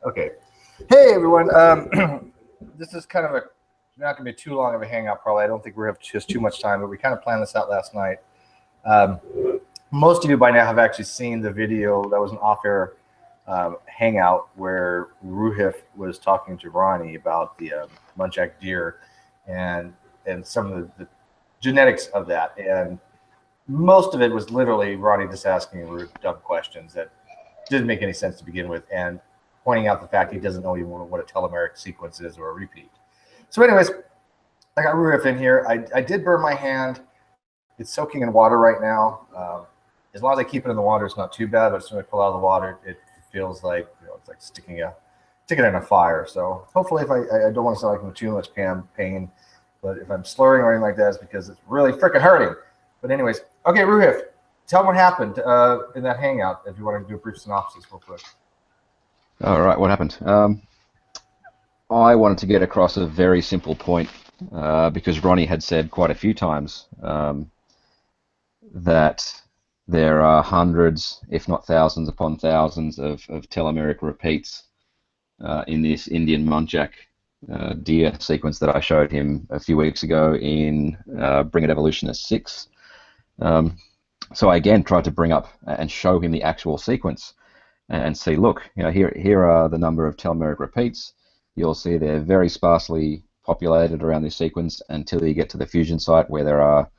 Okay. Hey, everyone. This is kind of not going to be too long of a hangout, probably. I don't think we have just too much time, but we kind of planned this out last night. Most of you by now have actually seen the video that was an off-air hangout where Roohif was talking to Ronnie about the muntjac deer and some of the genetics of that. And most of it was literally Ronnie just asking Roohif dumb questions that didn't make any sense to begin with, and pointing out the fact he doesn't know even what a telomeric sequence is or a repeat. So anyways, I got Roohif in here. I did burn my hand. It's soaking in water right now. As long as I keep it in the water, it's not too bad, but as soon as I pull out of the water, it feels like, it's like sticking it in a fire. So hopefully, if I don't want to sound like I'm too much pain, but if I'm slurring or anything like that, it's because it's really freaking hurting. But anyways, okay, Roohif, tell them what happened in that hangout, if you want to do a brief synopsis real quick. All right, what happened? I wanted to get across a very simple point because Ronnie had said quite a few times that there are hundreds, if not thousands upon thousands of telomeric repeats in this Indian muntjac deer sequence that I showed him a few weeks ago in Bring It Evolutionist 6. So I again tried to bring up and show him the actual sequence and see, look, here are the number of telomeric repeats. You'll see they're very sparsely populated around this sequence until you get to the fusion site where there are,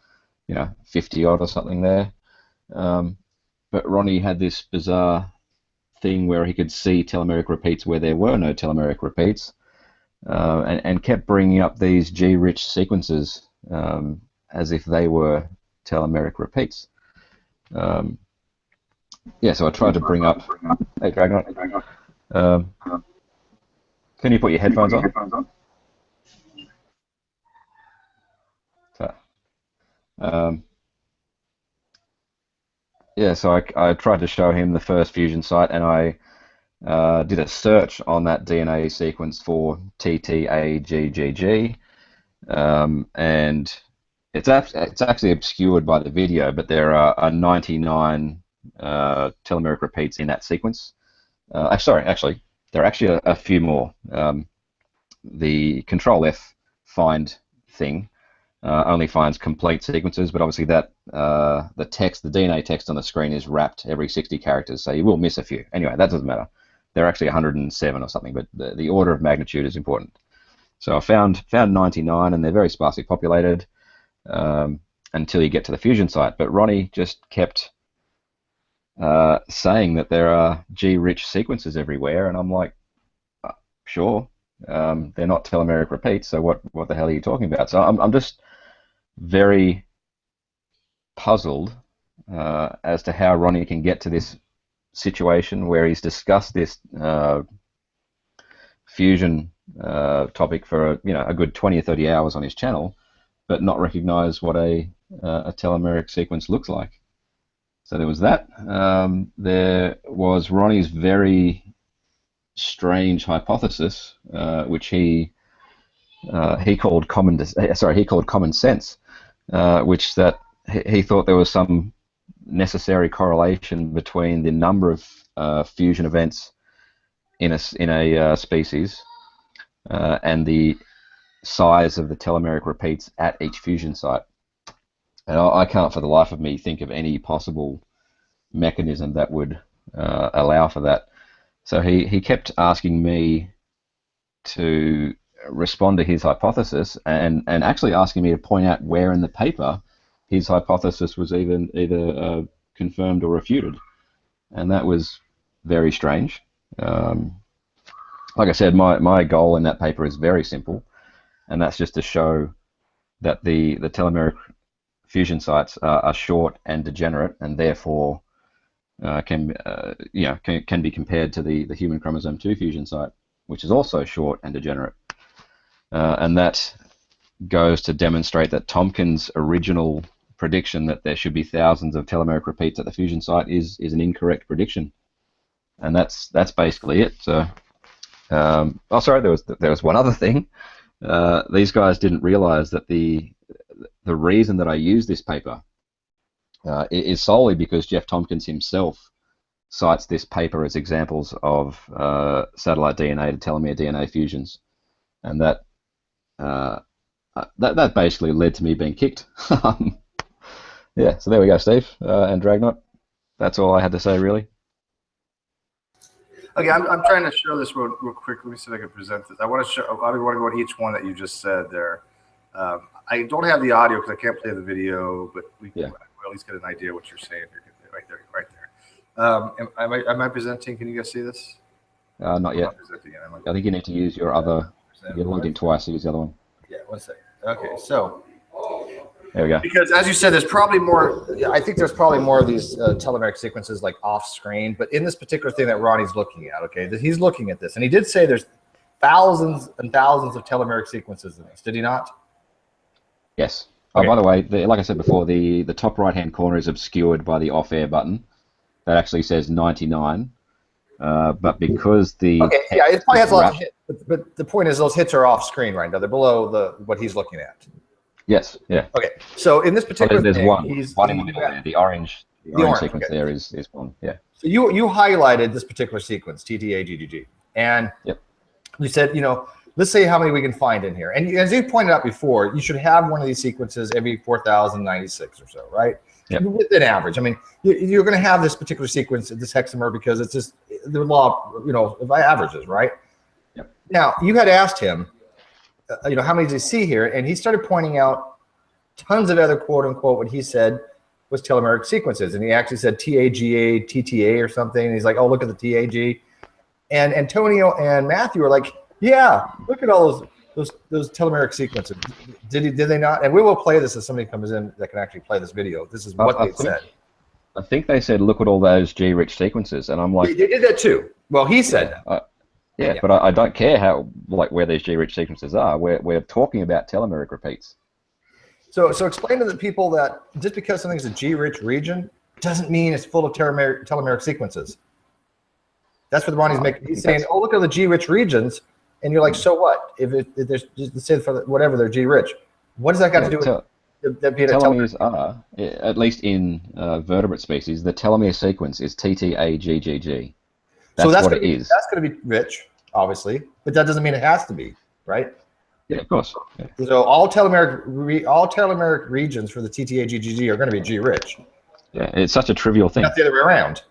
50 odd or something there. But Ronnie had this bizarre thing where he could see telomeric repeats where there were no telomeric repeats, and kept bringing up these G-rich sequences as if they were telomeric repeats. Yeah, so I tried to bring up. Hey, Dragon. Can you put your headphones on? Yeah, so I tried to show him the first fusion site, and I did a search on that DNA sequence for TTA GGG, and it's actually obscured by the video, but there are 99 telomeric repeats in that sequence. Actually, there are actually a few more. The Control F find thing only finds complete sequences, but obviously that the DNA text on the screen is wrapped every 60 characters, so you will miss a few. Anyway, that doesn't matter. There are actually 107 or something, but the order of magnitude is important. So I found 99, and they're very sparsely populated until you get to the fusion site. But Ronnie just kept saying that there are G-rich sequences everywhere, and I'm like, sure, they're not telomeric repeats, so what the hell are you talking about? So I'm just very puzzled as to how Ronnie can get to this situation where he's discussed this fusion topic for a good 20 or 30 hours on his channel, but not recognize what a telomeric sequence looks like. So there was that. There was Ronnie's very strange hypothesis, which he called common sense, which that he thought there was some necessary correlation between the number of fusion events in a species and the size of the telomeric repeats at each fusion site. And I can't for the life of me think of any possible mechanism that would allow for that. So he kept asking me to respond to his hypothesis and actually asking me to point out where in the paper his hypothesis was either confirmed or refuted. And that was very strange. Like I said, my goal in that paper is very simple, and that's just to show that the telomeric fusion sites are short and degenerate, and therefore can be compared to the human chromosome 2 fusion site, which is also short and degenerate. And that goes to demonstrate that Tomkins' original prediction that there should be thousands of telomeric repeats at the fusion site is an incorrect prediction. And that's basically it. So, sorry, there was one other thing. These guys didn't realize that the reason that I use this paper is solely because Jeff Tomkins himself cites this paper as examples of satellite DNA to telomere DNA fusions, and that basically led to me being kicked. Yeah, so there we go, Steve and Dragnot. That's all I had to say, really. Okay, I'm trying to show this real quick. Let me see if I can present this. I want to go to each one that you just said there. I don't have the audio because I can't play the video, but we can at least get an idea what you're saying here. Right there. Am I presenting? Can you guys see this? Not yet. I think you need to use your other. You logged in twice, so use the other one. Yeah, one second. Okay, so there we go. Because as you said, there's probably more. I think there's probably more of these telomeric sequences like off screen, but in this particular thing that Ronnie's looking at, okay, that he's looking at this, and he did say there's thousands and thousands of telomeric sequences in this. Did he not? Yes. Okay. Oh, by the way, like I said before, the top right-hand corner is obscured by the off-air button. That actually says 99. But because the it probably has a lot of hits, but the point is those hits are off screen right now. They're below what he's looking at. Yes. Yeah. Okay. So in this particular there's thing, one in the middle there. The orange sequence there is one. Yeah. So you highlighted this particular sequence, TTA GGG, and you said, let's say how many we can find in here. And as you pointed out before, you should have one of these sequences every 4,096 or so, right? Yep. With an average. I mean, you're going to have this particular sequence, this hexamer, because it's just the law, by averages, right? Yep. Now, you had asked him, how many does he see here? And he started pointing out tons of other quote unquote what he said was telomeric sequences. And he actually said TAGA, TTA or something. And he's like, oh, look at the TAG. And Antonio and Matthew are like, yeah, look at all those telomeric sequences. Did they not? And we will play this if somebody comes in that can actually play this video. This is what they said. I think they said, look at all those G-rich sequences. And I'm like... They did that too. Well, he said that. Yeah, but I don't care where these G-rich sequences are. We're talking about telomeric repeats. So explain to the people that just because something's a G-rich region doesn't mean it's full of telomeric sequences. That's what Ronnie's making. He's saying, oh, look at the G-rich regions, and you're like, so what? If there's just say for whatever they're G-rich, what does that got to do with telomeres? Are, at least in vertebrate species, the telomere sequence is TTA GGG. That's what it is. That's going to be rich, obviously, but that doesn't mean it has to be, right? Yeah, of course. Yeah. So all telomeric regions for the TTA GGG are going to be G-rich. Yeah, it's such a trivial thing. Not the other way around.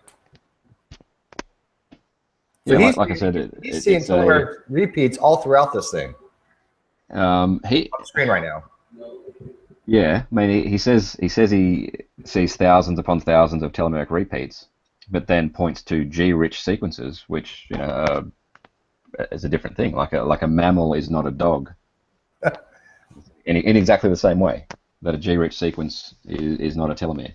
So yeah, like I said, he's seeing telomeric repeats all throughout this thing. On the screen right now. Yeah, I mean, he says he sees thousands upon thousands of telomeric repeats, but then points to G-rich sequences, which is a different thing. Like a mammal is not a dog. in exactly the same way that a G-rich sequence is not a telomere.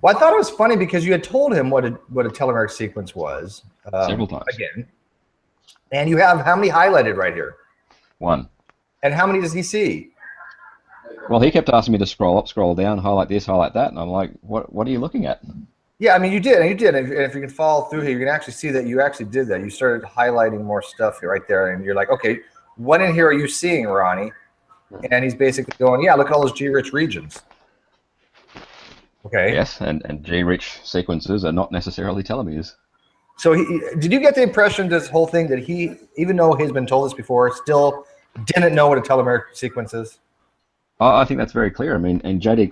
Well, I thought it was funny because you had told him what a telomeric sequence was. Several times. Again. And you have how many highlighted right here? One. And how many does he see? Well, he kept asking me to scroll up, scroll down, highlight this, highlight that, and I'm like, what are you looking at? Yeah, I mean, you did. And if you can follow through here, you can actually see that you actually did that. You started highlighting more stuff here right there, and you're like, okay, what in here are you seeing, Ronnie? And he's basically going, yeah, look at all those G-rich regions. Okay. Yes, and G-rich sequences are not necessarily telomeres. So did you get the impression this whole thing that he, even though he's been told this before, still didn't know what a telomeric sequence is? I think that's very clear. I mean, and J.D.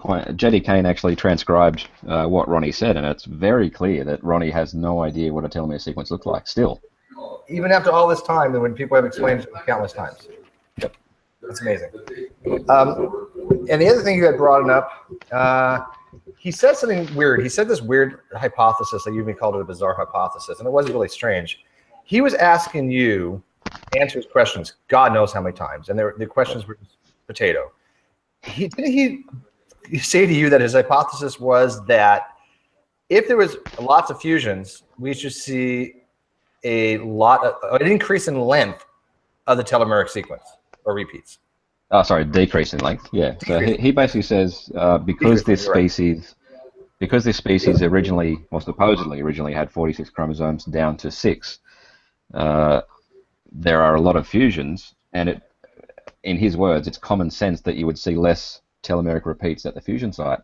Kane actually transcribed what Ronnie said, and it's very clear that Ronnie has no idea what a telomere sequence looks like still. Even after all this time, when people have explained it countless times. Yep. That's amazing. And the other thing you had brought up, he said something weird. He said this weird hypothesis that you even called it a bizarre hypothesis, and it wasn't really strange. He was asking you to answer his questions, God knows how many times, and the questions were just potato. Didn't he say to you that his hypothesis was that if there was lots of fusions, we should see an increase in length of the telomeric sequence or repeats? Oh, sorry, decrease in length. Yeah. So he basically says because this species originally, or supposedly originally, had 46 chromosomes down to 6, there are a lot of fusions, and in his words, it's common sense that you would see less telomeric repeats at the fusion site.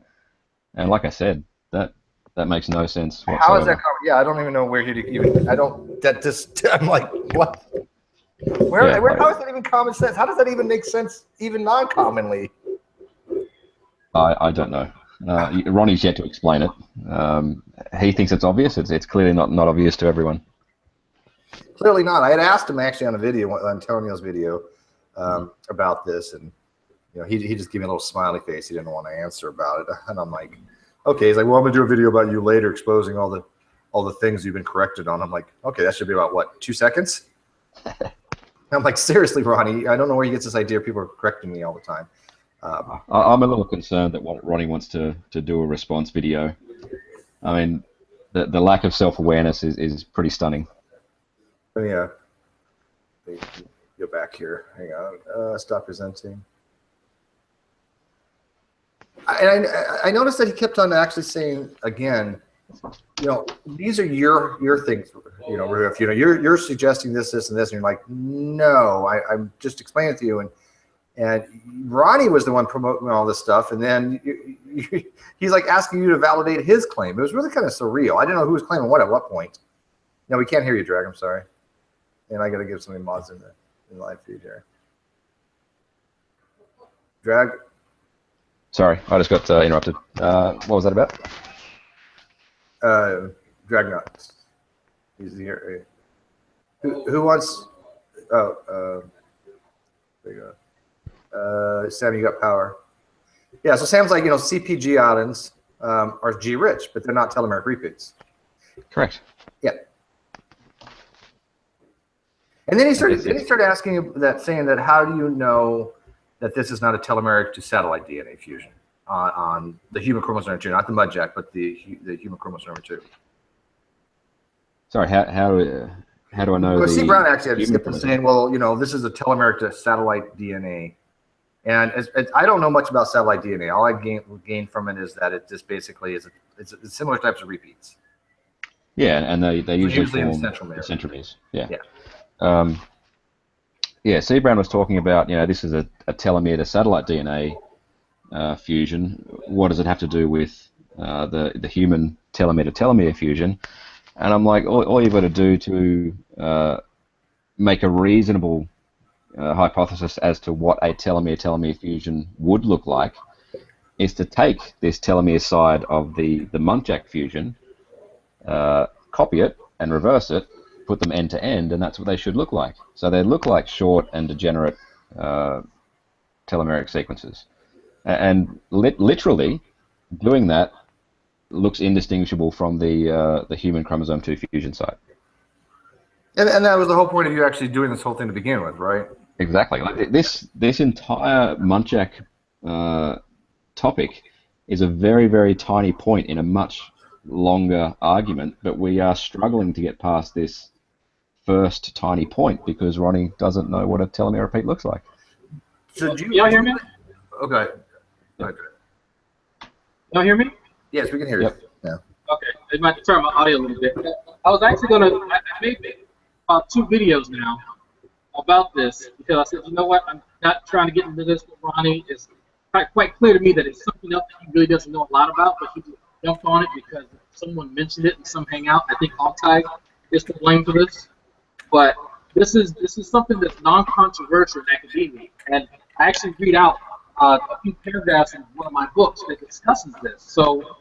And like I said, that That makes no sense whatsoever. How is that? Yeah, I don't even know where he'd even. I don't. That just. I'm like, what? Where? Yeah, How is that even common sense? How does that even make sense, even non-commonly? I don't know. Ronnie's yet to explain it. He thinks it's obvious. It's clearly not obvious to everyone. Clearly not. I had asked him actually on a video, on Antonio's video, about this, and he just gave me a little smiley face. He didn't want to answer about it, and I'm like, okay. He's like, well, I'm gonna do a video about you later, exposing all the things you've been corrected on. I'm like, okay, that should be about what, 2 seconds? I'm like, seriously, Ronnie, I don't know where he gets this idea. People are correcting me all the time. I'm a little concerned that Ronnie wants to do a response video. I mean, the lack of self-awareness is pretty stunning. Yeah. Go back here. Hang on. Stop presenting. I noticed that he kept on actually saying again, these are your things. Roohif, you're suggesting this, and this, and you're like, no, I'm just explaining it to you. And Ronnie was the one promoting all this stuff, and then he's like asking you to validate his claim. It was really kind of surreal. I didn't know who was claiming what at what point. No, we can't hear you, Drag. I'm sorry. And I got to give somebody mods in the live feed here. Drag. Sorry, I just got interrupted. What was that about? Dragnut. He's here. Who wants? Oh, there you go. Sam, you got power. Yeah, so Sam's like, CPG islands are G-rich, but they're not telomeric repeats. Correct. Yeah. And then he started asking that, saying that, how do you know that this is not a telomeric to satellite DNA fusion on the human chromosome number 2, not the muntjac, but the human chromosome number 2. Sorry, how do I know? Well, Brown actually had skipped saying, well, this is a telomeric to satellite DNA. And I don't know much about satellite DNA. All I gain from it is that it just basically is it's similar types of repeats. Yeah, and they usually in form the centromeres. Yeah. Yeah. C. Brown was talking about, this is a telomere to satellite DNA fusion. What does it have to do with the human telomere to telomere fusion? And I'm like, all you've got to do to make a reasonable hypothesis as to what a telomere-telomere fusion would look like is to take this telomere side of the muntjac fusion, copy it and reverse it, put them end to end, and that's what they should look like. So they look like short and degenerate telomeric sequences. And literally doing that looks indistinguishable from the human chromosome 2 fusion site. And that was the whole point of you actually doing this whole thing to begin with, right? Exactly. Like this entire muntjac topic is a very, very tiny point in a much longer argument, but we are struggling to get past this first tiny point because Ronnie doesn't know what a telomere repeat looks like. So y'all hear me? Okay. Yep. Y'all hear me? Yes, we can hear you. Yeah. Okay. I might turn my audio a little bit. I was actually I made about 2 videos now about this because I said, you know what, I'm not trying to get into this with Ronnie. It's quite clear to me that it's something else that he really doesn't know a lot about, but he just jumped on it because someone mentioned it in some hangout. I think Altai is to blame for this. But this is something that's non-controversial in academia, and I actually read out a few paragraphs in one of my books that discusses this. So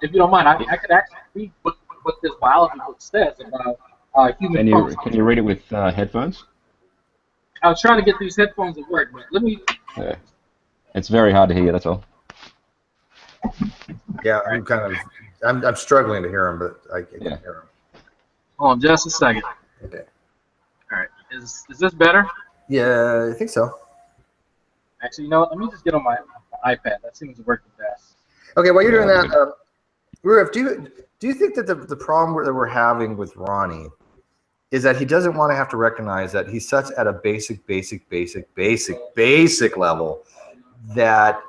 if you don't mind, I could actually read what this biology book says about human chromosome. Can you read it with headphones? I was trying to get these headphones to work, but let me... Yeah. It's very hard to hear, that's all. Yeah, I'm struggling to hear him, but I can hear him. Hold on just a second. Okay. All right. Is this better? Yeah, I think so. Actually, you know what? Let me just get on my iPad. That seems to work the best. Okay, while you're doing that, Roohif, do you think that the problem that we're having with Ronnie is that he doesn't want to have to recognize that he's such at a basic level that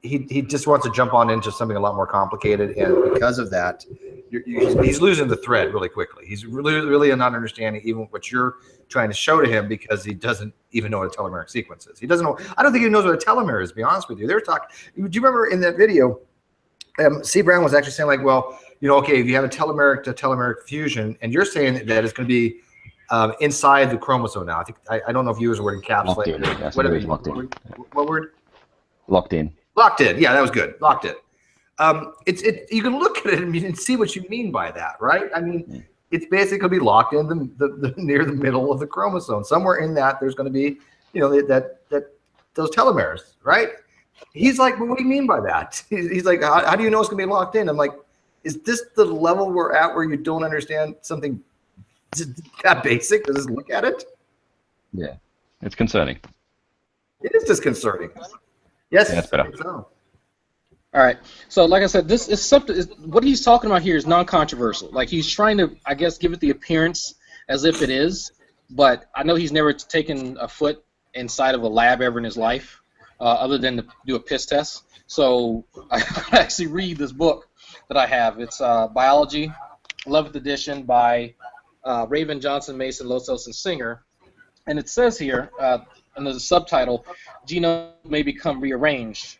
he just wants to jump on into something a lot more complicated, and because of that, he's losing the thread really quickly. He's really not understanding even what you're trying to show to him because he doesn't even know what a telomeric sequence is. He doesn't know. I don't think he knows what a telomere is, to be honest with you. They were talking. Do you remember in that video C. Brown was actually saying like, well, you know, okay, if you have a telomeric to telomeric fusion, and you're saying that it's going to be inside the chromosome now. I think I don't know if you use the word encapsulate. Locked in. That's whatever. locked in. What word? Locked in. Locked in. Yeah, that was good. Locked in. You can look at it and see what you mean by that, right? I mean, it's basically going to be locked in the near the middle of the chromosome. Somewhere in that, there's going to be, you know, those telomeres, right? He's like, well, what do you mean by that? He's like, how do you know it's going to be locked in? I'm like, is this the level we're at where you don't understand something that basic? Just look at it. Yeah, it's concerning. It is disconcerting. Yes, yeah, that's better. So. All right. So, like I said, this is something. What he's talking about here is non-controversial. Like he's trying to, I guess, give it the appearance as if it is. But I know he's never taken a foot inside of a lab ever in his life, other than to do a piss test. So I actually read this book that I have. It's Biology, 11th edition by Raven, Johnson, Mason, Losos, and Singer. And it says here, under the subtitle, genome may become rearranged.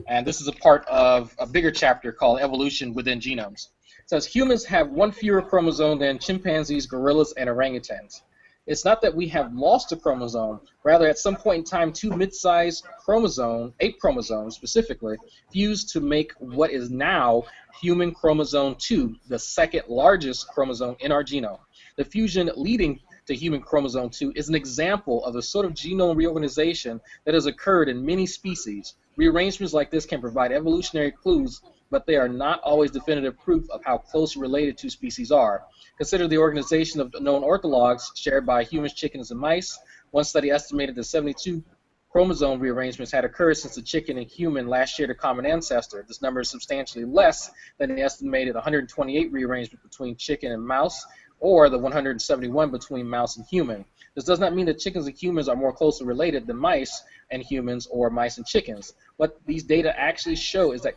And this is a part of a bigger chapter called Evolution Within Genomes. It says humans have one fewer chromosome than chimpanzees, gorillas, and orangutans. It's not that we have lost a chromosome. Rather, at some point in time, two mid-sized chromosomes, 8 chromosomes specifically, fused to make what is now human chromosome 2, the second largest chromosome in our genome. The fusion leading to human chromosome 2 is an example of the sort of genome reorganization that has occurred in many species. Rearrangements like this can provide evolutionary clues, but they are not always definitive proof of how closely related two species are. Consider the organization of known orthologs shared by humans, chickens, and mice. One study estimated that 72 chromosome rearrangements had occurred since the chicken and human last shared a common ancestor. This number is substantially less than the estimated 128 rearrangements between chicken and mouse, or the 171 between mouse and human. This does not mean that chickens and humans are more closely related than mice and humans or mice and chickens. What these data actually show is that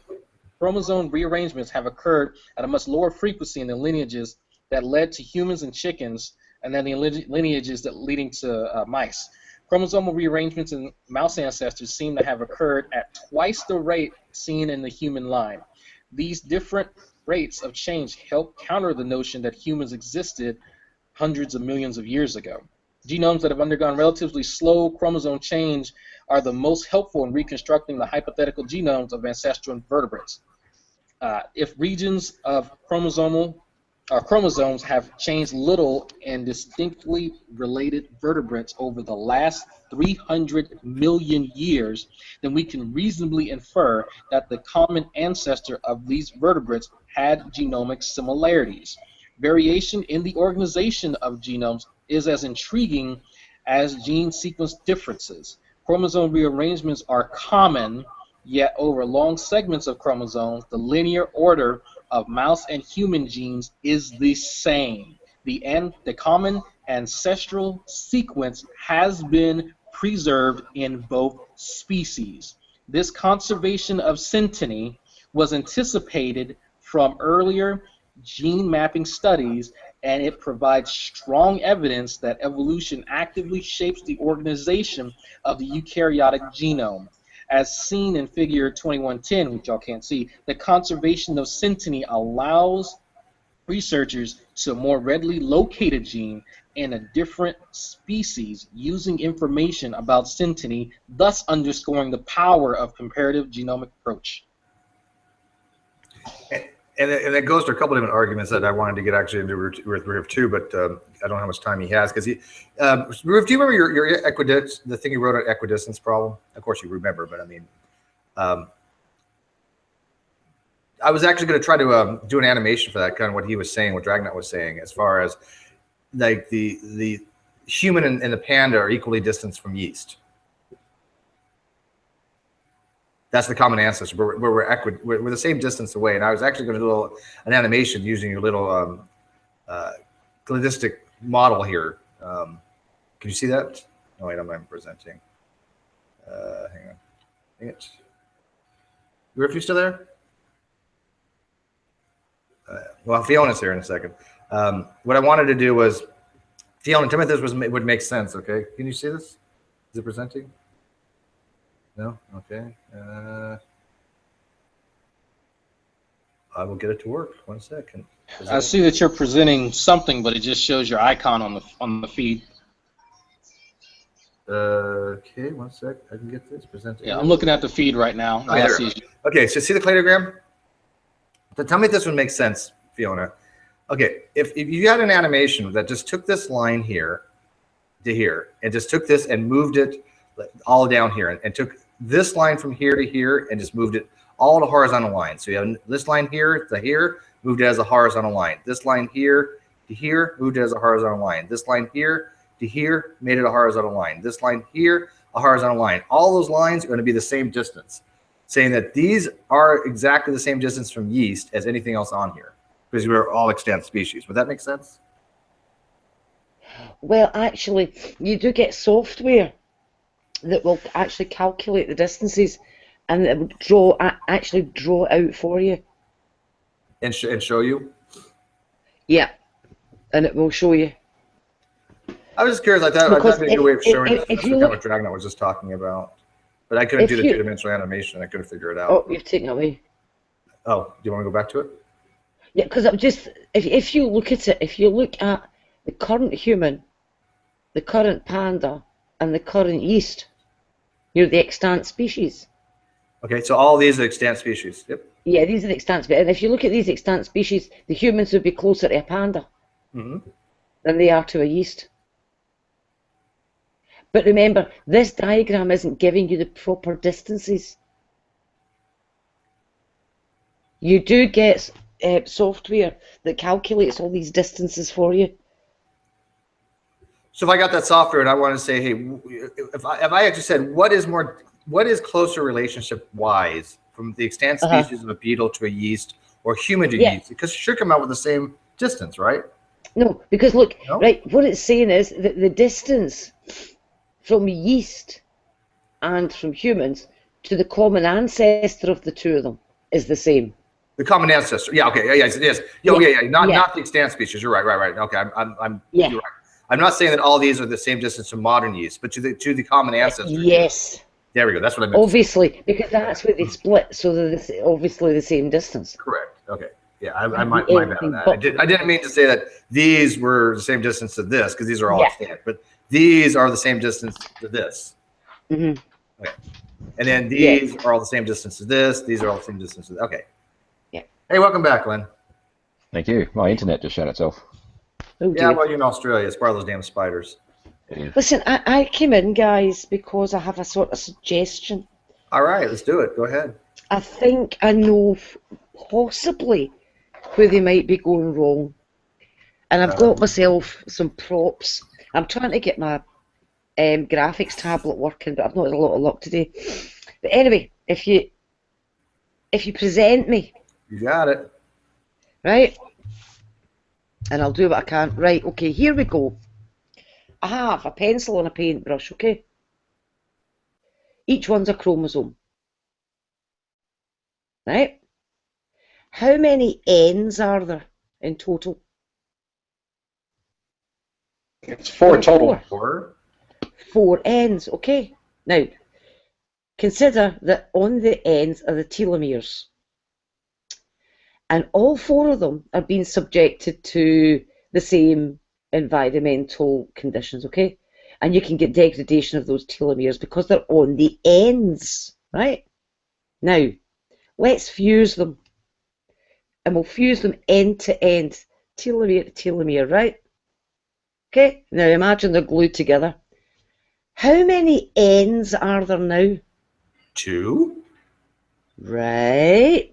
chromosome rearrangements have occurred at a much lower frequency in the lineages that led to humans and chickens, and then the lineages that leading to mice. Chromosomal rearrangements in mouse ancestors seem to have occurred at twice the rate seen in the human line. These different rates of change help counter the notion that humans existed hundreds of millions of years ago. Genomes that have undergone relatively slow chromosome change are the most helpful in reconstructing the hypothetical genomes of ancestral invertebrates. If regions of chromosomes have changed little in distinctly related vertebrates over the last 300 million years, then we can reasonably infer that the common ancestor of these vertebrates had genomic similarities. Variation in the organization of genomes is as intriguing as gene sequence differences. Chromosome rearrangements are common, yet over long segments of chromosomes, the linear order of mouse and human genes is the same. The common ancestral sequence has been preserved in both species. This conservation of synteny was anticipated from earlier gene mapping studies, and it provides strong evidence that evolution actively shapes the organization of the eukaryotic genome. As seen in figure 2110, which y'all can't see, the conservation of synteny allows researchers to more readily locate a gene in a different species using information about synteny, thus underscoring the power of comparative genomic approach. And it goes to a couple of different arguments that I wanted to get actually into with Roohif too, but I don't know how much time he has because Roohif, do you remember your Equidistance, the thing you wrote on Equidistance problem? Of course you remember, but I mean, I was actually going to try to do an animation for that, kind of what he was saying, what Dragnut was saying, as far as like the human and the panda are equally distanced from yeast. That's the common ancestor. We're the same distance away. And I was actually going to do an animation using your little cladistic model here. Can you see that? Oh, wait, I'm not presenting. Hang on. Dang it. Roohif, you still there? Well, Fiona's here in a second. What I wanted to do was, Fiona, tell me if this would make sense, okay? Can you see this? Is it presenting? No? Okay. I will get it to work. 1 second. I see that you're presenting something, but it just shows your icon on the feed. Okay, 1 sec. I can get this. Present. Yeah, I'm looking at the feed right now. All I see is okay, so see the cladogram? So tell me if this one makes sense, Fiona. Okay, if you had an animation that just took this line here to here and just took this and moved it all down here and took this line from here to here and just moved it all to horizontal lines. So you have this line here to here, moved it as a horizontal line. This line here to here, moved it as a horizontal line. This line here to here, made it a horizontal line. This line here, a horizontal line. All those lines are going to be the same distance, saying that these are exactly the same distance from yeast as anything else on here, because we're all extant species. Would that make sense? Well, actually, you do get software that will actually calculate the distances, and it will actually draw out for you. And show you? Yeah, and it will show you. I was just curious. I thought that'd be a good way of showing this. That's kind of what Dragnet was just talking about. But I couldn't do the two-dimensional animation. I couldn't figure it out. Oh, you've taken it away. Oh, do you want to go back to it? Yeah, because I'm just, if you look at it, if you look at the current human, the current panda, and the current yeast, you're the extant species. Okay, so all these are extant species. Yep. Yeah, these are the extant species. And if you look at these extant species, the humans would be closer to a panda than they are to a yeast. But remember, this diagram isn't giving you the proper distances. You do get software that calculates all these distances for you. So if I got that software and I want to say, hey, if I actually said, what is closer relationship wise from the extant species of a beetle to a yeast or human to yeast? Because it should come out with the same distance, right? No, because look, right, what it's saying is that the distance from yeast and from humans to the common ancestor of the two of them is the same. The common ancestor. Yeah. Okay. Yes. Yes. Yeah. Not the extant species. You're right. Right. Okay. You're right. I'm not saying that all these are the same distance from modern yeast, but to the common ancestor. Yes. There we go. That's what I meant. Obviously, because that's where they split, so they're obviously the same distance. Correct. Okay. Yeah. I might bad on that. I didn't mean to say that these were the same distance to this, because these are all extant, but these are the same distance to this. Okay. And then these are all the same distance to this. These are all the same distance to this. Okay. Yeah. Hey, welcome back, Glenn. Thank you. My internet just shut itself. Oh, yeah, well, you're in Australia. It's part of those damn spiders. Listen, I came in, guys, because I have a sort of suggestion. All right, let's do it. Go ahead. I think I know possibly where they might be going wrong. And I've got myself some props. I'm trying to get my graphics tablet working, but I've not had a lot of luck today. But anyway, if you present me. You got it. Right? And I'll do what I can. Right, okay, here we go. I have a pencil and a paintbrush, okay? Each one's a chromosome. Right? How many ends are there in total? It's 4 total. 4 ends, okay? Now, consider that on the ends are the telomeres. And all 4 of them are being subjected to the same environmental conditions, okay? And you can get degradation of those telomeres because they're on the ends, right? Now, let's fuse them. And we'll fuse them end to end, telomere to telomere, right? Okay, now imagine they're glued together. How many ends are there now? 2. Right.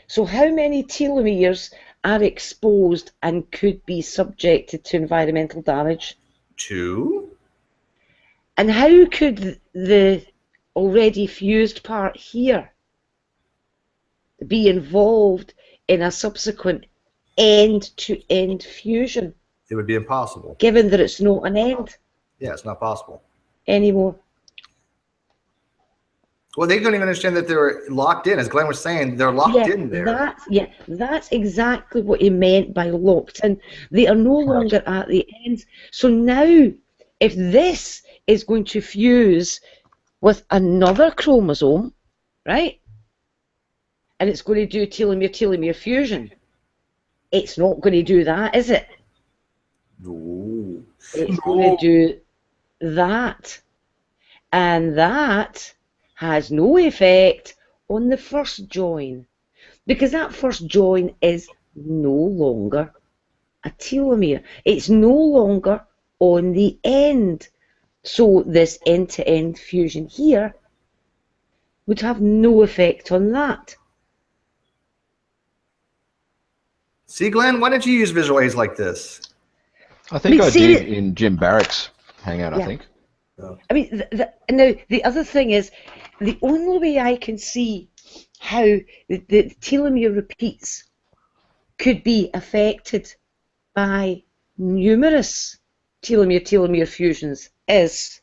So how many telomeres are exposed and could be subjected to environmental damage? 2. And how could the already fused part here be involved in a subsequent end-to-end fusion? It would be impossible. Given that it's not an end. Yeah, it's not possible. Anymore. Well, they don't even understand that they're locked in. As Glenn was saying, they're locked in there. That's exactly what he meant by locked in. They are no longer at the ends. So now, if this is going to fuse with another chromosome, right? and it's going to do telomere-telomere fusion. It's not going to do that, is it? No. It's going to do that. And that has no effect on the first join, because that first join is no longer a telomere. It's no longer on the end. So this end-to-end fusion here would have no effect on that. See, Glenn, why don't you use visual aids like this? I think I see did in Jim Barrick's hangout, Yeah. I think. I mean, now the other thing is, the only way I can see how the telomere repeats could be affected by numerous telomere-telomere fusions is,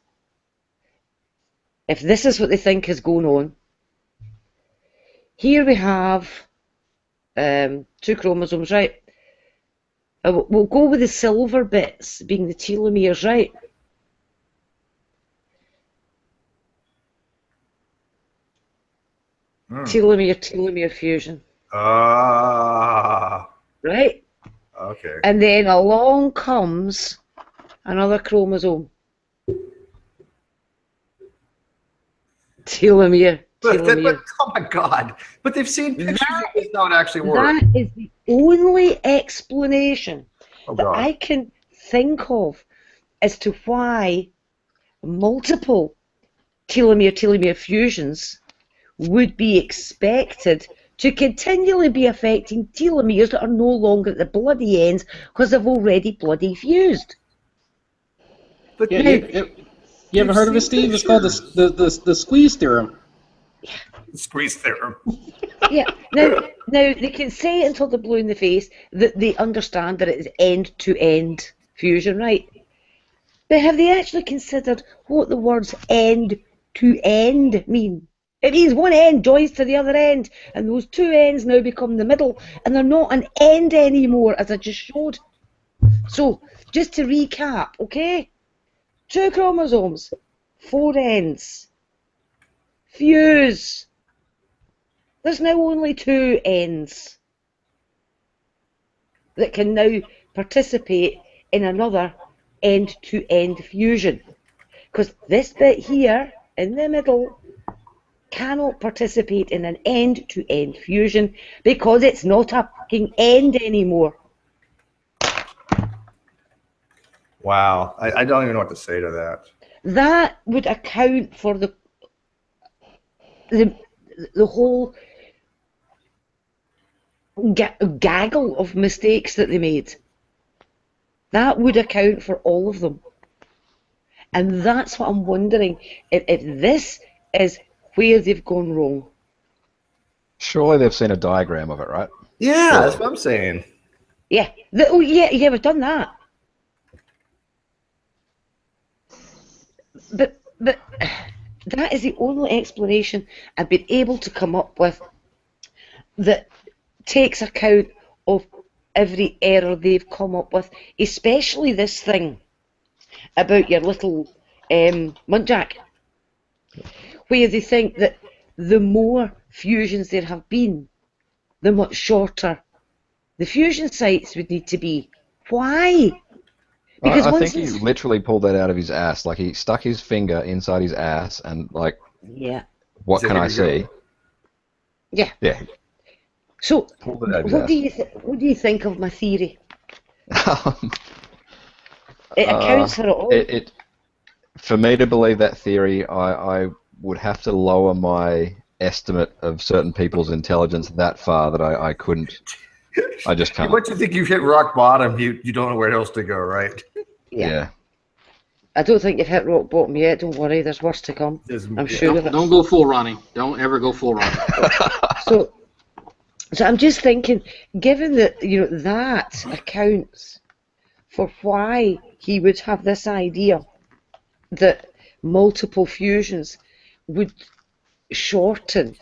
if this is what they think is going on, here we have 2 chromosomes, right? We'll go with the silver bits being the telomeres, right? Telomere-telomere fusion. Ah. Right? Okay. And then along comes another chromosome. Telomere. Telomere. Oh my God! But they've seen pictures of this not actually work. That is the only explanation Oh that God! I can think of as to why multiple telomere-telomere fusions would be expected to continually be affecting telomeres that are no longer at the bloody ends because they've already bloody fused. But Yeah, Now, you ever heard of it, Steve? It's called the squeeze theorem. Squeeze theorem. yeah. Now they can say it until they're blue in the face that they understand that it is end-to-end fusion, right? But have they actually considered what the words end-to-end mean? It means one end joins to the other end, and those 2 ends now become the middle, and they're not an end anymore, as I just showed. So, just to recap, okay? 2 chromosomes, 4 ends, fuse. There's now only 2 ends that can now participate in another end-to-end fusion. Because this bit here, in the middle, cannot participate in an end-to-end fusion because it's not a fucking end anymore. Wow, I don't even know what to say to that. That would account for the whole gaggle of mistakes that they made. That would account for all of them. And that's what I'm wondering, if this is where they've gone wrong. Surely they've seen a diagram of it, right? Yeah, Sure. that's what I'm saying. Yeah, yeah, we've done that. But that is the only explanation I've been able to come up with that takes account of every error they've come up with, especially this thing about your little muntjac, where they think that the more fusions there have been, the much shorter the fusion sites would need to be. Why? Because I think he literally pulled that out of his ass. Like, he stuck his finger inside his ass and, like, yeah, what can I see? yeah. Yeah. So, Pulled it out of his what ass. do you think of my theory? It accounts for it all. For me to believe that theory, I would have to lower my estimate of certain people's intelligence that far that I couldn't. I just can't. Once you think you've hit rock bottom, you don't know where else to go, right? Yeah. I don't think you've hit rock bottom yet. Don't worry, there's worse to come. I'm sure of it. Don't go full Ronnie. Don't ever go full Ronnie. So I'm just thinking, given that that accounts for why he would have this idea that multiple fusions would shorten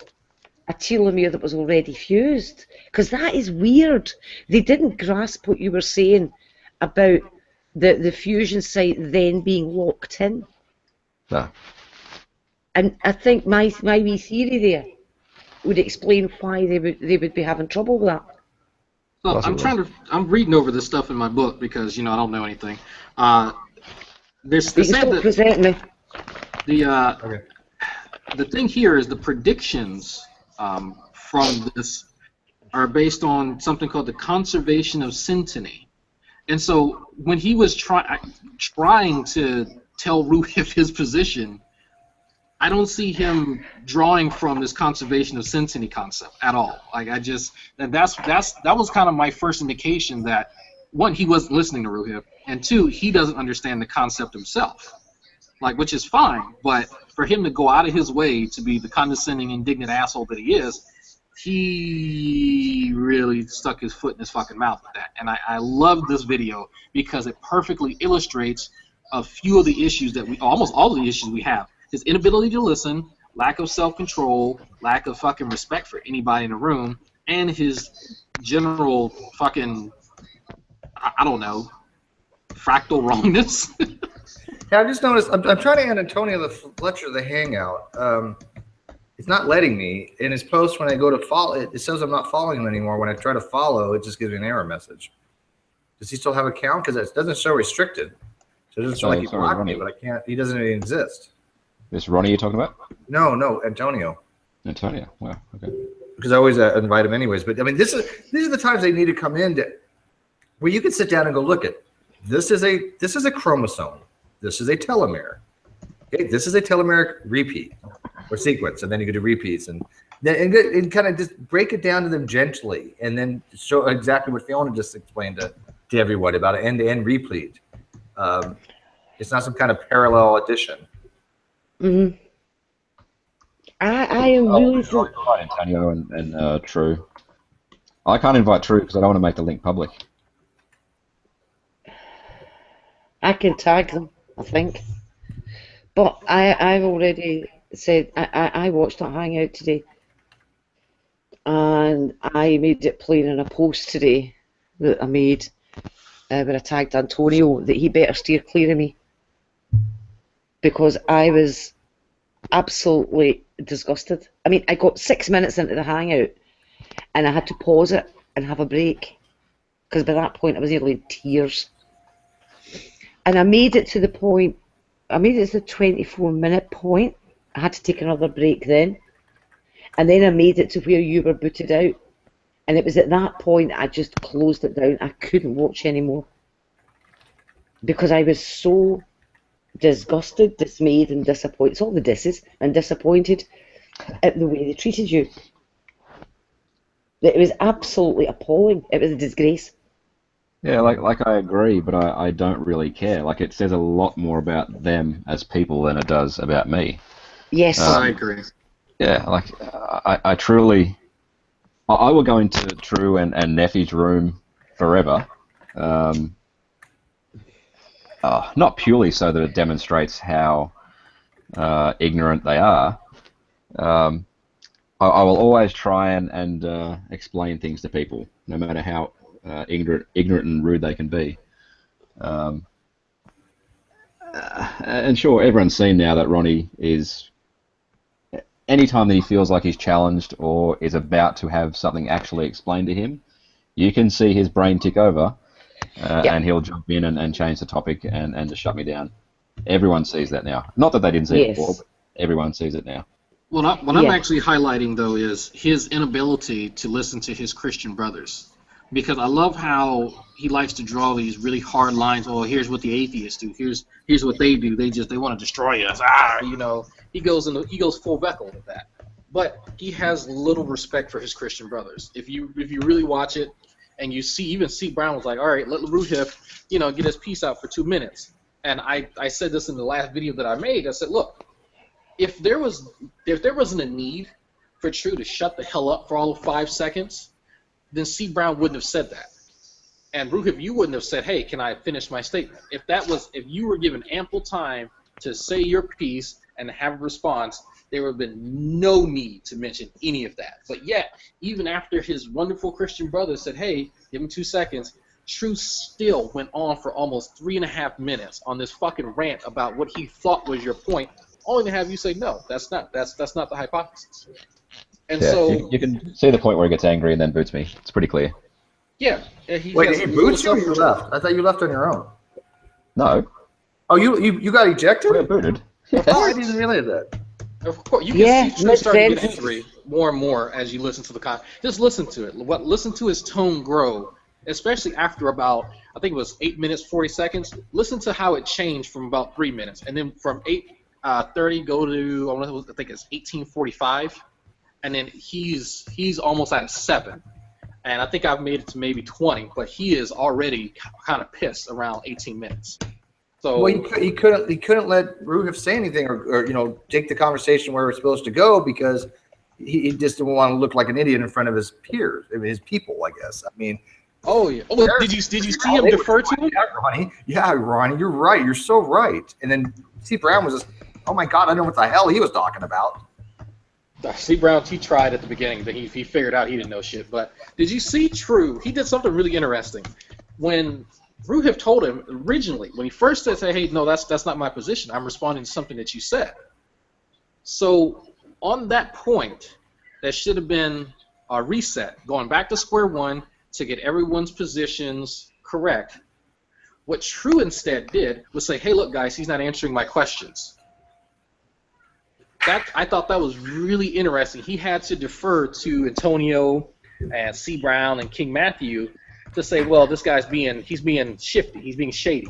a telomere that was already fused, because that is weird. They didn't grasp what you were saying about the fusion site then being locked in. No. And I think my wee theory there would explain why they would be having trouble with that. So I'm reading over this stuff in my book because, I don't know anything. There's You can still present me. The thing here is the predictions from this are based on something called the conservation of synteny. And so when he was trying to tell Roohif his position, I don't see him drawing from this conservation of synteny concept at all. Like that was kind of my first indication that, one, he wasn't listening to Roohif, and two, he doesn't understand the concept himself. Like, which is fine, but for him to go out of his way to be the condescending, indignant asshole that he is, he really stuck his foot in his fucking mouth with that. And I love this video because it perfectly illustrates a few of the issues that almost all of the issues we have. His inability to listen, lack of self-control, lack of fucking respect for anybody in the room, and his general fucking, I don't know, fractal wrongness. Yeah, I just noticed, I'm trying to add Antonio the Fletcher the hangout. It's not letting me. In his post, when I go to follow, it says I'm not following him anymore. When I try to follow, it just gives me an error message. Does he still have an account? Because it doesn't show restricted. So it doesn't show like he blocked me, but I can't. He doesn't even exist. This Ronnie you're talking about? No, Antonio. Antonio, wow, okay. Because I always invite him anyways. But I mean, these are the times they need to come in where you can sit down and go, look at this is a chromosome. This is a telomere. Okay, this is a telomeric repeat or sequence, and then you can do repeats and kind of just break it down to them gently, and then show exactly what Fiona just explained to everyone about an end-to-end repeat. It's not some kind of parallel addition. Mm-hmm. I am really invite Antonio and True. I can't invite True because I don't want to make the link public. I can tag them, I think. But I've already said I watched that hangout today, and I made it plain in a post today that I made where I tagged Antonio that he better steer clear of me, because I was absolutely disgusted. I mean, I got 6 minutes into the hangout and I had to pause it and have a break because by that point I was nearly in tears. And I made it to the point, I made it to the 24-minute point. I had to take another break then. And then I made it to where you were booted out. And it was at that point I just closed it down. I couldn't watch anymore. Because I was so disgusted, dismayed, and disappointed. It's all the disses, and disappointed at the way they treated you. It was absolutely appalling. It was a disgrace. Yeah, like I agree, but I don't really care. Like, it says a lot more about them as people than it does about me. Yes. I agree. Yeah, like, I truly... I will go into True and Neffy's room forever. Not purely so that it demonstrates how ignorant they are. I will always try and explain things to people, no matter how ignorant and rude they can be. And sure, everyone's seen now that Ronnie is... Anytime that he feels like he's challenged or is about to have something actually explained to him, you can see his brain tick over, and he'll jump in and change the topic and just shut me down. Everyone sees that now. Not that they didn't see it before, but everyone sees it now. Well, what I'm actually highlighting, though, is his inability to listen to his Christian brothers. Because I love how he likes to draw these really hard lines. Oh, here's what the atheists do. Here's what they do. They want to destroy us. He goes full Beckel with that. But he has little respect for his Christian brothers. If you really watch it, and you see, even C. Brown was like, all right, let Roohif, get his piece out for 2 minutes. And I said this in the last video that I made. I said, look, if there wasn't a need for True to shut the hell up for all of 5 seconds, then C. Brown wouldn't have said that. And Roohif, you wouldn't have said, hey, can I finish my statement? If you were given ample time to say your piece and have a response, there would have been no need to mention any of that. But yet, even after his wonderful Christian brother said, hey, give him 2 seconds, True still went on for almost 3.5 minutes on this fucking rant about what he thought was your point, only to have you say, no, that's not the hypothesis. And Yeah, so, you can see the point where he gets angry and then boots me. It's pretty clear. yeah. Wait, did he boot you or you left? I thought you left on your own. No, Oh, you got ejected? we got booted. Oh, I didn't realize that. Of course, you Yeah, can see True makes starting to get sense. angry more and more as you listen to the con. Just listen to it. Listen to his tone grow, especially after about, I think it was 8 minutes 40 seconds. Listen to how it changed from about 3 minutes, and then from 8:30 go to I think it's 18:45, and then he's almost at 7, and I think I've made it to maybe 20, but he is already kind of pissed around 18 minutes. So, Well, he couldn't let Roohif say anything or take the conversation where we're supposed to go because he just didn't want to look like an idiot in front of his peers, his people, I guess. I mean, oh yeah. Oh, did you see him defer to him? Yeah, Ronnie, you're right. You're so right. And then C. Brown was just, oh my God, I don't know what the hell he was talking about. C. Brown, he tried at the beginning, but he figured out he didn't know shit. But did you see True? He did something really interesting. When Roohif told him originally, when he first said, hey, no, that's not my position. I'm responding to something that you said. So on that point, there should have been a reset, going back to square one to get everyone's positions correct. What True instead did was say, hey, look, guys, he's not answering my questions. I thought that was really interesting. He had to defer to Antonio and C. Brown and King Matthew to say, well, this guy's being shifty, he's being shady.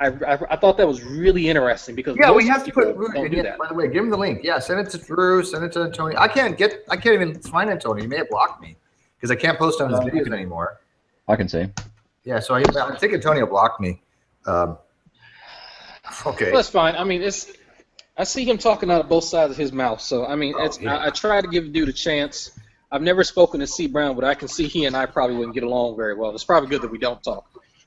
I thought that was really interesting because we have to put don't do that. By the way, give him the link. Yeah, send it to Drew, send it to Antonio. I can't even find Antonio. He may have blocked me because I can't post on his videos anymore. I can see. Yeah, so I think Antonio blocked me. Okay, well, that's fine. I mean, I see him talking out of both sides of his mouth. So I mean, I try to give the dude a chance. I've never spoken to C. Brown, but I can see he and I probably wouldn't get along very well. It's probably good that we don't talk.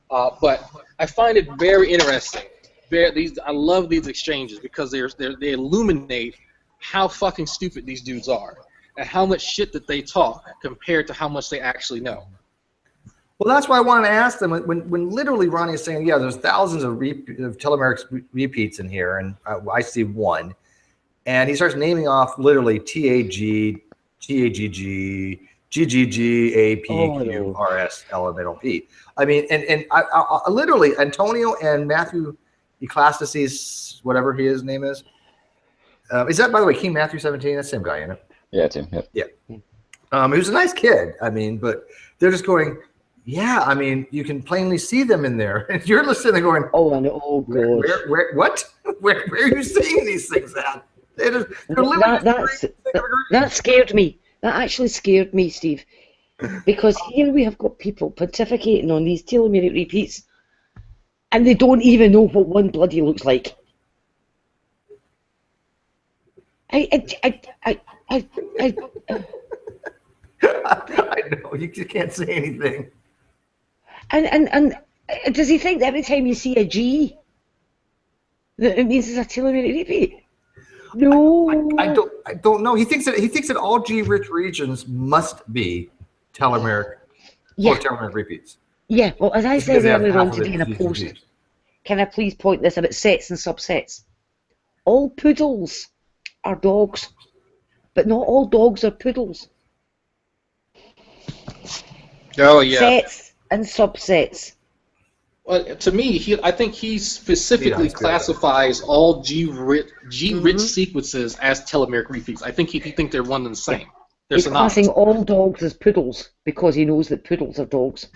But I find it very interesting. I love these exchanges because they illuminate how fucking stupid these dudes are and how much shit that they talk compared to how much they actually know. Well, that's why I wanted to ask them when literally Ronnie is saying, yeah, there's thousands of Telomeric repeats in here, and I see one, and he starts naming off literally TAG, TAGG, GGG, APQ, RS, LMNOP. I mean, and I literally, Antonio and Matthew Equidistance, whatever his name is that, by the way, King Matthew 17? That's the same guy, isn't it? Yeah, it's him. Yep. Yeah. He was a nice kid. I mean, but they're just going, yeah, I mean, you can plainly see them in there. And you're listening and going, oh, and oh, God. Where, what? Where are you seeing these things at? That scared me. That actually scared me, Steve. Because here we have got people pontificating on these telomeric repeats, and they don't even know what one bloody looks like. I know, you can't say anything. And does he think that every time you see a G, that it means it's a telomeric repeat? No, I don't know. He thinks that all G-rich regions must be telomeric or telomeric repeats. Yeah. Well, as I said earlier on today in a post, can I please point this about sets and subsets? All poodles are dogs, but not all dogs are poodles. Oh yeah. Sets and subsets. Well, to me, I think he specifically classifies all G-rich sequences as telomeric repeats. I think he thinks they're one and the same. He's classing all dogs as poodles because he knows that poodles are dogs.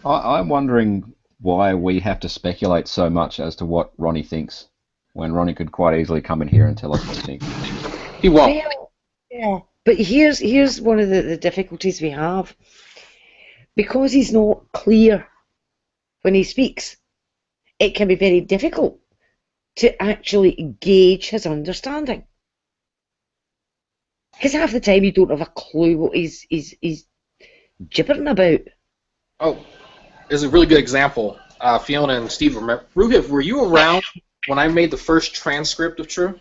I'm wondering why we have to speculate so much as to what Ronnie thinks, when Ronnie could quite easily come in here and tell us what he thinks. He won't. Yeah, but here's one of the difficulties we have. Because he's not clear when he speaks, it can be very difficult to actually gauge his understanding. Because half the time you don't have a clue what he's gibbering about. Oh, there's a really good example. Fiona and Steve, remember? Roohif, were you around when I made the first transcript of True?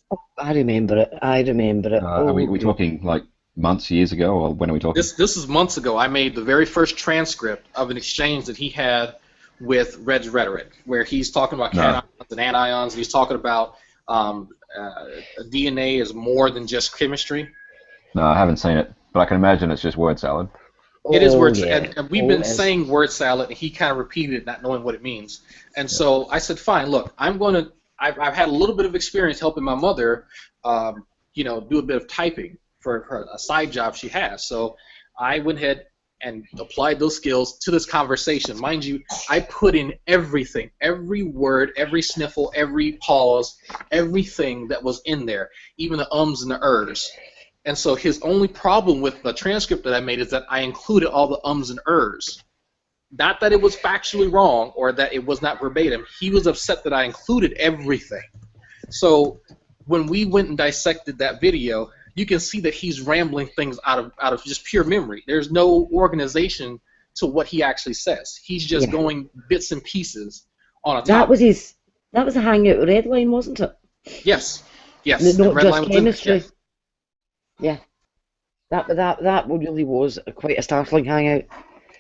Oh, I remember it. Are we talking like months, years ago, or when are we talking? This is months ago. I made the very first transcript of an exchange that he had with Red's Rhetoric, where he's talking about cations and anions, and he's talking about DNA is more than just chemistry. No, I haven't seen it, but I can imagine it's just word salad. It is word, yeah. and we've been saying word salad, and he kind of repeated it, not knowing what it means. And so I said, fine, look, I've had a little bit of experience helping my mother, you know, do a bit of typing for her, a side job she has. So I went ahead and applied those skills to this conversation. Mind you, I put in everything, every word, every sniffle, every pause, everything that was in there, even the ums and the ers. And so his only problem with the transcript that I made is that I included all the ums and ers. Not that it was factually wrong or that it was not verbatim. He was upset that I included everything. So when we went and dissected that video, you can see that he's rambling things out of just pure memory. There's no organization to what he actually says. He's just going bits and pieces on a topic. That was a hangout with Redline, wasn't it? Yes. Yes. Not just Redline chemistry. yes. Yeah. That really was quite a startling hangout.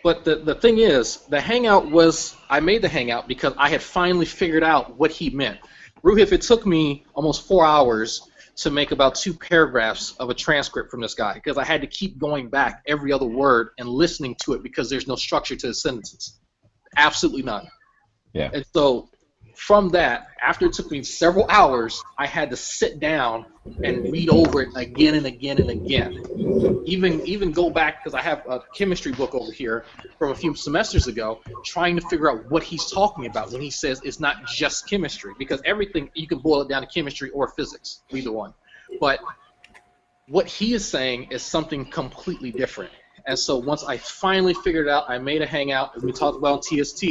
But the thing is, the hangout was, I made the hangout because I had finally figured out what he meant. Roohif, it took me almost 4 hours to make about 2 paragraphs of a transcript from this guy because I had to keep going back every other word and listening to it because there's no structure to his sentences. Absolutely none. Yeah. And so from that, after it took me several hours, I had to sit down and read over it again and again and again. Even go back, because I have a chemistry book over here from a few semesters ago, trying to figure out what he's talking about when he says it's not just chemistry, because everything, you can boil it down to chemistry or physics, either one. But what he is saying is something completely different. And so once I finally figured it out, I made a hangout, and we talked about TST.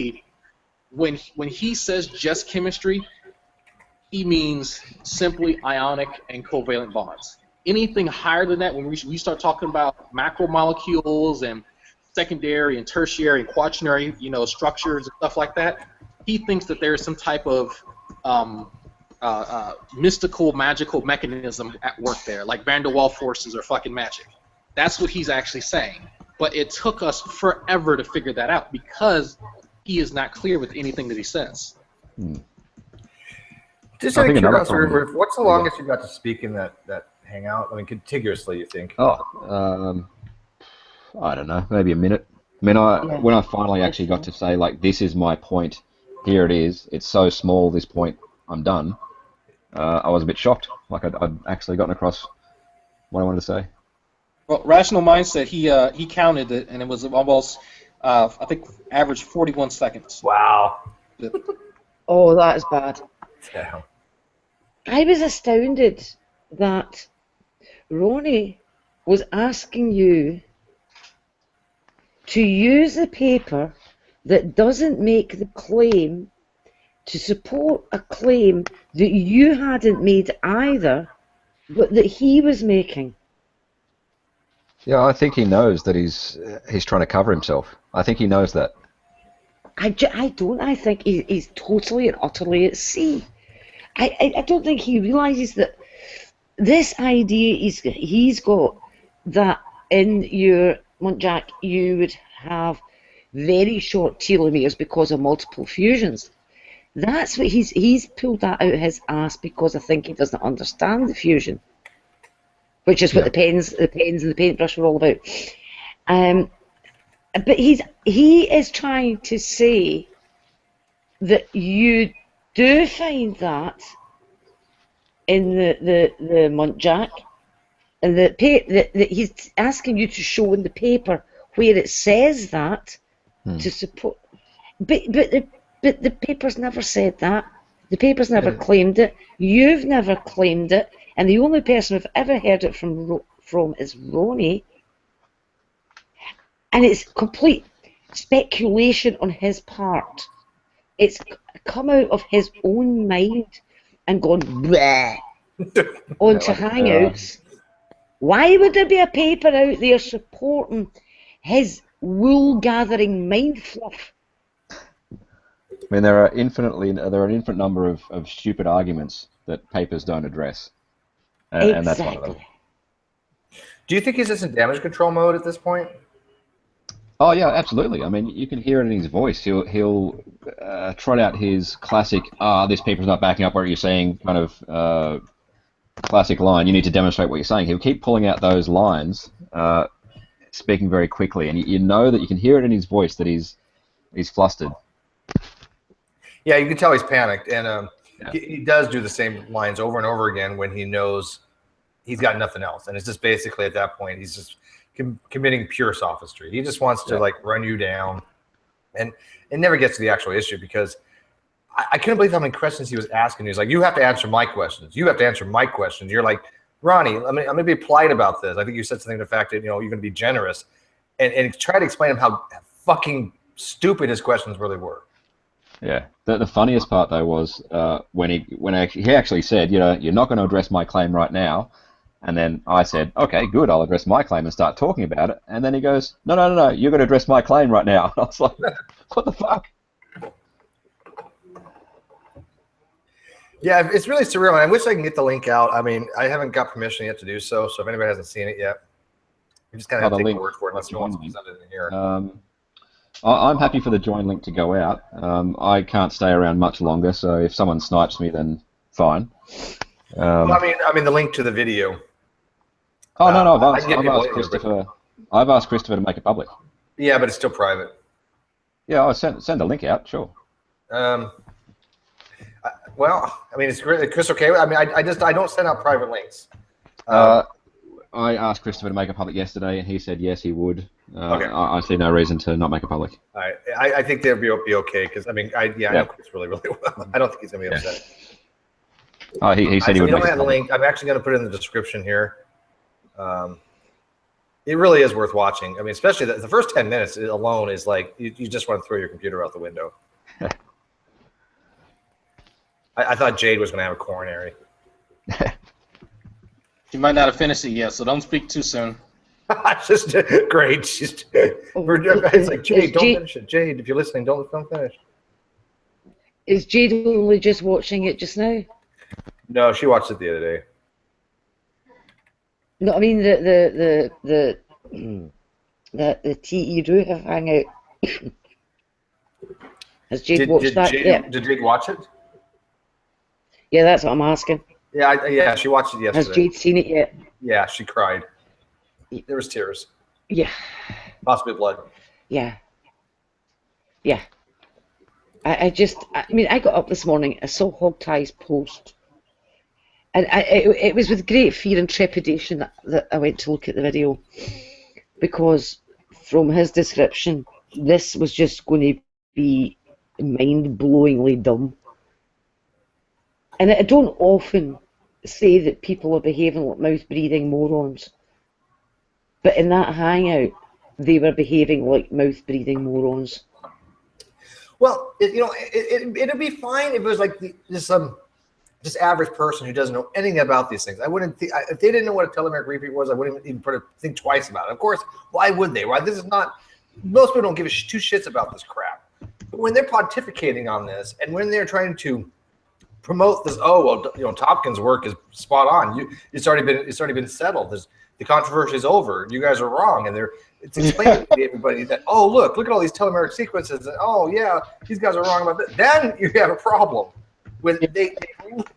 When he says just chemistry, he means simply ionic and covalent bonds. Anything higher than that, when we start talking about macromolecules and secondary and tertiary and quaternary, you know, structures and stuff like that, he thinks that there is some type of mystical, magical mechanism at work there, like Van der Waals forces or fucking magic. That's what he's actually saying. But it took us forever to figure that out because he is not clear with anything that he says. Just out of curiosity, what's the longest you got to speak in that hangout? I mean, contiguously, you think? Oh, I don't know, maybe a minute. I mean, when I finally actually got to say, like, this is my point, here it is, it's so small, this point, I'm done, I was a bit shocked. Like, I'd actually gotten across what I wanted to say. Well, Rational Mindset, he counted it, and it was almost, I think, average 41 seconds. Wow. Oh, that is bad. Damn. I was astounded that Ronnie was asking you to use a paper that doesn't make the claim to support a claim that you hadn't made either, but that he was making. Yeah, I think he knows that he's trying to cover himself. I think he knows that. I don't. I think he's totally and utterly at sea. I don't think he realises that this idea he's got, that in your muntjac you would have very short telomeres because of multiple fusions. That's what he's pulled that out of his ass because I think he doesn't understand the fusion, which is what the pens and the paintbrush are all about. But he is trying to say that you do find that in the muntjac, and that he's asking you to show in the paper where it says that to support. But the paper's never said that. The paper's never claimed it. You've never claimed it, and the only person I've ever heard it from is Ronnie. And it's complete speculation on his part. It's come out of his own mind and gone bleh onto Hangouts. Why would there be a paper out there supporting his wool-gathering mind fluff? I mean, there are an infinite number of stupid arguments that papers don't address, and that's one of them. Do you think he's just in damage control mode at this point? Oh yeah, absolutely. I mean, you can hear it in his voice. He'll trot out his classic, this paper's not backing up what you're saying, kind of classic line, you need to demonstrate what you're saying. He'll keep pulling out those lines, speaking very quickly, and you know that you can hear it in his voice that he's flustered. Yeah, you can tell he's panicked, and Yeah. he does do the same lines over and over again when he knows he's got nothing else, and it's just basically at that point he's just committing pure sophistry. He just wants to like run you down, and it never gets to the actual issue because I couldn't believe how many questions he was asking. He was like, "You have to answer my questions. You have to answer my questions." You're like, Ronnie, I'm gonna be polite about this. I think you said something to the fact that you're gonna be generous, and try to explain him how fucking stupid his questions really were. Yeah. The funniest part though was when he actually said, you're not going to address my claim right now, and then I said, okay, good, I'll address my claim and start talking about it, and then he goes, no, you're going to address my claim right now. I was like, what the fuck? Yeah, it's really surreal. And I wish I can get the link out. I mean, I haven't got permission yet to do so. So if anybody hasn't seen it yet, you just kind of have to take my word for it unless you want to send it in here. I'm happy for the join link to go out. I can't stay around much longer, so if someone snipes me, then fine. Well, I mean the link to the video. Oh no, I've asked Christopher to make it public. Yeah, but it's still private. Yeah, I'll send the link out, sure. Well, I mean, it's great. Chris, okay. I mean, I don't send out private links. I asked Christopher to make it public yesterday, and he said yes, he would. Okay. I see no reason to not make it public. All right. I think they'll be okay because I mean, I know Chris really well. I don't think he's gonna be upset. Oh, he said he would. You don't have the link. I'm actually gonna put it in the description here. It really is worth watching. I mean, especially the first 10 minutes alone is like you just want to throw your computer out the window. I thought Jade was gonna have a coronary. She might not have finished it yet, so don't speak too soon. It's just great. It's like, Jade, don't finish it. Jade, if you're listening, don't finish. Is Jade only just watching it just now? No, she watched it the other day. No, I mean the TE Roohif hangout. Has Jade watched that yet? Did Jade watch it? Yeah, that's what I'm asking. Yeah, she watched it yesterday. Has Jade seen it yet? Yeah, she cried. There was tears. Yeah. Possibly blood. Yeah. Yeah. I mean, I got up this morning, I saw Hogtie's post, and it was with great fear and trepidation that I went to look at the video, because from his description, this was just going to be mind-blowingly dumb. And I don't often say that people are behaving like mouth-breathing morons, but in that hangout, they were behaving like mouth-breathing morons. Well, it'd be fine if it was like this average person who doesn't know anything about these things. I wouldn't think, if they didn't know what a telomeric repeat was, I wouldn't even think twice about it. Of course, why would they? Right? This is not. Most people don't give two shits about this crap. But when they're pontificating on this, and when they're trying to promote this, Tomkins' work is spot on. It's already been settled. The controversy is over. You guys are wrong, and it's explaining to everybody that look at all these telomeric sequences, and yeah, these guys are wrong about that. Then you have a problem when they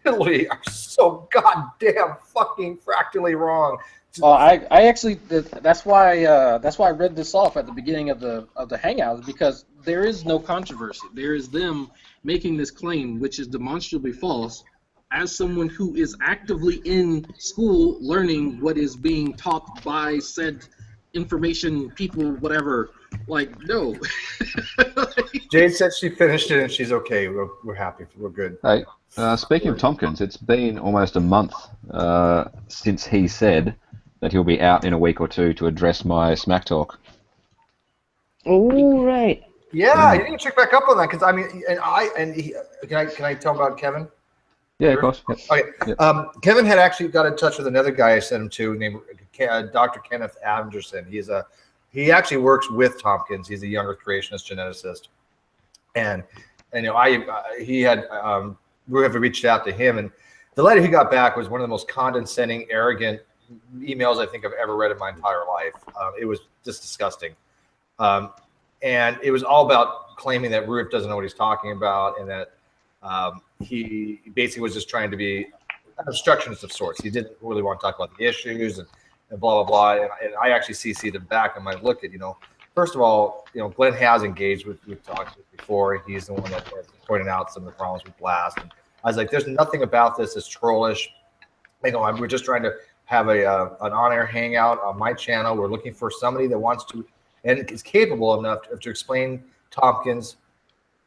literally are so goddamn fucking fractally wrong. Oh, I actually that's why I read this off at the beginning of the hangout, because there is no controversy. There is them making this claim, which is demonstrably false, as someone who is actively in school learning what is being taught by said information people, whatever. Like, no. Jade said she finished it and she's okay. We're happy. We're good. Hey, speaking of Tomkins, it's been almost a month since he said that he'll be out in a week or two to address my smack talk. Oh, right. Yeah, you need to check back up on that, because I mean, can I tell about Kevin? Yeah, of course. Yep. Okay. Yep. Kevin had actually got in touch with another guy I sent him to named Dr. Kenneth Anderson. He actually works with Tomkins. He's a younger creationist geneticist, and he had Roohif reached out to him, and the letter he got back was one of the most condescending, arrogant emails I think I've ever read in my entire life. It was just disgusting. And it was all about claiming that Roohif doesn't know what he's talking about, and that he basically was just trying to be an obstructionist of sorts. He didn't really want to talk about the issues and blah, blah, blah. And I actually CC'd him back. And I look at, first of all, Glenn has engaged with Tomkins before. He's the one that pointed out some of the problems with Blast. And I was like, there's nothing about this that's trollish. We're just trying to have an on-air hangout on my channel. We're looking for somebody that wants to and is capable enough to explain Tomkins'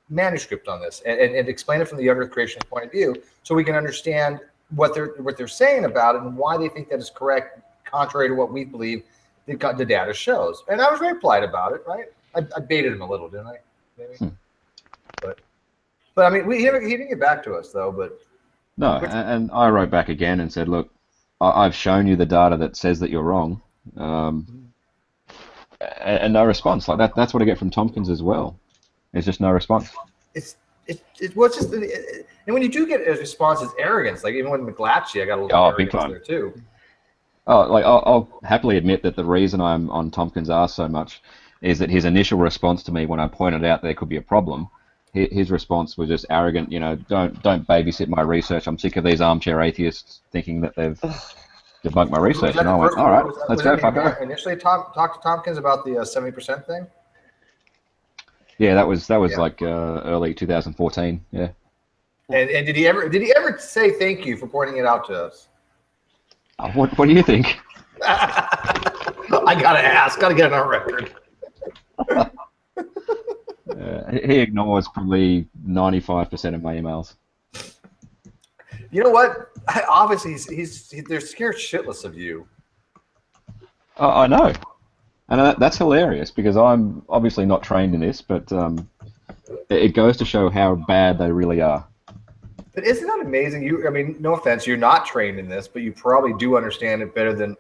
manuscript on this and explain it from the Earth creation point of view, so we can understand what they're saying about it and why they think that is correct, contrary to what we believe the data shows. And I was very polite about it, right? I baited him a little, didn't I? Maybe. But I mean, he didn't get back to us though. But no, and I wrote back again and said, look, I've shown you the data that says that you're wrong, and no response. Like that's what I get from Tomkins as well. It's just no response. It's just, and when you do get a response, it's arrogance. Like even with McGlatchy, I got a little arrogance there too. Oh, like I'll happily admit that the reason I'm on Tomkins' ass so much is that his initial response to me when I pointed out there could be a problem, his response was just arrogant. Don't babysit my research. I'm sick of these armchair atheists thinking that they've debunked my research. And I went, all right, let's go. Initially, talked to Tomkins about the 70% thing. Yeah, that was like early 2014. Yeah. And did he ever say thank you for pointing it out to us? What do you think? I gotta ask. Gotta get it on record. He ignores probably 95% of my emails. You know what? Obviously, they're scared shitless of you. I know. And that's hilarious because I'm obviously not trained in this, but it goes to show how bad they really are. But isn't that amazing? I mean, no offense, you're not trained in this, but you probably do understand it better than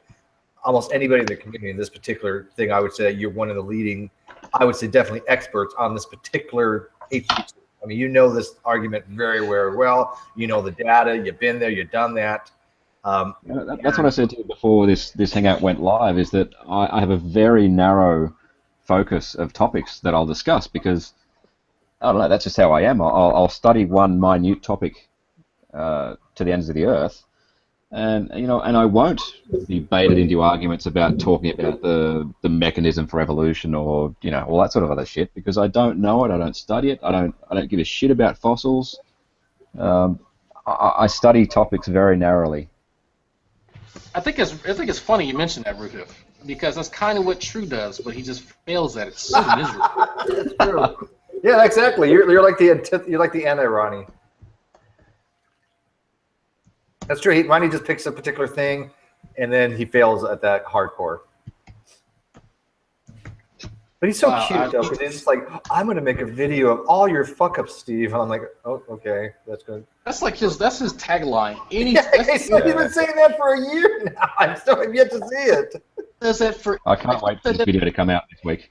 almost anybody in the community in this particular thing. I would say you're one of the leading, I would say definitely experts on this particular HC. I mean, you know this argument very, very well. You know the data. You've been there. You've done that. That's what I said to you before this hangout went live, is that I have a very narrow focus of topics that I'll discuss because, I don't know, that's just how I am. I'll study one minute topic to the ends of the earth, and I won't be baited into arguments about talking about the mechanism for evolution or all that sort of other shit because I don't know it, I don't study it, I don't give a shit about fossils. I study topics very narrowly. I think it's funny you mentioned that, Roohif, because that's kind of what True does, but he just fails at it so miserably. That's true. Yeah, exactly. You're like the anti-Ronnie. That's true. Ronnie just picks a particular thing, and then he fails at that hardcore. But he's so cute though, because he's just like, I'm gonna make a video of all your fuck ups, Steve. And I'm like, oh, okay, that's good. That's like his tagline. He's been saying that for a year now. I still have yet to see it. Does that for? I can't wait for this video to come out this week.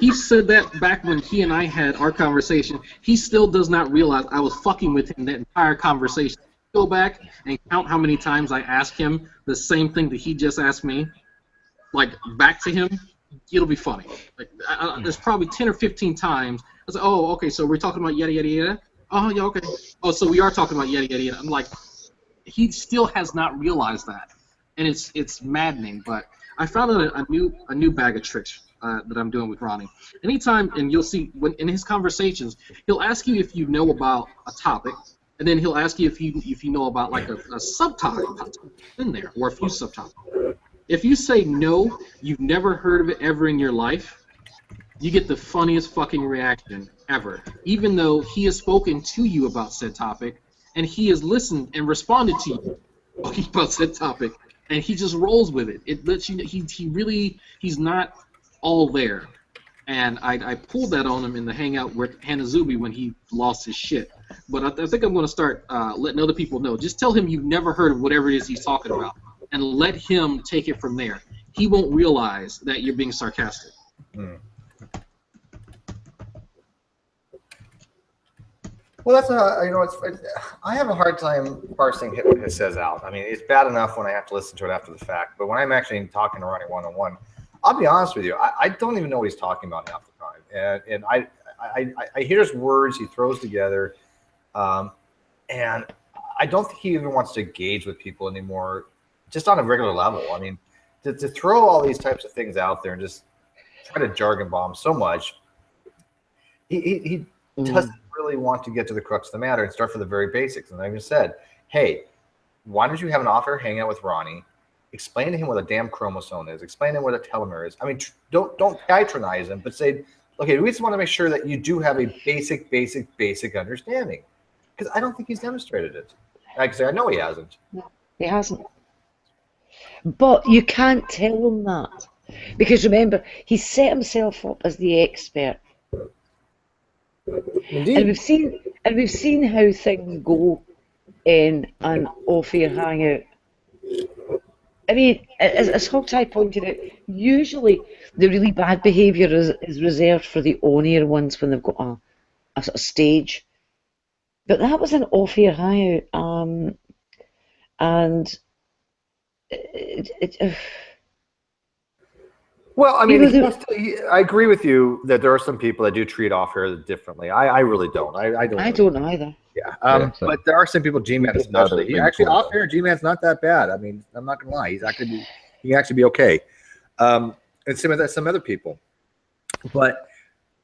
He said that back when he and I had our conversation. He still does not realize I was fucking with him that entire conversation. Go back and count how many times I asked him the same thing that he just asked me, like back to him. It'll be funny. Like there's probably 10 or 15 times. I was like, oh, okay, so we're talking about yada yada yada. Oh yeah, okay. Oh, so we are talking about yada yada yada. I'm like, he still has not realized that, and it's maddening. But I found out a new bag of tricks that I'm doing with Ronnie. Anytime, and you'll see when in his conversations, he'll ask you if you know about a topic, and then he'll ask you if you know about like a subtopic in there or a few subtopics. If you say no, you've never heard of it ever in your life, you get the funniest fucking reaction ever. Even though he has spoken to you about said topic, and he has listened and responded to you talking about said topic, and he just rolls with it. It lets you know he's not all there. And I pulled that on him in the hangout with Hanazubi when he lost his shit. But I think I'm going to start letting other people know. Just tell him you've never heard of whatever it is he's talking about, and let him take it from there. He won't realize that you're being sarcastic. Well, that's I have a hard time parsing what he says out. I mean, it's bad enough when I have to listen to it after the fact, but when I'm actually talking to Ronnie one-on-one, I'll be honest with you, I don't even know what he's talking about half the time, and I hear his words he throws together, and I don't think he even wants to engage with people anymore, just on a regular level. I mean, to throw all these types of things out there and just try to jargon bomb so much, he doesn't really want to get to the crux of the matter and start from the very basics. And I even said, hey, why don't you have an off-air hangout with Ronnie? Explain to him what a damn chromosome is. Explain to him what a telomere is. I mean, don't patronize him, but say, okay, we just want to make sure that you do have a basic understanding, because I don't think he's demonstrated it. Like I say, I know he hasn't. No, he hasn't. But you can't tell him that, because remember, he set himself up as the expert. Indeed. And we've seen how things go in an off-air hangout. I mean, as Hogtie pointed out, usually the really bad behaviour is reserved for the on-air ones when they've got a sort of stage. But that was an off-air hangout, and well, I mean, you know, I agree with you that there are some people that do treat off-air differently. I really don't. I don't. I don't either. Yeah. But there are some people, G-Man especially. He actually off-air, G-Man's not that bad. I mean, I'm not gonna lie. He can actually be okay. And some other people. But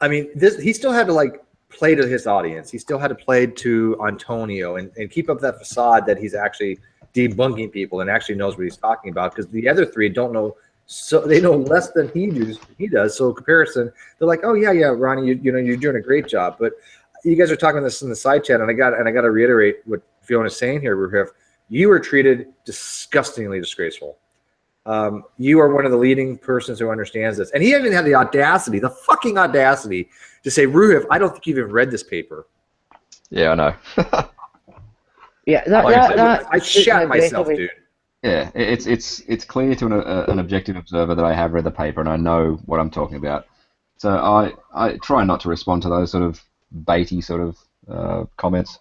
I mean, he still had to like play to his audience. He still had to play to Antonio and keep up that facade that he's actually debunking people and actually knows what he's talking about, because the other three don't know. So they know less than he does. So in comparison, they're like, oh yeah, Ronnie, you know, you're doing a great job. But you guys are talking this in the side chat, and I got to reiterate what Fiona's saying here, Roohif. You were treated disgustingly disgraceful. You are one of the leading persons who understands this, and he even had the fucking audacity, to say, Roohif, I don't think you've even read this paper. Yeah, I know. Yeah, I shat myself, dude. Yeah, it's clear to an objective observer that I have read the paper and I know what I'm talking about. So I try not to respond to those sort of baity sort of comments.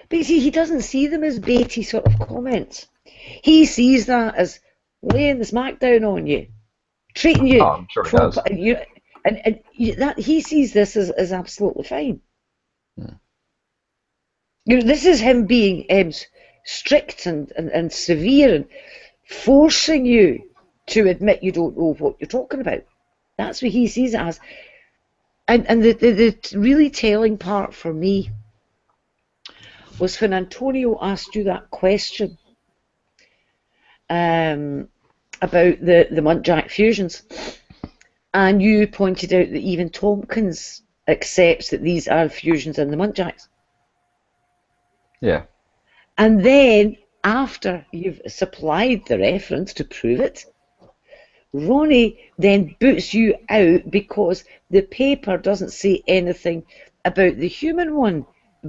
But you see, he doesn't see them as baity sort of comments. He sees that as laying the smackdown on you, treating you. Oh, I'm sure he does. That he sees this as absolutely fine. You know, this is him being strict and severe and forcing you to admit you don't know what you're talking about. That's what he sees it as. And the really telling part for me was when Antonio asked you that question about the muntjac fusions, and you pointed out that even Tomkins accepts that these are fusions in the muntjacs. Yeah. And then, after you've supplied the reference to prove it, Ronnie then boots you out because the paper doesn't say anything about the human one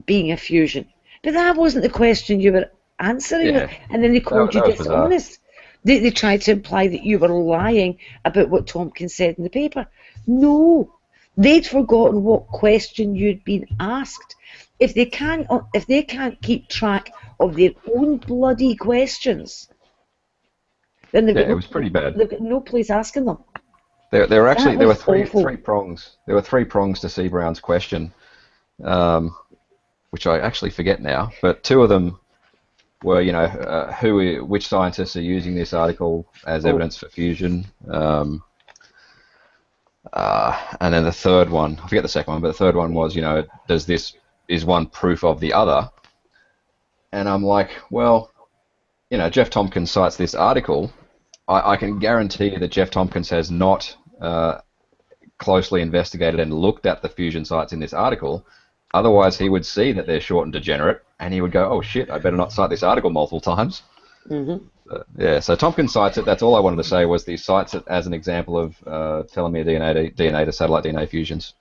being a fusion. But that wasn't the question you were answering. Yeah. And then they called you was dishonest. They tried to imply that you were lying about what Tomkins said in the paper. No, they'd forgotten what question you'd been asked. If they can't keep track of their own bloody questions, then they've got it was pretty bad. They've got no place asking them. There were three awful. prongs. There were three prongs to C. Brown's question, which I actually forget now. But two of them were, you know, which scientists are using this article as evidence for fusion, and then the third one, I forget the second one, but the third one was, you know, is one proof of the other? And I'm like, well, you know, Jeff Tomkins cites this article. I can guarantee you that Jeff Tomkins has not closely investigated and looked at the fusion sites in this article. Otherwise, he would see that they're short and degenerate, and he would go, oh shit, I better not cite this article multiple times. Yeah, so Tomkins cites it. That's all I wanted to say, was he cites it as an example of telomere DNA to satellite DNA fusions,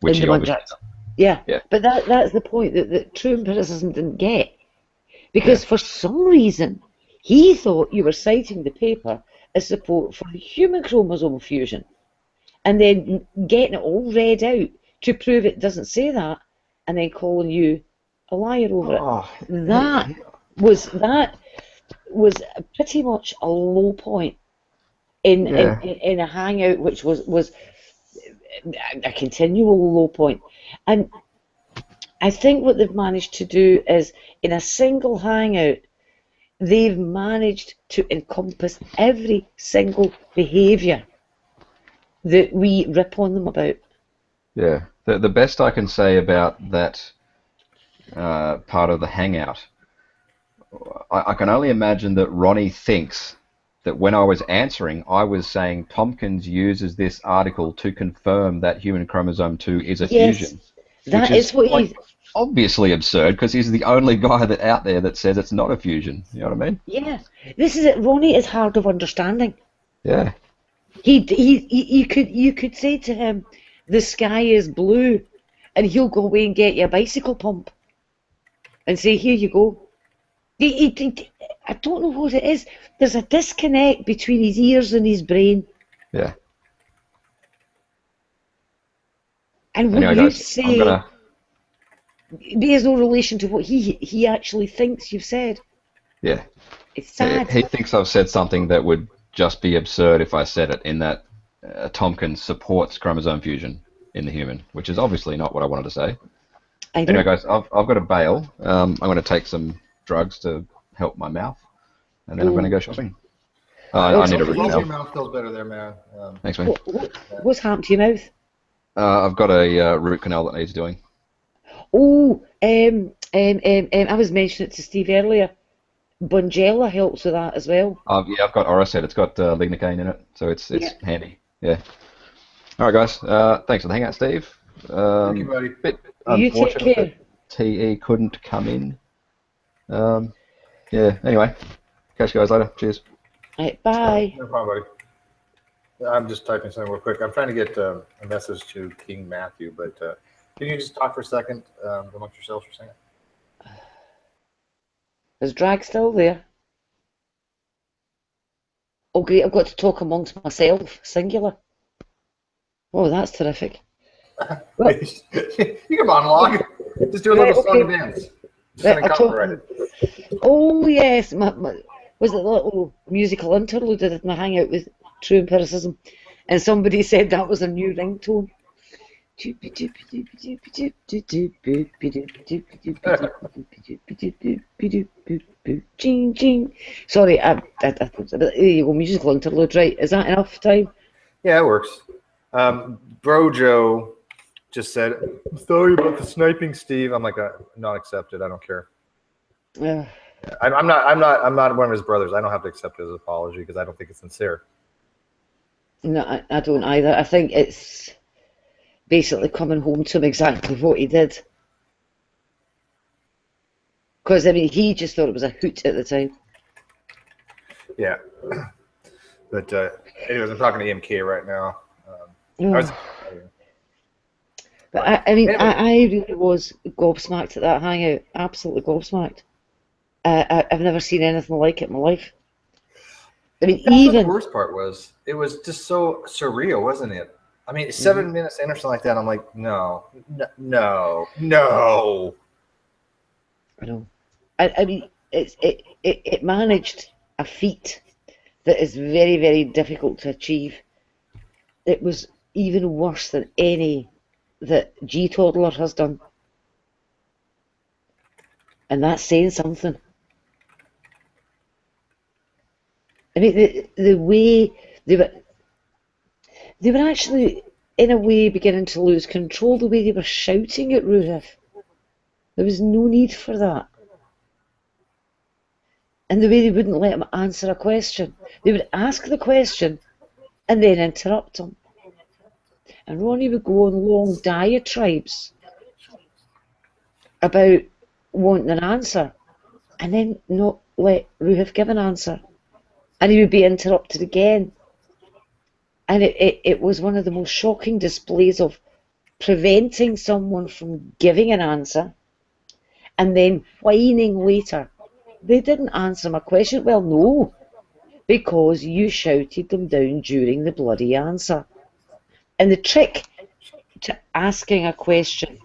which he obviously does. Yeah, but that's the point that TrueEmpiricism didn't get. Because for some reason, he thought you were citing the paper as support for human chromosome fusion, and then getting it all read out to prove it doesn't say that, and then calling you a liar over it. That was pretty much a low point in a hangout, which was a continual low point. And I think what they've managed to do is, in a single hangout, they've managed to encompass every single behaviour that we rip on them about. Yeah. The best I can say about that part of the hangout, I can only imagine that Ronnie thinks that when I was answering, I was saying Tomkins uses this article to confirm that human chromosome 2 is a fusion. That is what like, he's... obviously absurd, because he's the only guy that out there that says it's not a fusion. You know what I mean? Yeah. This is it. Ronnie is hard of understanding. Yeah. You could say to him, the sky is blue, and he'll go away and get you a bicycle pump and say, here you go. I don't know what it is. There's a disconnect between his ears and his brain. Yeah. And what Anyway, you guys, say bears no relation to what he actually thinks you've said. Yeah. It's sad. He thinks I've said something that would just be absurd if I said it, in that Tomkins supports chromosome fusion in the human, which is obviously not what I wanted to say. Anyway, guys, I've got to bail. I'm going to take some drugs to help my mouth, and then I'm going to go shopping. I need a root canal. Your mouth feels better there, man. Thanks, man. What's happened to your mouth? I've got a root canal that needs doing. Oh, I was mentioning it to Steve earlier. Bungella helps with that as well. Yeah, I've got Oracet. It's got lignocaine in it, so it's handy. Yeah. All right, guys. Thanks for the hangout, Steve. Thank you, buddy. Bit You take unfortunate care. that TE couldn't come in. Yeah. Anyway, catch you guys later. Cheers. Right, bye. No problem, buddy. I'm just typing something real quick. I'm trying to get a message to King Matthew, but can you just talk for a second amongst yourselves for a second? Is Drag still there? Oh, great, I've got to talk amongst myself, singular. Oh, that's terrific. You can monologue. Just do a little song and dance. Oh, yes. Was it the little musical interlude I did my hangout with TrueEmpiricism? And somebody said that was a new ringtone. Sorry, there you go, musical interlude, right? Is that enough time? Yeah, it works. Brojo just said, "I'm sorry about the sniping, Steve." I'm like, not accepted. I don't care. Yeah. I'm not one of his brothers. I don't have to accept his apology because I don't think it's sincere. No, I don't either. I think it's basically coming home to him exactly what he did. Because, I mean, he just thought it was a hoot at the time. Yeah. But anyways, I'm talking to EMK right now. But I mean, I really was gobsmacked at that hangout. Absolutely gobsmacked. I've never seen anything like it in my life. I mean, That's what the worst part was. It was just so surreal, wasn't it? I mean, 7 minutes in or something like that. I'm like, no. I know. I mean, it managed a feat that is very, very difficult to achieve. It was even worse than any that G-Toddler has done. And that's saying something. I mean, the way they were actually, in a way, beginning to lose control, the way they were shouting at Roohif. There was no need for that. And the way they wouldn't let him answer a question. They would ask the question and then interrupt him. And Ronnie would go on long diatribes about wanting an answer and then not let Roohif give an answer. And he would be interrupted again. And it was one of the most shocking displays of preventing someone from giving an answer and then whining later. They didn't answer my question. Well, no, because you shouted them down during the bloody answer. And the trick to asking a question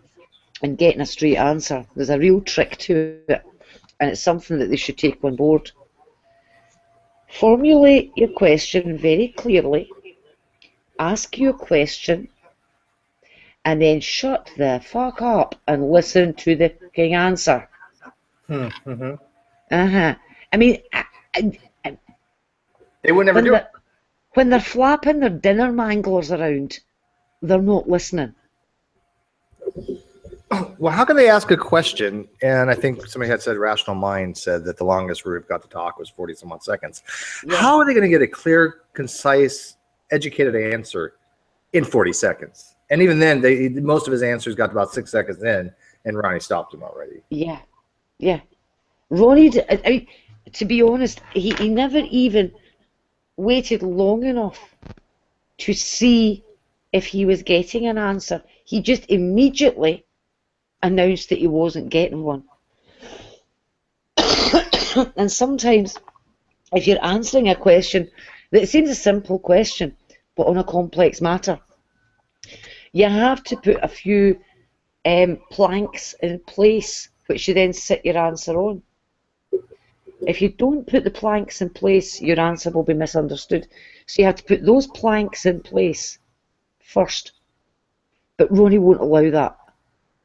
and getting a straight answer, there's a real trick to it, and it's something that they should take on board. Formulate your question very clearly. Ask your question and then shut the fuck up and listen to the fucking answer. Mm-hmm. I mean, They would never do it. When they're flapping their dinner manglers around, they're not listening. Well, how can they ask a question? And I think somebody had said Rational Mind said that the longest Roohif got to talk was 40-some odd seconds. Yeah. How are they going to get a clear, concise, educated answer in 40 seconds? And even then, most of his answers got to about 6 seconds in, and Ronnie stopped him already. Yeah, yeah. Ronnie, I mean, to be honest, he never even waited long enough to see if he was getting an answer. He just immediately announced that he wasn't getting one. And sometimes, if you're answering a question that seems a simple question, but on a complex matter, you have to put a few planks in place, which you then sit your answer on. If you don't put the planks in place, your answer will be misunderstood. So you have to put those planks in place first. But Ronnie won't allow that.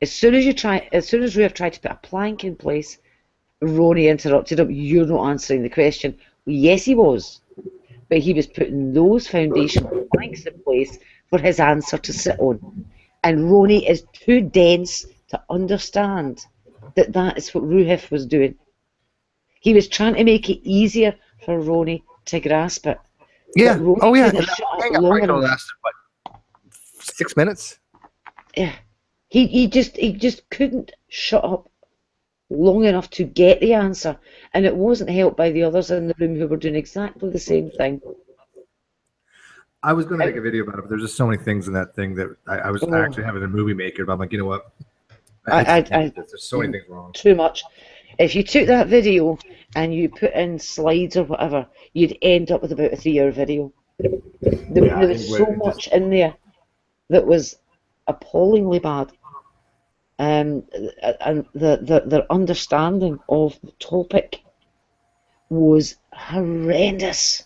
As soon as Roohif tried to put a plank in place, Ronnie interrupted him. You're not answering the question. Well, yes, he was. But he was putting those foundational planks in place for his answer to sit on. And Ronnie is too dense to understand that that is what Roohif was doing. He was trying to make it easier for Ronnie to grasp it. Yeah. Oh, yeah. That Probably lasted, what, 6 minutes? Yeah. He just couldn't shut up long enough to get the answer. And it wasn't helped by the others in the room who were doing exactly the same thing. I was going to make a video about it, but there's just so many things in that thing that I was actually having a movie maker, but I'm like, you know what? There's so many things wrong. Too much. If you took that video and you put in slides or whatever, you'd end up with about a 3-hour video. There was so much in there that was appallingly bad. And their understanding of the topic was horrendous.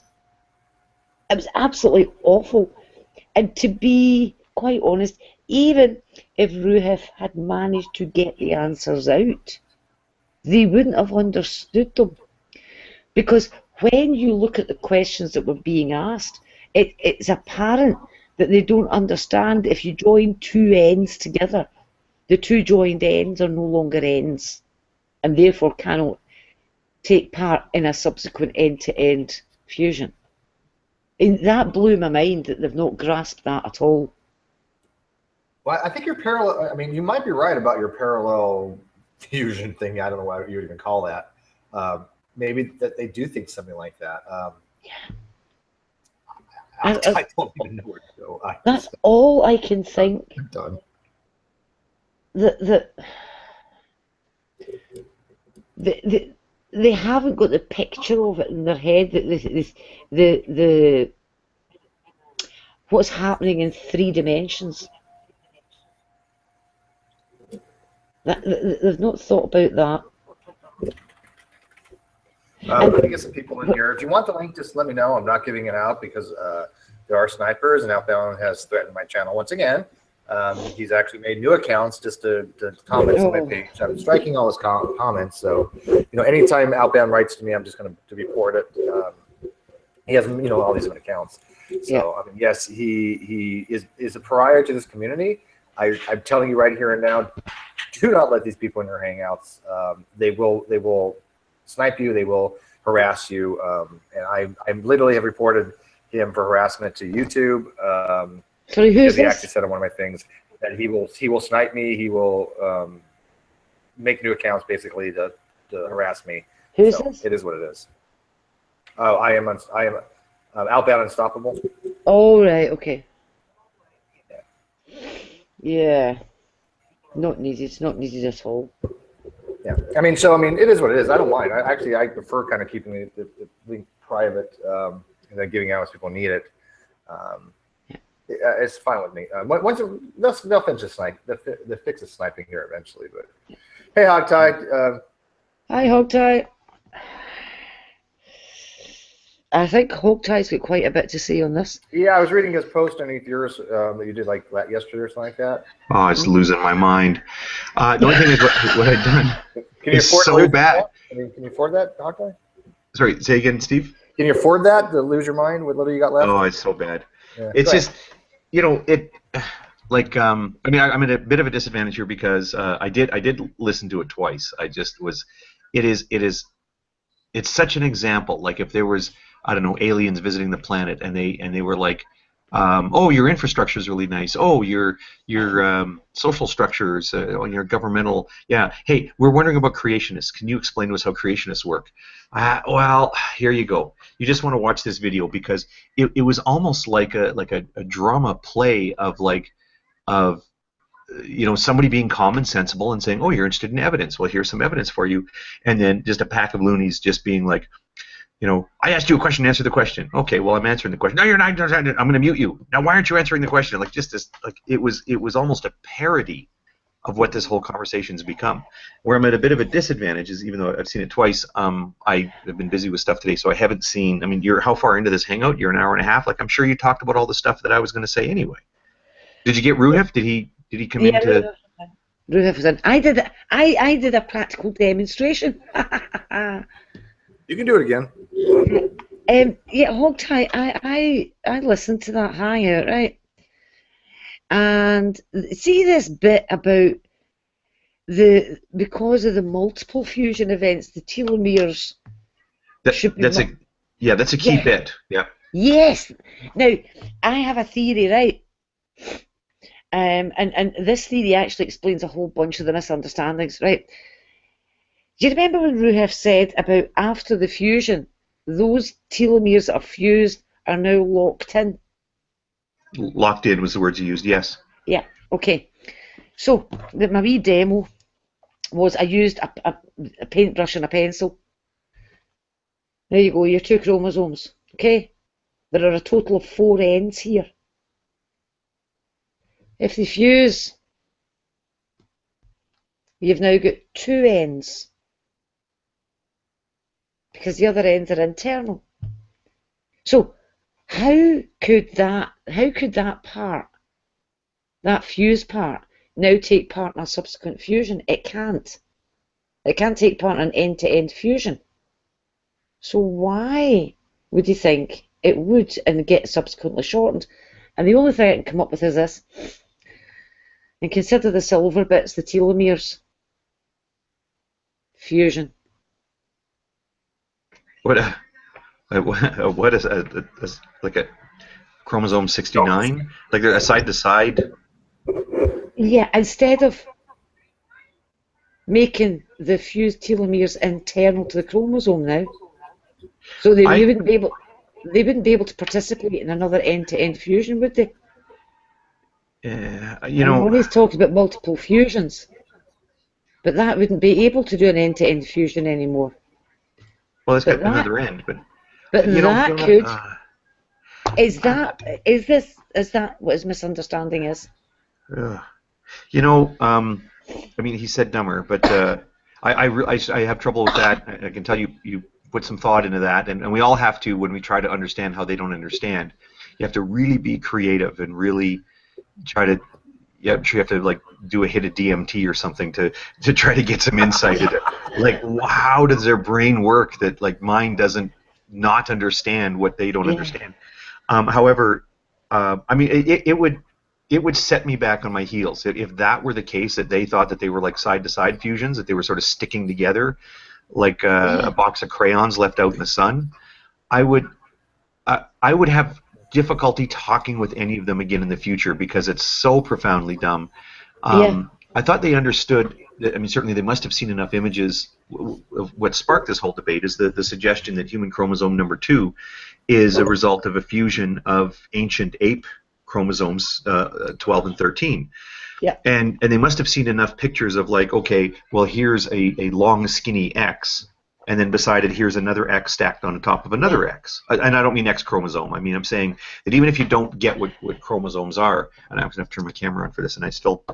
It was absolutely awful. And to be quite honest, even if Roohif had managed to get the answers out, they wouldn't have understood them. Because when you look at the questions that were being asked, it's apparent that they don't understand if you join two ends together, the two joined ends are no longer ends, and therefore cannot take part in a subsequent end-to-end fusion. And that blew my mind that they've not grasped that at all. Well, I think you're parallel. I mean, you might be right about your parallel fusion thing. I don't know why you would even call that. Maybe that they do think something like that. I don't even know where to go. That's all I can think. I'm done. They haven't got the picture of it in their head that the what's happening in 3 dimensions. They've not thought about that. Let me get some people in here. If you want the link, just let me know. I'm not giving it out because there are snipers, and Outbound has threatened my channel once again. He's actually made new accounts just to comment on my page. I'm striking all his comments, so anytime Outbound writes to me, I'm just going to report it. He has all these different accounts. So I mean, yes, he is a pariah to this community. I'm telling you right here and now, do not let these people in your hangouts. They will snipe you. They will harass you. And I literally have reported him for harassment to YouTube. Sorry, who's he this? actually said on one of my things that he will snipe me. He will make new accounts basically to harass me. Who's this? It is what it is. Oh, I am Outbound Unstoppable. Oh, right, okay. Yeah. Not needed at all. Yeah, I mean, it is what it is. I don't mind. I prefer kind of keeping the link private and then giving out as people need it. It's fine with me. They'll finish the snipe. They'll fix the sniping here eventually. But hey, Hogtie. Hi, Hogtie. I think Hogtie's got quite a bit to say on this. Yeah, I was reading his post underneath yours that you did like yesterday or something like that. Oh, it's losing my mind. The only thing is what I've done Can you is afford to so lose bad. Can you afford that, Hogtie? Sorry, say again, Steve? Can you afford that, to lose your mind with what little you got left? Oh, it's so bad. Yeah. It's just, you know, like, I mean, I'm at a bit of a disadvantage here because I did listen to it twice. It's such an example. Like if there was, I don't know, aliens visiting the planet and they were like, oh, your infrastructure is really nice. Oh, your social structures, your governmental. Yeah. Hey, we're wondering about creationists. Can you explain to us how creationists work? Well, here you go. You just want to watch this video because it was almost like a drama play of you know, somebody being common sensible and saying, oh, you're interested in evidence. Well, here's some evidence for you. And then just a pack of loonies just being like, you know, I asked you a question, answer the question. Okay, well, I'm answering the question. No, you're not. I'm going to mute you. Now, why aren't you answering the question? Like, just this, like, it was almost a parody of what this whole conversation's become. Where I'm at a bit of a disadvantage is, even though I've seen it twice, I have been busy with stuff today, so I haven't seen. I mean, you're how far into this hangout? You're an hour and a half. Like, I'm sure you talked about all the stuff that I was going to say anyway. Did you get Roohif? Did he come into? Roohif was in. I did a practical demonstration. You can do it again. Yeah, Hogtie, I listened to that hangout, right? And see this bit about because of the multiple fusion events, the telomeres should be. That's a key bit. Yeah. Yes. Now, I have a theory, right? And this theory actually explains a whole bunch of the misunderstandings, right? Do you remember when Roohif said about after the fusion, those telomeres that are fused are now locked in? Locked in was the words you used, yes. Yeah, okay. So, my wee demo was I used a paintbrush and a pencil. There you go, your 2 chromosomes, okay? There are a total of 4 ends here. If they fuse, you've now got 2 ends. Because the other ends are internal. So how could that part, that fused part, now take part in a subsequent fusion? It can't. It can't take part in an end-to-end fusion. So why would you think it would and get subsequently shortened? And the only thing I can come up with is this. And consider the silver bits, the telomeres. Fusion. What is like a chromosome 69? Like they're a side to side? Yeah, instead of making the fused telomeres internal to the chromosome now, so they wouldn't be able to participate in another end-to-end fusion, would they? You know. Ronnie's talking about multiple fusions, but that wouldn't be able to do an end-to-end fusion anymore. Well, it's got another end, but that could. Is that what his misunderstanding is? You know, I mean, he said dumber, but I have trouble with that. I can tell you put some thought into that, and we all have to when we try to understand how they don't understand. You have to really be creative and really try to. Yeah, I'm sure you have to like do a hit of DMT or something to try to get some insight into like how does their brain work that like mine doesn't not understand what they don't understand. However, I mean it would set me back on my heels if that were the case, that they thought that they were like side to side fusions, that they were sort of sticking together like a box of crayons left out in the sun. I would have difficulty talking with any of them again in the future because it's so profoundly dumb. I thought they understood. I mean, certainly they must have seen enough images. What sparked this whole debate is the suggestion that human chromosome number 2 is a result of a fusion of ancient ape chromosomes 12 and 13. Yeah. And they must have seen enough pictures of like, okay, well, here's a long skinny X. And then beside it, here's another X stacked on top of another X. And I don't mean X chromosome. I mean, I'm saying that even if you don't get what chromosomes are, and I'm going to have to turn my camera on for this, and I still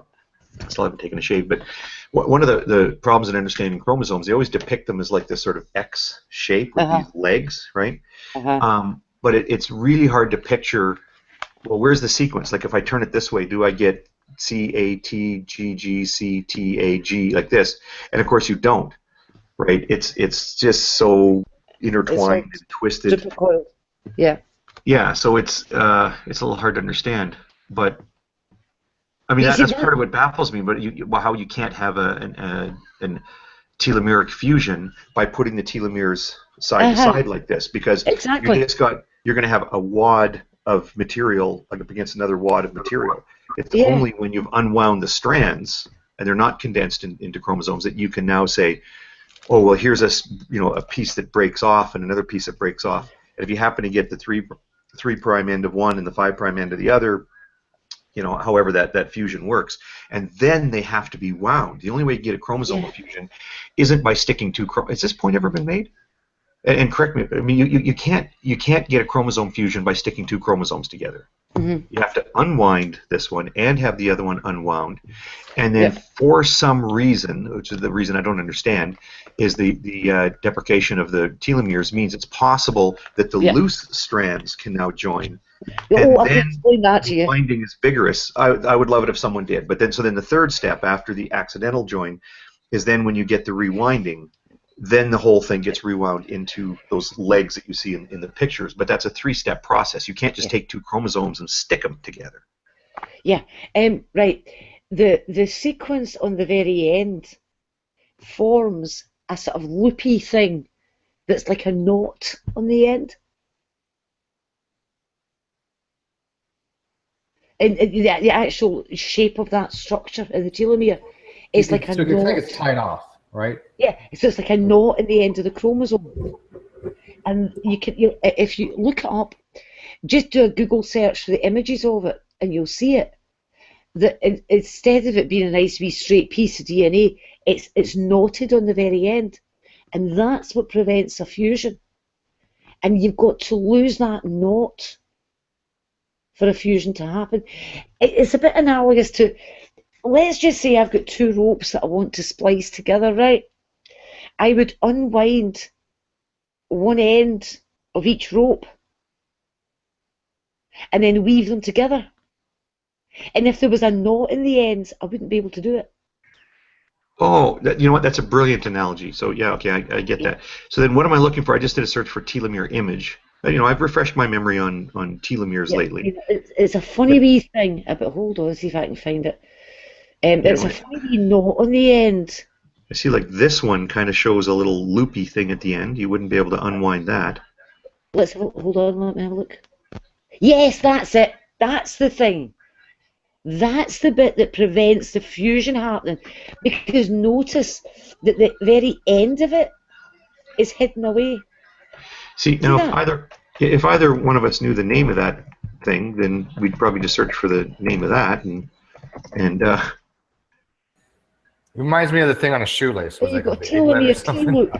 I still haven't taken a shave, but one of the problems in understanding chromosomes, they always depict them as like this sort of X shape with these legs, right? But it's really hard to picture, well, where's the sequence? Like if I turn it this way, do I get CATGGCTAG like this? And of course you don't, right? It's just so intertwined and twisted. Yeah. Yeah, so it's a little hard to understand, but I mean that's part of what baffles me. But how you can't have an telomeric fusion by putting the telomeres side to side like this, because you're going to have a wad of material up against another wad of material. It's only when you've unwound the strands and they're not condensed into chromosomes that you can now say, oh well, here's a piece that breaks off and another piece that breaks off. And if you happen to get the 3' end of one and the 5' end of the other, however that fusion works, and then they have to be wound. The only way you get a chromosomal fusion isn't by sticking two. Has this point ever been made? And correct me. I mean, you can't get a chromosome fusion by sticking two chromosomes together. You have to unwind this one and have the other one unwound, and then for some reason, which is the reason I don't understand, is the deprecation of the telomeres means it's possible that the loose strands can now join. And I can explain that to you. Winding is vigorous. I would love it if someone did. But then, so then the third step after the accidental join is then when you get the rewinding, then the whole thing gets rewound into those legs that you see in the pictures. But that's a 3-step process. You can't just take two chromosomes and stick them together. Yeah, right. The sequence on the very end forms a sort of loopy thing that's like a knot on the end. And the actual shape of that structure in the telomere is like a knot. So it's like it's tied off, right? Yeah, so it's like a knot at the end of the chromosome. And if you look it up, just do a Google search for the images of it, and you'll see it. That instead of it being a nice wee straight piece of DNA, it's knotted on the very end, and that's what prevents a fusion. And you've got to lose that knot for a fusion to happen. It's a bit analogous to, let's just say I've got two ropes that I want to splice together, right? I would unwind one end of each rope and then weave them together. And if there was a knot in the ends, I wouldn't be able to do it. Oh, you know what? That's a brilliant analogy. So yeah, okay, I get that. So then what am I looking for? I just did a search for telomere image. I've refreshed my memory on telomeres lately. It's a funny wee thing. But hold on, see if I can find it. It's a funny wee knot on the end. I see, like this one kind of shows a little loopy thing at the end. You wouldn't be able to unwind that. Hold on, let me have a look. Yes, that's it. That's the thing. That's the bit that prevents the fusion happening. Because notice that the very end of it is hidden away. See, now if either one of us knew the name of that thing, then we'd probably just search for the name of that and it reminds me of the thing on a shoelace. Was like telomere T-loop.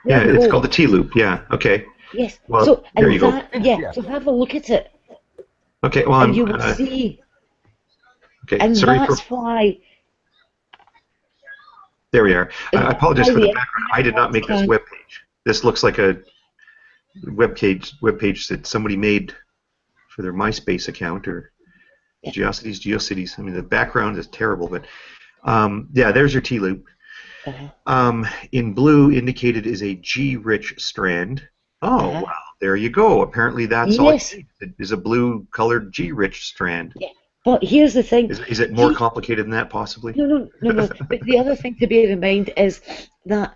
Yeah, it's called the T-loop. Yeah. Okay. Yes. Well, so there you go. Yeah. So have a look at it. Okay. Well, and you will see. Okay. And that's why. There we are. I apologize for the background. I did not make this web page. This looks like a web page that somebody made for their MySpace account or GeoCities. I mean, the background is terrible, but yeah, there's your T-loop. In blue, indicated is a G-rich strand. Oh, wow, there you go. Apparently that's all it is, a blue-colored G-rich strand. Yeah. But here's the thing. Is it more complicated than that, possibly? No. But the other thing to bear in mind is that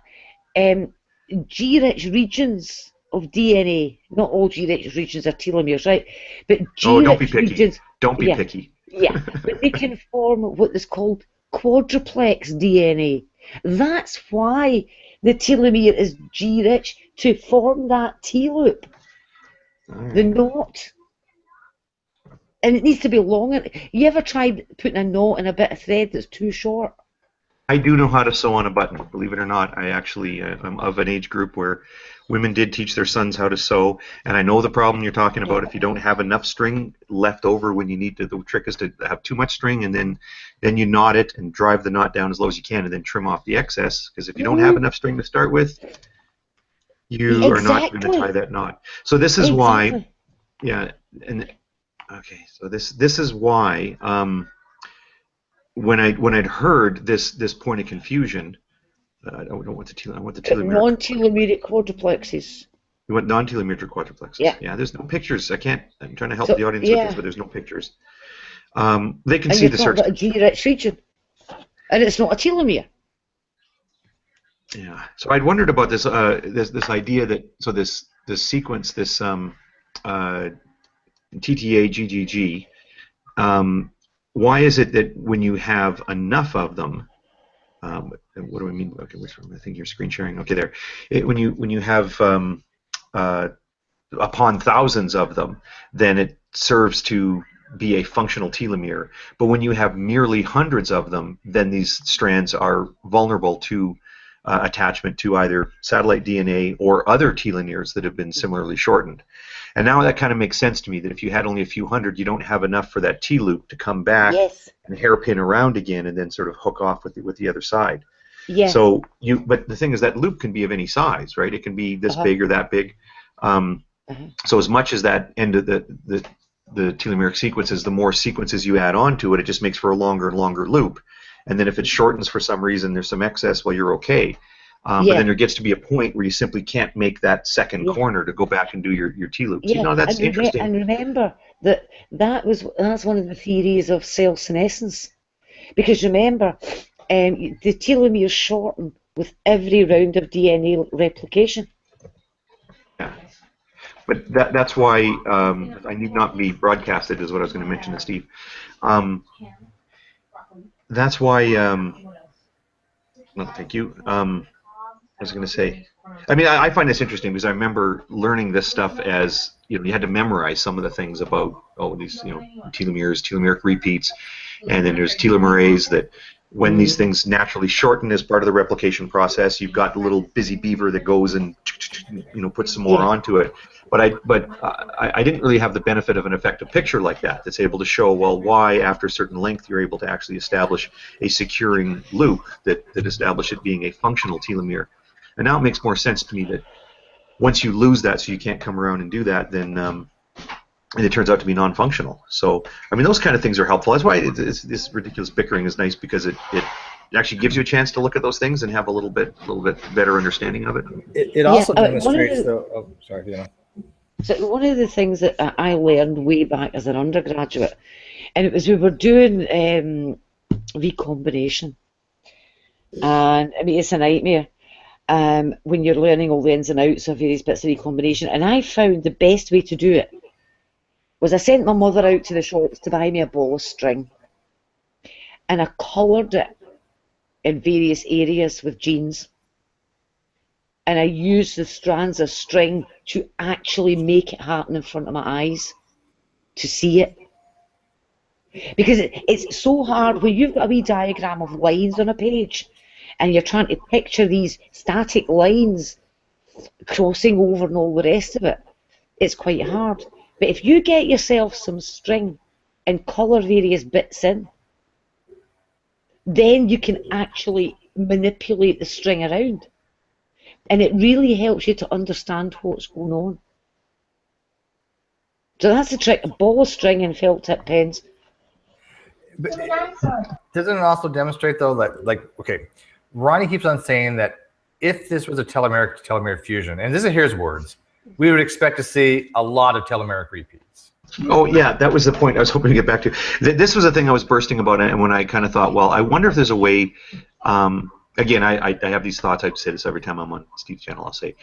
G-rich regions of DNA, not all G-rich regions are telomeres, right? But G-rich regions... Don't be picky. Yeah, but they can form what is called quadruplex DNA. That's why the telomere is G-rich, to form that T-loop. The knot. And it needs to be longer. You ever tried putting a knot in a bit of thread that's too short? I do know how to sew on a button. Believe it or not, I actually I'm of an age group where women did teach their sons how to sew, and I know the problem you're talking about. If you don't have enough string left over when you need to, the trick is to have too much string, and then you knot it and drive the knot down as low as you can, and then trim off the excess. Because if you don't have enough string to start with, you are not going to tie that knot. So this is why, yeah, and okay, so this is why. When I'd heard this point of confusion, I don't want the telomeric. I want the telomeric. Non-telomeric quadruplexes. You want non-telomeric quadruplexes? Yeah. Yeah. There's no pictures. I can't. I'm trying to help the audience with this, but there's no pictures. They can see the search. And it's not a G-rich region, and it's not a telomere. Yeah. So I'd wondered about this this idea that this sequence, this TTA GGG. Why is it that when you have enough of them, what do I mean? Okay, which one? I think you're screen sharing. Okay, there. When you have upon thousands of them, then it serves to be a functional telomere. But when you have merely hundreds of them, then these strands are vulnerable to attachment to either satellite DNA or other telomeres that have been similarly shortened. And now that kind of makes sense to me, that if you had only a few hundred, you don't have enough for that T-loop to come back and hairpin around again and then sort of hook off with the other side. Yeah. So but the thing is, that loop can be of any size, right? It can be this big or that big. So as much as that end of the telomeric sequences, the more sequences you add on to it, it just makes for a longer and longer loop. And then if it shortens for some reason, there's some excess, well, you're okay. But then there gets to be a point where you simply can't make that second corner to go back and do your T-loop. So, that's interesting. And remember that's one of the theories of self-senescence. Because remember, the telomeres shorten with every round of DNA replication. Yeah. But that's why I need not be broadcasted, is what I was going to mention to Steve. That's why, no, thank you. I was going to say, I mean, I find this interesting because I remember learning this stuff as, you had to memorize some of the things about, these, telomeres, telomeric repeats, and then there's telomeres that when these things naturally shorten as part of the replication process, you've got the little busy beaver that goes and, puts some more onto it. But I didn't really have the benefit of an effective picture like that that's able to show, well, why after a certain length you're able to actually establish a securing loop that establish it being a functional telomere. And now it makes more sense to me that once you lose that, so you can't come around and do that, then it turns out to be non-functional. So, I mean, those kind of things are helpful. That's why this ridiculous bickering is nice, because it actually gives you a chance to look at those things and have a little bit better understanding of it. It also demonstrates, though. Oh, sorry, Fiona. So one of the things that I learned way back as an undergraduate, and it was we were doing recombination, and I mean, it's a nightmare when you're learning all the ins and outs of various bits of recombination. And I found the best way to do it was I sent my mother out to the shops to buy me a ball of string, and I coloured it in various areas with genes. And I used the strands of string to actually make it happen in front of my eyes, to see it. Because it's so hard when you've got a wee diagram of lines on a page and you're trying to picture these static lines crossing over and all the rest of it. It's quite hard. But if you get yourself some string and colour various bits in, then you can actually manipulate the string around. And it really helps you to understand what's going on. So that's the trick: a ball of string and felt tip pens. But doesn't it also demonstrate, though, that, like, okay, Ronnie keeps on saying that if this was a telomeric to telomere fusion, and this is his words, we would expect to see a lot of telomeric repeats. Oh, yeah, that was the point I was hoping to get back to. This was the thing I was bursting about, and when I kind of thought, well, I wonder if there's a way. Again, I have these thoughts. I say this every time I'm on Steve's channel. I'll say,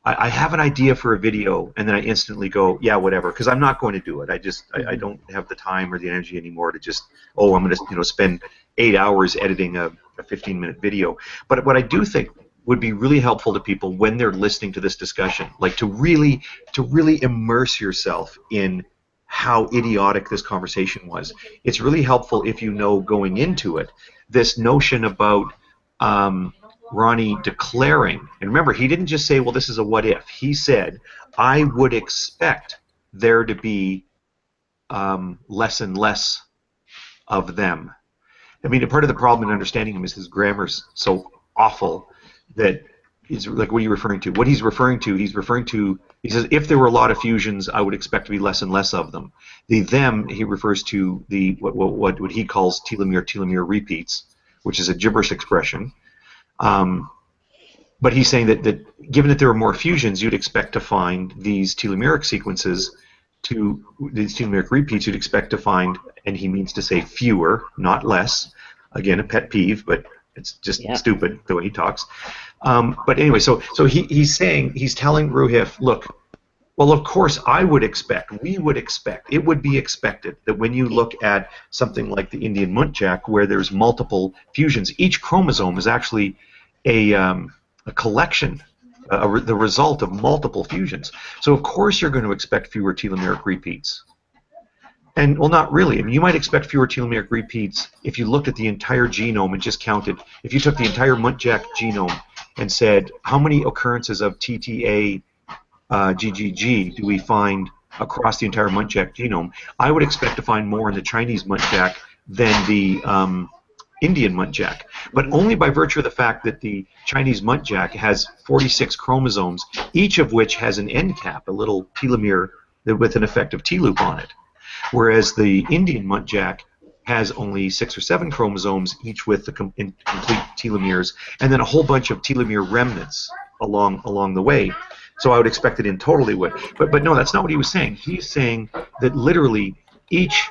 I have an idea for a video, and then I instantly go, yeah, whatever, because I'm not going to do it. I don't have the time or the energy anymore to just, I'm going to spend 8 hours editing a 15-minute video. But what I do think would be really helpful to people when they're listening to this discussion, like to really immerse yourself in how idiotic this conversation was. It's really helpful if you know going into it this notion about Ronnie declaring, and remember, he didn't just say, well, this is a what if. He said, I would expect there to be less and less of them. I mean, part of the problem in understanding him is his grammar's so awful that it's like, what are you referring to? What he's referring to, he says, if there were a lot of fusions, I would expect to be less and less of them. The them, he refers to the what he calls telomere repeats, which is a gibberish expression. But he's saying that given that there are more fusions, you'd expect to find these telomeric sequences, these telomeric repeats, you'd expect to find, and he means to say fewer, not less. Again, a pet peeve, but it's just stupid the way he talks. But anyway, so he's telling Roohif, look, well, of course we would expect, it would be expected that when you look at something like the Indian muntjac, where there's multiple fusions, each chromosome is actually a collection, the result of multiple fusions. So of course you're going to expect fewer telomeric repeats. And, well, not really. I mean, you might expect fewer telomeric repeats if you looked at the entire genome and just counted. If you took the entire muntjac genome and said, how many occurrences of TTA GGG do we find across the entire muntjac genome, I would expect to find more in the Chinese muntjac than the Indian muntjac. But only by virtue of the fact that the Chinese muntjac has 46 chromosomes, each of which has an end cap, a little telomere with an effective T-loop on it. Whereas the Indian muntjac has only 6 or 7 chromosomes, each with the complete telomeres, and then a whole bunch of telomere remnants along the way. So I would expect that in total it would. But no, that's not what he was saying. He's saying that literally each...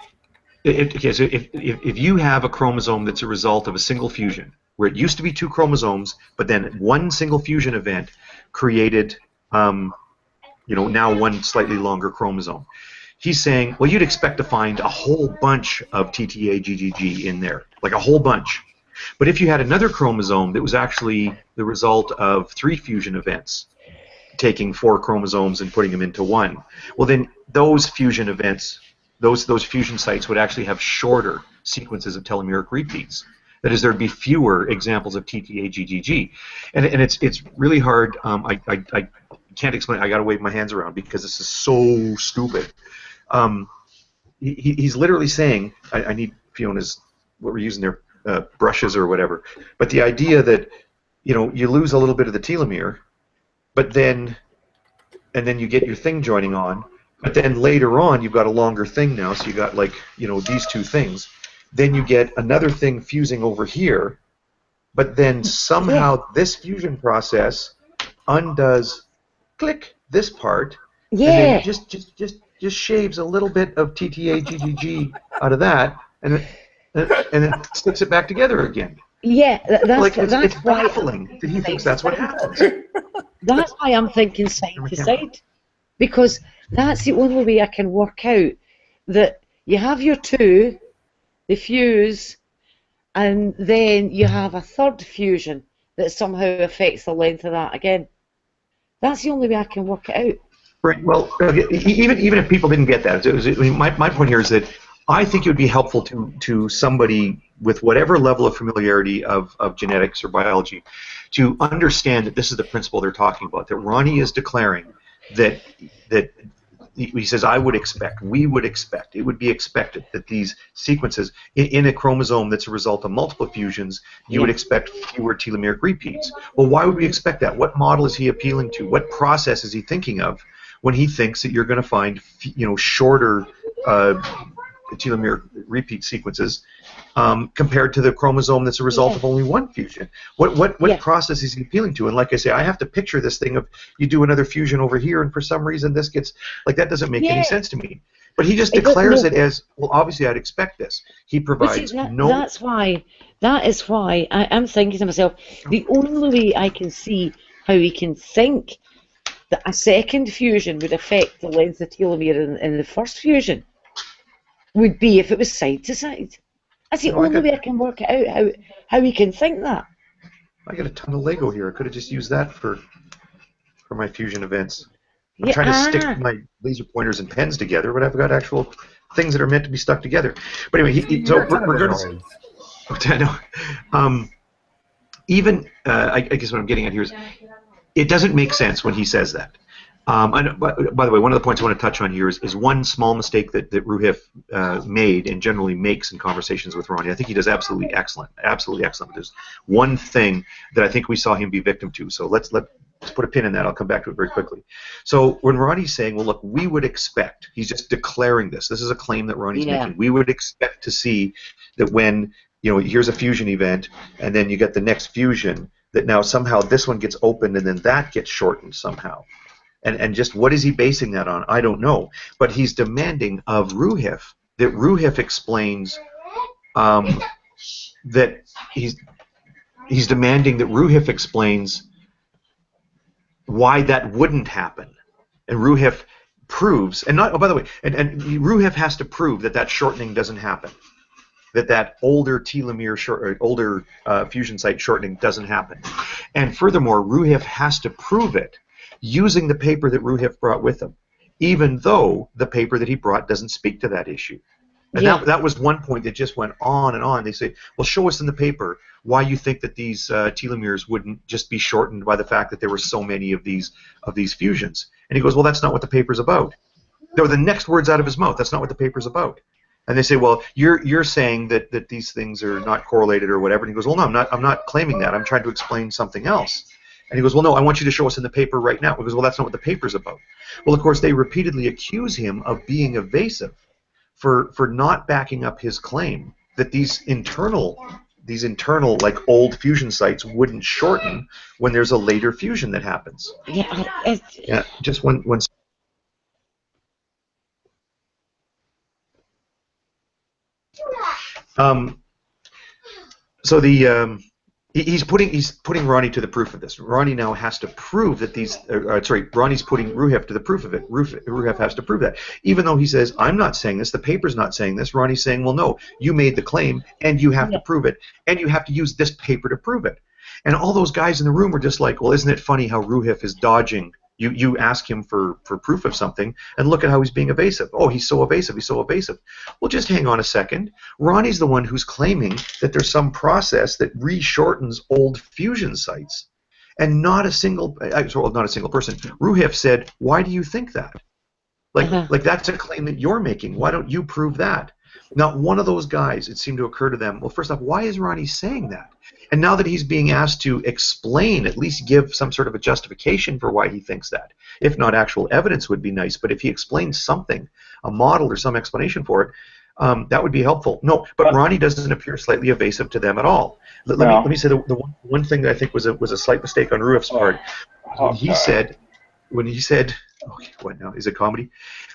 Okay, so if you have a chromosome that's a result of a single fusion, where it used to be 2 chromosomes, but then one single fusion event created, now one slightly longer chromosome. He's saying, well, you'd expect to find a whole bunch of TTA GGG in there, like a whole bunch. But if you had another chromosome that was actually the result of 3 fusion events, taking 4 chromosomes and putting them into 1, well, then those fusion events, those fusion sites would actually have shorter sequences of telomeric repeats. That is, there'd be fewer examples of TTA GGG. And it's really hard. I can't explain. I got to wave my hands around because this is so stupid. He's literally saying, I need Fiona's, what we're using there, brushes or whatever, but the idea that, you lose a little bit of the telomere, but then you get your thing joining on, but then later on you've got a longer thing now, so you got like, these 2 things, then you get another thing fusing over here, but then somehow this fusion process undoes, click, this part, and then just shaves a little bit of TTA GGG out of that, and then sticks it back together again. Yeah, it's baffling that he thinks that's what happens. That's why I'm thinking side to side, because that's the only way I can work out that you have your 2, they fuse, and then you have a third fusion that somehow affects the length of that again. That's the only way I can work it out. Right. Well, even if people didn't get that, my point here is that I think it would be helpful to somebody with whatever level of familiarity of genetics or biology to understand that this is the principle they're talking about. That Ronnie is declaring that he says, I would expect, we would expect, it would be expected that these sequences in a chromosome that's a result of multiple fusions, you would expect fewer telomeric repeats. Well, why would we expect that? What model is he appealing to? What process is he thinking of when he thinks that you're going to find, shorter telomere repeat sequences compared to the chromosome that's a result of only 1 fusion? What process is he appealing to? And like I say, I have to picture this thing of you do another fusion over here, and for some reason this gets, like, that doesn't make any sense to me. But he just declares it as, well, obviously I'd expect this. He provides no... That is why I'm thinking to myself, the only way I can see how he can think that a second fusion would affect the length of telomere in the first fusion would be if it was side to side. That's the only way I can work it out, how he can think that. I got a ton of Lego here. I could have just used that for my fusion events. I'm trying to stick my laser pointers and pens together, but I've got actual things that are meant to be stuck together. But anyway, so regardless, even I guess what I'm getting at here is it doesn't make sense when he says that. And by the way, one of the points I want to touch on here is one small mistake that Roohif made and generally makes in conversations with Ronnie. I think he does absolutely excellent. There's one thing that I think we saw him be victim to. So let's put a pin in that. I'll come back to it very quickly. So when Ronnie's saying, well, look, we would expect, he's just declaring this. This is a claim that Ronnie's making. We would expect to see that when, here's a fusion event, and then you get the next fusion, that now somehow this one gets opened and then that gets shortened somehow. And just what is he basing that on? I don't know. But he's demanding of Roohif that Roohif explains that he's demanding that Roohif explains why that wouldn't happen. And Roohif proves, and not, oh, by the way, and Roohif has to prove that shortening doesn't happen. That older telomere older fusion site shortening doesn't happen. And furthermore, Roohif has to prove it using the paper that Roohif brought with him, even though the paper that he brought doesn't speak to that issue. And that was one point that just went on and on. They say, well, show us in the paper why you think that these telomeres wouldn't just be shortened by the fact that there were so many of these fusions. And he goes, well, that's not what the paper's about. They were the next words out of his mouth. That's not what the paper's about. And they say, well, you're saying that these things are not correlated or whatever. And he goes, well, no, I'm not claiming that. I'm trying to explain something else. And he goes, well, no, I want you to show us in the paper right now. He goes, well, that's not what the paper's about. Well, of course, they repeatedly accuse him of being evasive for not backing up his claim that these internal like old fusion sites wouldn't shorten when there's a later fusion that happens. Yeah, just one. So the he's putting Ronnie to the proof of this. Ronnie now has to prove that these. Ronnie's putting Roohif to the proof of it. Roohif has to prove that, even though he says, "I'm not saying this. The paper's not saying this." Ronnie's saying, "Well, no, you made the claim, and you have to prove it, and you have to use this paper to prove it." And all those guys in the room were just like, "Well, isn't it funny how Roohif is dodging? You ask him for proof of something, and look at how he's being evasive. Oh, he's so evasive. He's so evasive." Well, just hang on a second. Ronnie's the one who's claiming that there's some process that re-shortens old fusion sites, and not a single person. Roohif said, "Why do you think that? Like that's a claim that you're making. Why don't you prove that?" Not one of those guys, it seemed to occur to them, well, first off, why is Ronnie saying that? And now that he's being asked to explain, at least give some sort of a justification for why he thinks that. If not actual evidence would be nice, but if he explains something, a model or some explanation for it, that would be helpful. No, but Ronnie doesn't appear slightly evasive to them at all. Let me say the one thing that I think was a slight mistake on Roohif's part. When he said, okay, what now? Is it comedy?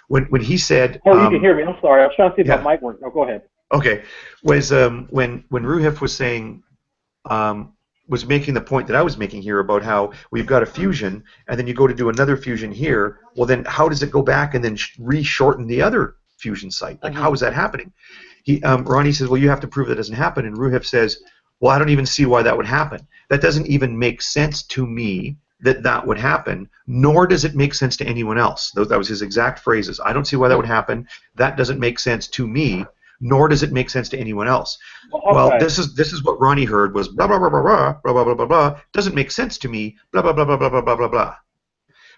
When he said, you can hear me. I'm sorry. I was trying to see if that mic worked. No, go ahead. Okay, was when Roohif was saying, was making the point that I was making here about how we've got a fusion, and then you go to do another fusion here. Well, then how does it go back and then re-shorten the other fusion site? Like, how is that happening? Ronnie says, well, you have to prove that doesn't happen, and Roohif says, well, I don't even see why that would happen. That doesn't even make sense to me that would happen, nor does it make sense to anyone else. That was his exact phrases. I don't see why that would happen. That doesn't make sense to me, nor does it make sense to anyone else. Okay. Well, this is what Ronnie heard was blah blah blah blah blah blah blah blah blah blah. Doesn't make sense to me. Blah blah blah blah blah blah blah blah blah.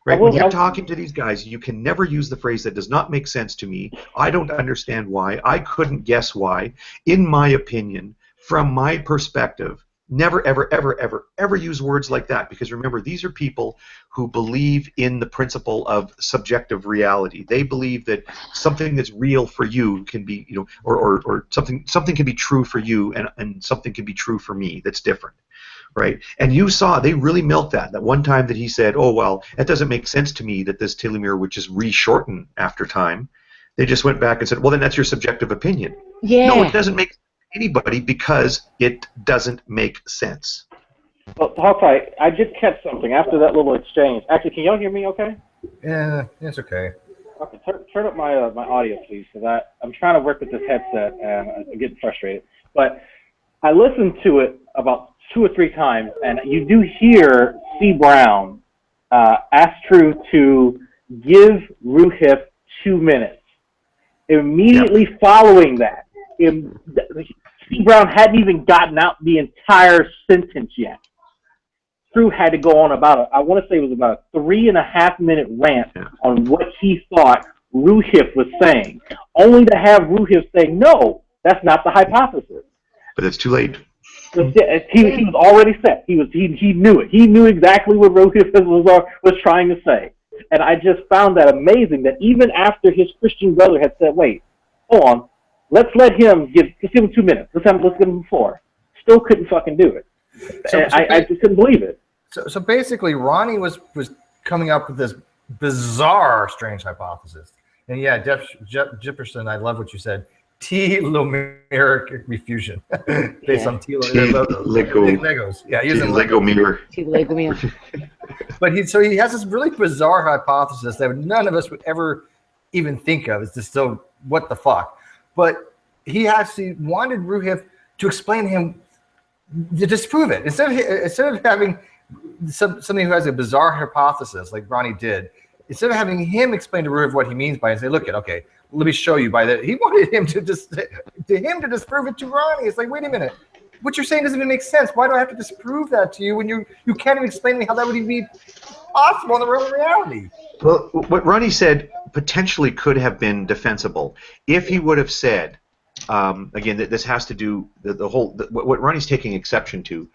Right? When you're talking to these guys, you can never use the phrase that does not make sense to me. I don't understand why. I couldn't guess why. In my opinion, from my perspective. Never, ever, ever, ever, ever use words like that, because remember, these are people who believe in the principle of subjective reality. They believe that something that's real for you can be, or something can be true for you, and something can be true for me that's different, right? And you saw they really milked that one time that he said, oh, well, it doesn't make sense to me that this telomere would just re-shorten after time. They just went back and said, well, then that's your subjective opinion. Yeah. No, it doesn't make anybody, because it doesn't make sense. Well, Hawkeye, I did catch something after that little exchange. Actually, can y'all hear me okay? Yeah, it's okay. Okay, turn up my my audio, please, because I'm trying to work with this headset, and I'm getting frustrated. But I listened to it about 2 or 3 times, and you do hear C. Brown ask True to give Roohif 2 minutes. Immediately following that, T. Brown hadn't even gotten out the entire sentence yet. True had to go on about I want to say it was about a 3.5-minute rant on what he thought Roohif was saying, only to have Roohif say, no, that's not the hypothesis. But it's too late. He was already set. He knew it. He knew exactly what Roohif was trying to say. And I just found that amazing that even after his Christian brother had said, wait, hold on, let's give him 2 minutes. Let's give him 4. Still couldn't fucking do it. I just couldn't believe it. So basically, Ronnie was coming up with this bizarre, strange hypothesis. And yeah, Jefferson, I love what you said. Telomeric refusion based on Legos. Yeah, using Lego mirror. Lego mirror. But he has this really bizarre hypothesis that none of us would ever even think of. It's just so what the fuck. But he actually wanted Roohif to explain to him to disprove it instead of having somebody who has a bizarre hypothesis like Ronnie did. Instead of having him explain to Roohif what he means by it and say, look, okay, let me show you by that. He wanted him to disprove it to Ronnie. It's like, wait a minute. What you're saying doesn't even make sense. Why do I have to disprove that to you when you can't even explain to me how that would even be possible in the real reality? Well, what Ronnie said potentially could have been defensible if he would have said, again, that this has to do what Ronnie's taking exception to.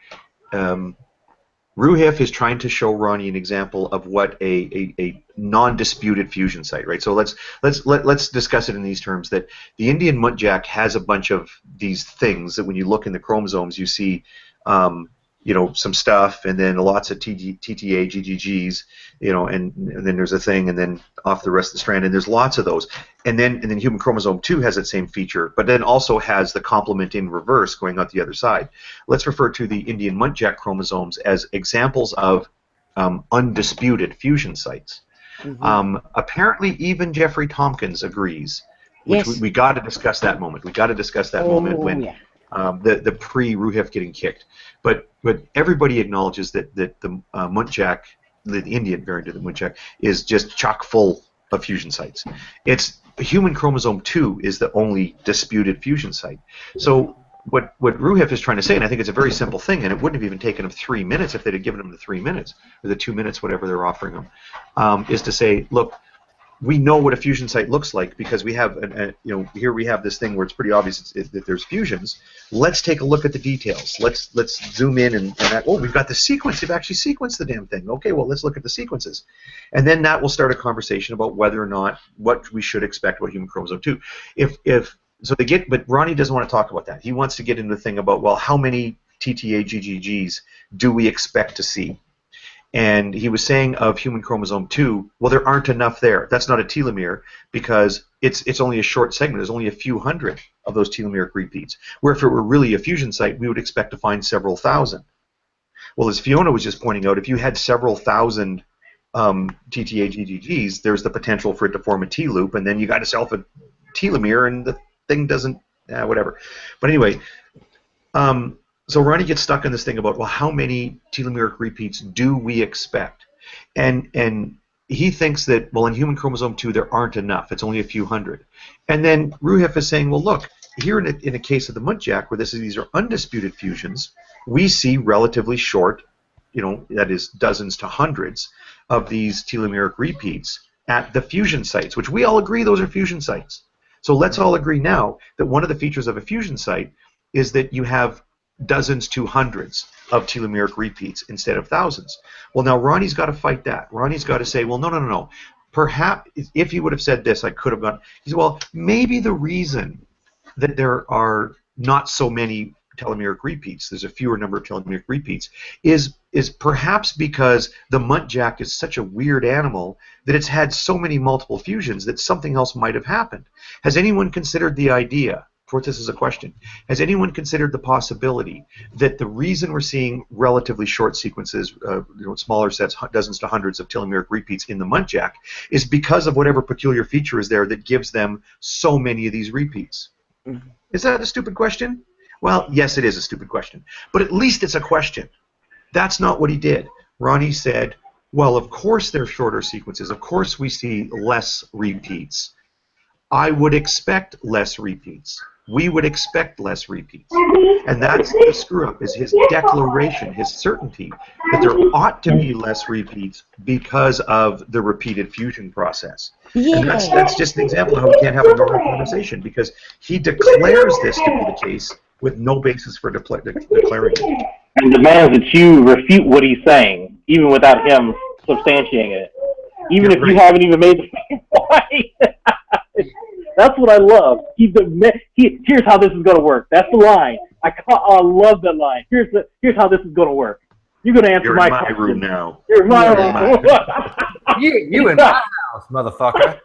Roohif is trying to show Ronnie an example of what a non-disputed fusion site, right? So let's discuss it in these terms. That the Indian muntjac has a bunch of these things that when you look in the chromosomes, you see, some stuff, and then lots of TTA GGGs, and then there's a thing, and then off the rest of the strand, and there's lots of those. And then human chromosome 2 has that same feature, but then also has the complement in reverse going out the other side. Let's refer to the Indian muntjac chromosomes as examples of undisputed fusion sites. Mm-hmm. Apparently, even Jeffrey Tomkins agrees. Which yes. we got to discuss that moment. We got to discuss that moment when the pre-Roohif getting kicked. But everybody acknowledges that the muntjac, the Indian variant of the muntjac, is just chock full of fusion sites. It's human chromosome 2 is the only disputed fusion site. So what Roohif is trying to say, and I think it's a very simple thing, and it wouldn't have even taken him 3 minutes if they'd have given him the 3 minutes or the 2 minutes, whatever they're offering him, is to say, look, we know what a fusion site looks like because we have, here we have this thing where it's pretty obvious that there's fusions. Let's take a look at the details. Let's zoom in and we've got the sequence. They've actually sequenced the damn thing. Okay, well, let's look at the sequences. And then that will start a conversation about whether or not what we should expect about human chromosome 2. But Ronnie doesn't want to talk about that. He wants to get into the thing about, well, how many TTA GGGs do we expect to see? And he was saying of human chromosome 2, well, there aren't enough there. That's not a telomere because it's only a short segment. There's only a few hundred of those telomeric repeats. Where if it were really a fusion site, we would expect to find several thousand. Well, as Fiona was just pointing out, if you had several thousand TTA GGGs, there's the potential for it to form a T loop, and then you got yourself a telomere, and the thing doesn't, whatever. But anyway, so Ronnie gets stuck in this thing about, well, how many telomeric repeats do we expect? And he thinks that, well, in human chromosome 2, there aren't enough. It's only a few hundred. And then Roohif is saying, well, look, here in a case of the muntjac, where these are undisputed fusions, we see relatively short, that is dozens to hundreds of these telomeric repeats at the fusion sites, which we all agree those are fusion sites. So let's all agree now that one of the features of a fusion site is that you have dozens to hundreds of telomeric repeats instead of thousands. Well, now Ronnie's got to fight that. Ronnie's got to say, well, no. Perhaps if he would have said this, I could have gone. He said, well, maybe the reason that there are not so many telomeric repeats, there's a fewer number of telomeric repeats, is perhaps because the muntjac is such a weird animal that it's had so many multiple fusions that something else might have happened. Has anyone considered the idea? This is a question. Has anyone considered the possibility that the reason we're seeing relatively short sequences, smaller sets, dozens to hundreds of telomeric repeats in the muntjac, is because of whatever peculiar feature is there that gives them so many of these repeats? Mm-hmm. Is that a stupid question? Well, yes, it is a stupid question. But at least it's a question. That's not what he did. Ronnie said, well, of course they're shorter sequences. Of course we see less repeats. I would expect less repeats. we would expect less repeats. And that's the screw-up, is his declaration, his certainty that there ought to be less repeats because of the repeated fusion process. Yeah. And that's just an example of how we can't have a normal conversation, because he declares this to be the case with no basis for declaring it. And demands that you refute what he's saying, even without him substantiating it. Even if you haven't even made the point. That's what I love. Here's how this is going to work. That's the line. I love that line. Here's how this is going to work. You're going to answer my question. You're in my room now. You're in my room. You in my house, motherfucker.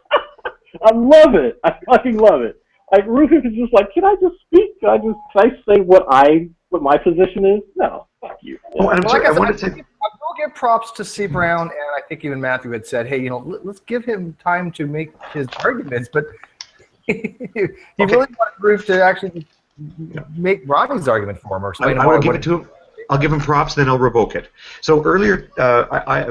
I love it. I fucking love it. Like, Roohif is just like, can I just speak? Can I say what my position is? No, fuck you. Oh, and I'm sorry, I wanted to I will give props to C. Brown, and I think even Matthew had said, hey, let's give him time to make his arguments, but he really wanted Roohif to actually make Ronnie's argument for him or explain I will give it to him. I'll give him props, then I'll revoke it. So earlier,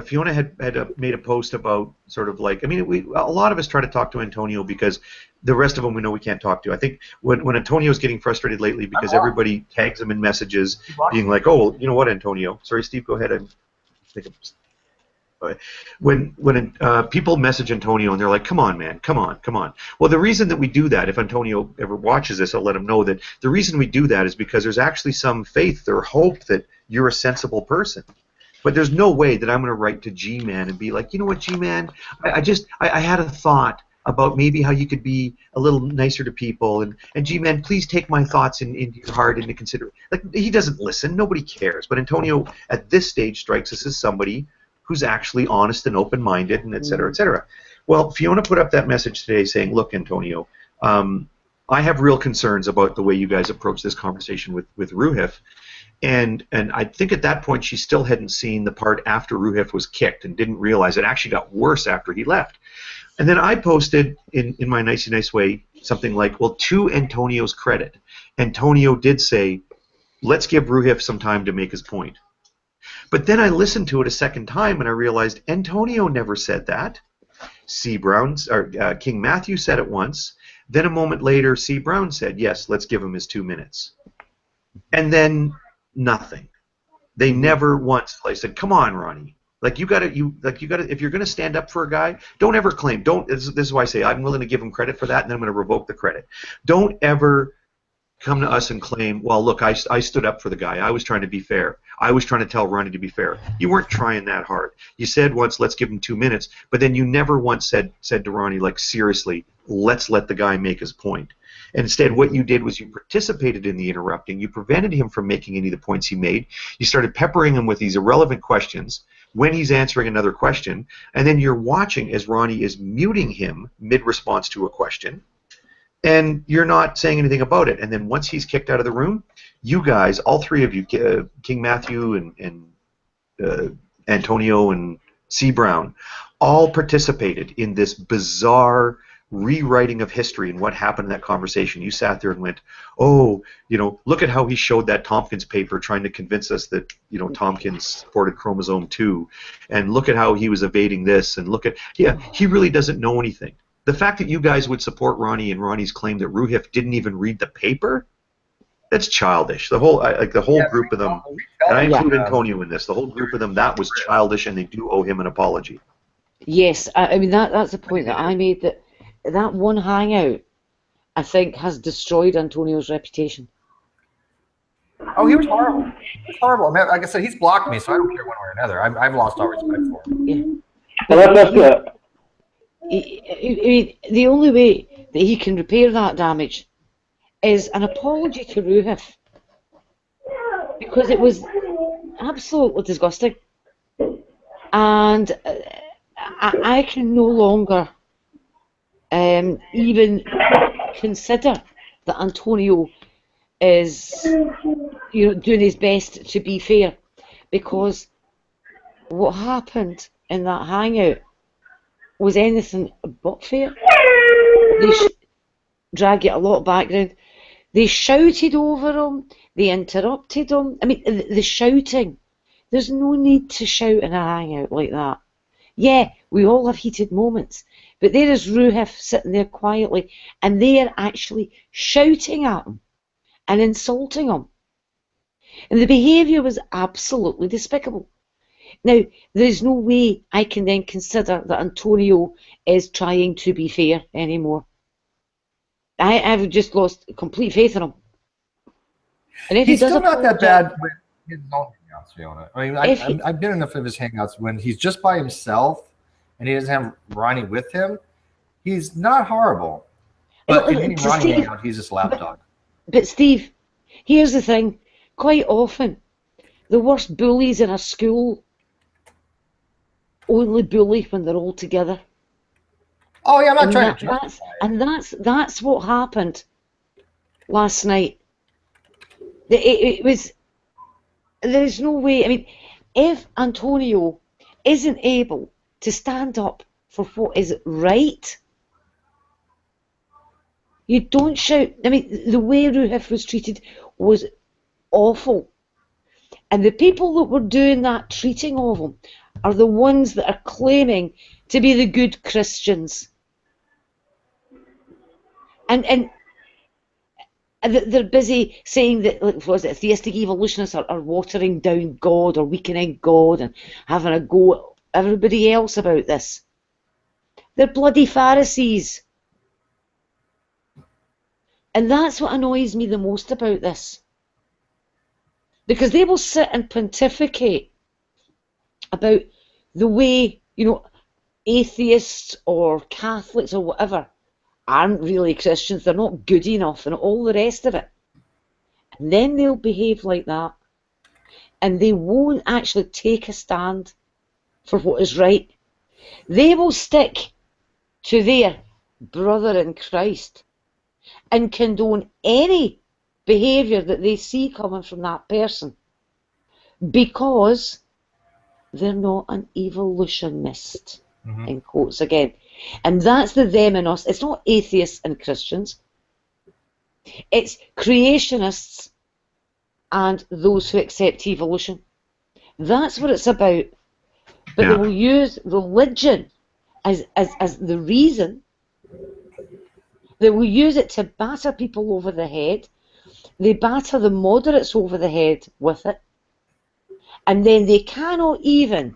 Fiona had made a post about sort of like, I mean, a lot of us try to talk to Antonio because the rest of them we know we can't talk to. I think when Antonio's getting frustrated lately because everybody tags him in messages being like, oh, well, you know what, Antonio? Sorry, Steve, go ahead. When people message Antonio and they're like, come on, man, come on. Well, the reason that we do that, if Antonio ever watches this, I'll let him know that the reason we do that is because there's actually some faith or hope that you're a sensible person. But there's no way that I'm going to write to G-Man and be like, you know what, G-Man, I had a thought about maybe how you could be a little nicer to people, and G-Man, please take my thoughts into your heart into consideration. Like, he doesn't listen, nobody cares. But Antonio, at this stage, strikes us as somebody who's actually honest and open-minded, and et cetera, et cetera. Well, Fiona put up that message today saying, look, Antonio, I have real concerns about the way you guys approach this conversation with Roohif. And I think at that point she still hadn't seen the part after Roohif was kicked and didn't realize it actually got worse after he left. And then I posted, in my nicey nice way, something like, well, to Antonio's credit, Antonio did say, let's give Roohif some time to make his point. But then I listened to it a second time and I realized Antonio never said that. King Matthew said it once. Then a moment later, C. Brown said, yes, let's give him his 2 minutes. And then nothing. They never once said, come on, Ronnie. Like, you gotta, if you're gonna stand up for a guy, don't ever claim. This is why I say I'm willing to give him credit for that, and then I'm gonna revoke the credit. Don't ever come to us and claim, well, look, I stood up for the guy. I was trying to be fair. I was trying to tell Ronnie to be fair. You weren't trying that hard. You said once, let's give him 2 minutes, but then you never once said to Ronnie, like, seriously, let's let the guy make his point. And instead, what you did was you participated in the interrupting. You prevented him from making any of the points he made. You started peppering him with these irrelevant questions when he's answering another question, and then you're watching as Ronnie is muting him mid-response to a question, and you're not saying anything about it. And then once he's kicked out of the room, you guys, all three of you, King Matthew and Antonio and C. Brown, all participated in this bizarre rewriting of history and what happened in that conversation. You sat there and went, oh, look at how he showed that Tomkins paper trying to convince us that, Tomkins supported chromosome 2, and look at how he was evading this, and look at, he really doesn't know anything. The fact that you guys would support Ronnie and Ronnie's claim that Roohif didn't even read the paper, that's childish. The whole group of them, and I include Antonio in this, the whole group of them, that was childish, and they do owe him an apology. Yes, I mean, that's the point that I made, that one hangout, I think, has destroyed Antonio's reputation. Oh, he was horrible. He was horrible. I mean, like I said, he's blocked me, so I don't care one way or another. I've lost all respect for him. Yeah. Well, that's good. The only way that he can repair that damage is an apology to Roohif, because it was absolutely disgusting, and I can no longer even consider that Antonio is doing his best to be fair, because what happened in that hangout was anything but fair. They drag it a lot of background. They shouted over him. They interrupted him. I mean, the shouting. There's no need to shout in a hangout like that. Yeah, we all have heated moments. But there is Roohif sitting there quietly, and they are actually shouting at him and insulting him. And the behaviour was absolutely despicable. Now, there is no way I can then consider that Antonio is trying to be fair anymore. I've just lost complete faith in him. And if He's he does still not that apologise- bad with his own hangouts, Fiona. I mean, I've been in enough of his hangouts when he's just by himself and he doesn't have Ronnie with him. He's not horrible. But in any Ronnie hangout, he's just lapdog. But Steve, here's the thing. Quite often, the worst bullies in a school only bully when they're all together. Oh yeah, I'm not trying to justify it. And that's what happened last night. It was. There's no way. I mean, if Antonio isn't able to stand up for what is right, you don't shout. I mean, the way Roohif was treated was awful. And the people that were doing that treating of him are the ones that are claiming to be the good Christians. And they're busy saying that, like, was it theistic evolutionists are watering down God or weakening God and having a go at everybody else about this. They're bloody Pharisees. And that's what annoys me the most about this. Because they will sit and pontificate about the way, you know, atheists or Catholics or whatever aren't really Christians, they're not good enough and all the rest of it. And then they'll behave like that. And they won't actually take a stand for what is right. They will stick to their brother in Christ and condone any behaviour that they see coming from that person because they're not an evolutionist, in quotes again. And that's the them and us. It's not atheists and Christians. It's creationists and those who accept evolution. That's what it's about. But they will use religion as the reason. They will use it to batter people over the head. They batter the moderates over the head with it. And then they don't even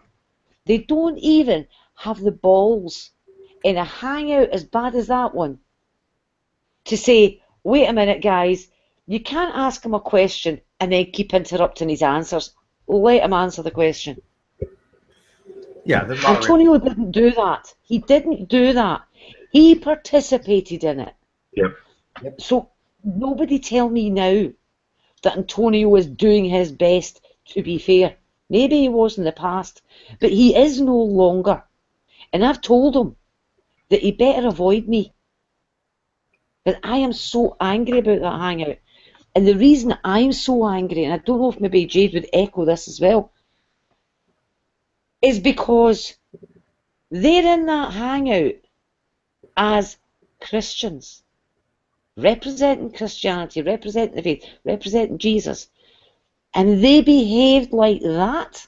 have the balls in a hangout as bad as that one to say, wait a minute guys, you can't ask him a question and then keep interrupting his answers. Let him answer the question. Yeah, Antonio didn't do that. He didn't do that. He participated in it. Yep. So nobody tell me now that Antonio is doing his best to be fair. Maybe he was in the past, but he is no longer. And I've told him that he better avoid me. But I am so angry about that hangout. And the reason I'm so angry, and I don't know if maybe Jade would echo this as well, is because they're in that hangout as Christians, representing Christianity, representing the faith, representing Jesus, and they behaved like that.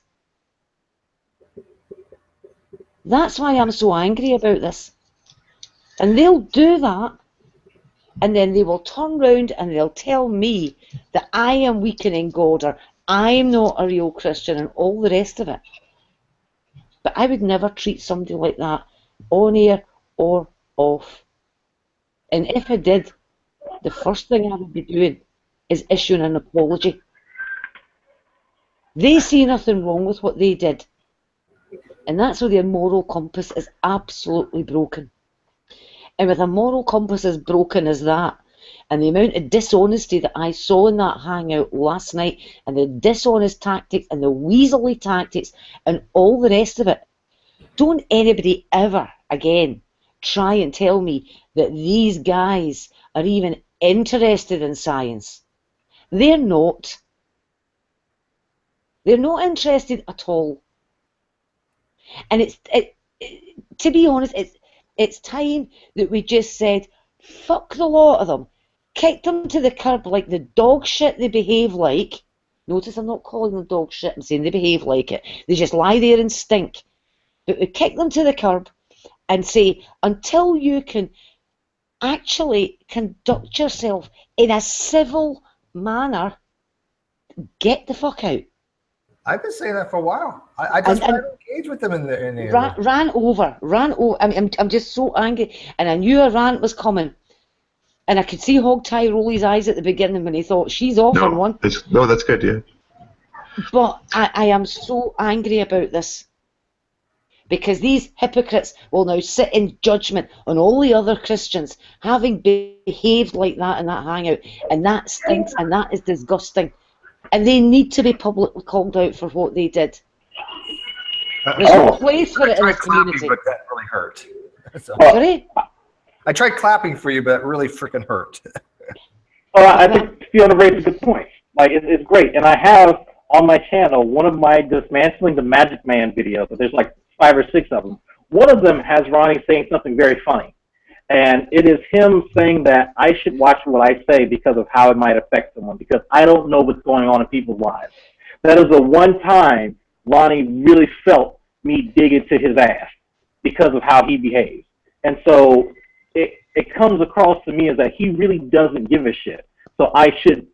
That's why I'm so angry about this. And they'll do that, and then they will turn round and they'll tell me that I am weakening God, or I'm not a real Christian, and all the rest of it. But I would never treat somebody like that on air or off. And if I did, the first thing I would be doing is issuing an apology. They see nothing wrong with what they did. And that's where their moral compass is absolutely broken. And with a moral compass as broken as that, and the amount of dishonesty that I saw in that hangout last night, and the dishonest tactics, and the weaselly tactics, and all the rest of it, don't anybody ever again try and tell me that these guys are even interested in science. They're not. They're not interested at all. And to be honest, it's time that we just said, fuck the lot of them, kicked them to the curb like the dog shit they behave like. Notice I'm not calling them dog shit, I'm saying they behave like it. They just lie there and stink. but we kick them to the curb and say, until you can actually conduct yourself in a civil manner, get the fuck out. I've been saying that for a while. I just want to engage with them in the ran over. I mean, I'm just so angry, and I knew a rant was coming, and I could see Hogtie roll his eyes at the beginning when he thought she's off on one. No, that's good, yeah. But I am so angry about this, because these hypocrites will now sit in judgment on all the other Christians having behaved like that in that hangout, and that stinks, and that is disgusting. And they need to be publicly called out for what they did. There's no place for it in this community. But that really hurt. So, sorry? I tried clapping for you, but it really freaking hurt. I think Fiona raised a good point. Like, it's great. And I have on my channel one of my Dismantling the Magic Man videos, but there's like 5 or 6 of them. One of them has Ronnie saying something very funny. And it is him saying that I should watch what I say because of how it might affect someone, because I don't know what's going on in people's lives. That is the one time Ronnie really felt me dig into his ass because of how he behaves. And so it comes across to me as that he really doesn't give a shit. So I should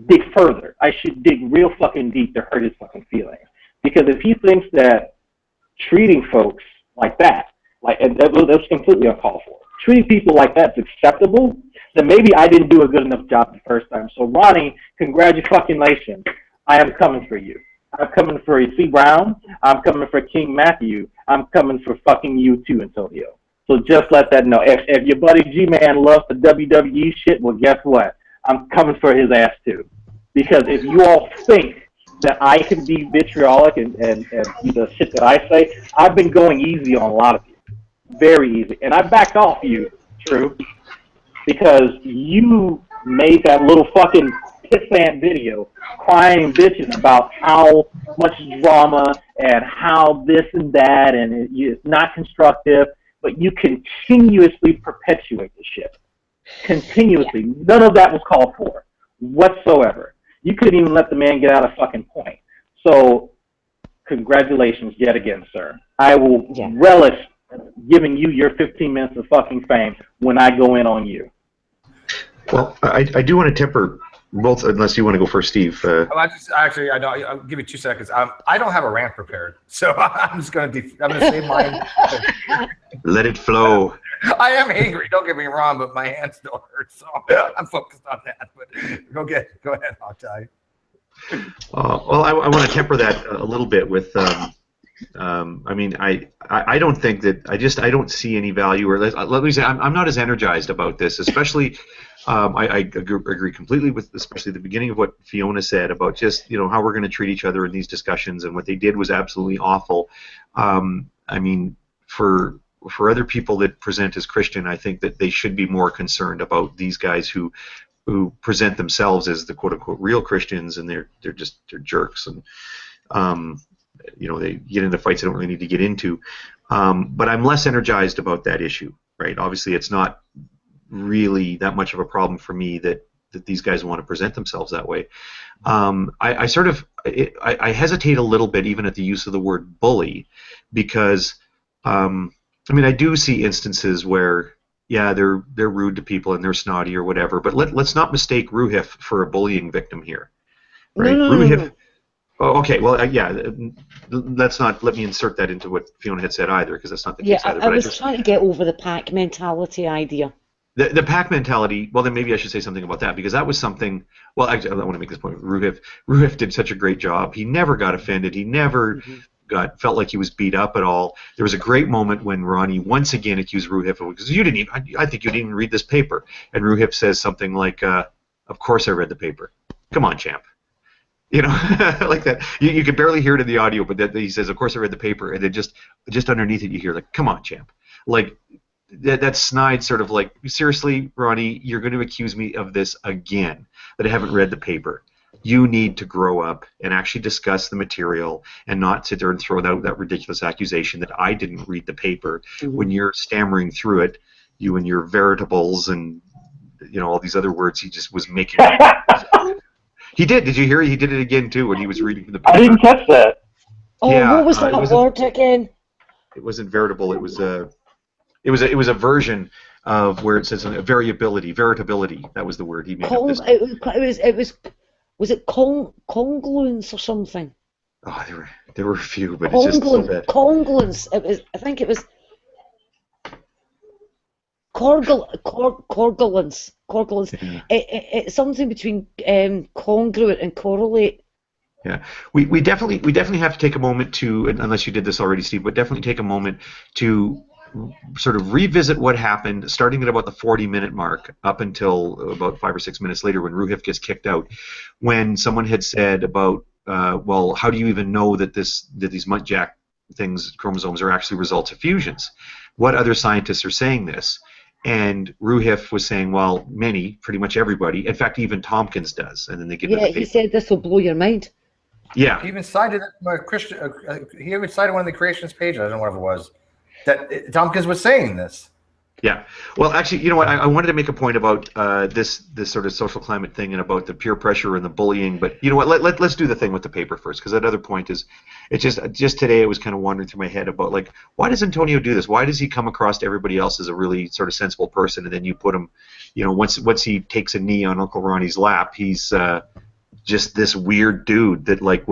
dig further. I should dig real fucking deep to hurt his fucking feelings. Because if he thinks that treating folks like that, and that's completely uncalled for, treating people like that's acceptable, then maybe I didn't do a good enough job the first time. So Ronnie, congratulations. I am coming for you. I'm coming for C. Brown. I'm coming for King Matthew. I'm coming for fucking you too, Antonio. So just let that know. If your buddy G-Man loves the WWE shit, well, guess what? I'm coming for his ass too. Because if you all think that I can be vitriolic and the shit that I say, I've been going easy on a lot of you. Very easy. And I backed off you, True, because you made that little fucking pissant video crying bitches about how much drama and how this and that and it's not constructive, but you continuously perpetuate the shit. Continuously. None of that was called for whatsoever. You couldn't even let the man get out a fucking point. So, congratulations yet again, sir. I will relish giving you your 15 minutes of fucking fame when I go in on you. Well, I do want to temper both, unless you want to go first, Steve. I know. I'll give you 2 seconds. I don't have a rant prepared, so I'm just going to save mine. Let it flow. I am angry. Don't get me wrong, but my hand still hurts, so I'm focused on that. But go ahead. I'll tell you. Well, I want to temper that a little bit with. I mean, I don't think that I don't see any value, or let me say I'm not as energized about this, especially. I agree completely with especially the beginning of what Fiona said about just how we're going to treat each other in these discussions, and what they did was absolutely awful. I mean, for other people that present as Christian, I think that they should be more concerned about these guys who present themselves as the quote unquote real Christians, and they're jerks, and they get into fights they don't really need to get into. But I'm less energized about that issue, right? Obviously, it's not really that much of a problem for me that these guys want to present themselves that way. I hesitate a little bit even at the use of the word bully, because I mean, I do see instances where they're rude to people and they're snotty or whatever, but let's not mistake Roohif for a bullying victim here, right? Roohif. Oh, okay, well, let's not let me insert that into what Fiona had said either, because that's not the case either. I was trying to get over the pack mentality idea. The pack mentality, well, then maybe I should say something about that, because that was something, well, actually, I want to make this point. Roohif did such a great job. He never got offended. He never felt like he was beat up at all. There was a great moment when Ronnie once again accused Roohif of, because I think you didn't even read this paper. And Roohif says something like, of course I read the paper. Come on, champ. Like that. You could barely hear it in the audio, but that he says, of course I read the paper. And then just underneath it you hear, like, come on, champ. Like, that snide sort of like, seriously, Ronnie, you're going to accuse me of this again, that I haven't read the paper. You need to grow up and actually discuss the material and not sit there and throw out that ridiculous accusation that I didn't read the paper when you're stammering through it, you and your veritables and all these other words he just was making. He did. Did you hear? He did it again too when he was reading from the paper. I didn't catch that. Oh, what was that word again? it wasn't veritable. It was a version of where it says variability, veritability. That was the word he made up this. Was it congruence or something? Oh, there were a few, but it's just so bad. Congruence. I think it was correlance. Yeah. It's something between congruent and correlate. Yeah, we definitely have to take a moment to, unless you did this already, Steve, but definitely take a moment to sort of revisit what happened, starting at about the 40-minute mark up until about 5 or 6 minutes later when Roohif gets kicked out, when someone had said about, well, how do you even know that these muntjac things, chromosomes, are actually results of fusions? What other scientists are saying this? And Roohif was saying, well, many, pretty much everybody. In fact, even Tomkins does. And then they give it the paper. He said this will blow your mind. Yeah. He even cited he even cited one of the creationist pages. I don't know what it was. That Tomkins was saying this. Yeah. Well, actually, you know what? I wanted to make a point about this sort of social climate thing and about the peer pressure and the bullying. But you know what? Let's do the thing with the paper first, because that other point is, it's just today it was kind of wandering through my head about, like, why does Antonio do this? Why does he come across to everybody else as a really sort of sensible person, and then you put him, you know, once he takes a knee on Uncle Ronnie's lap, he's just this weird dude that, like,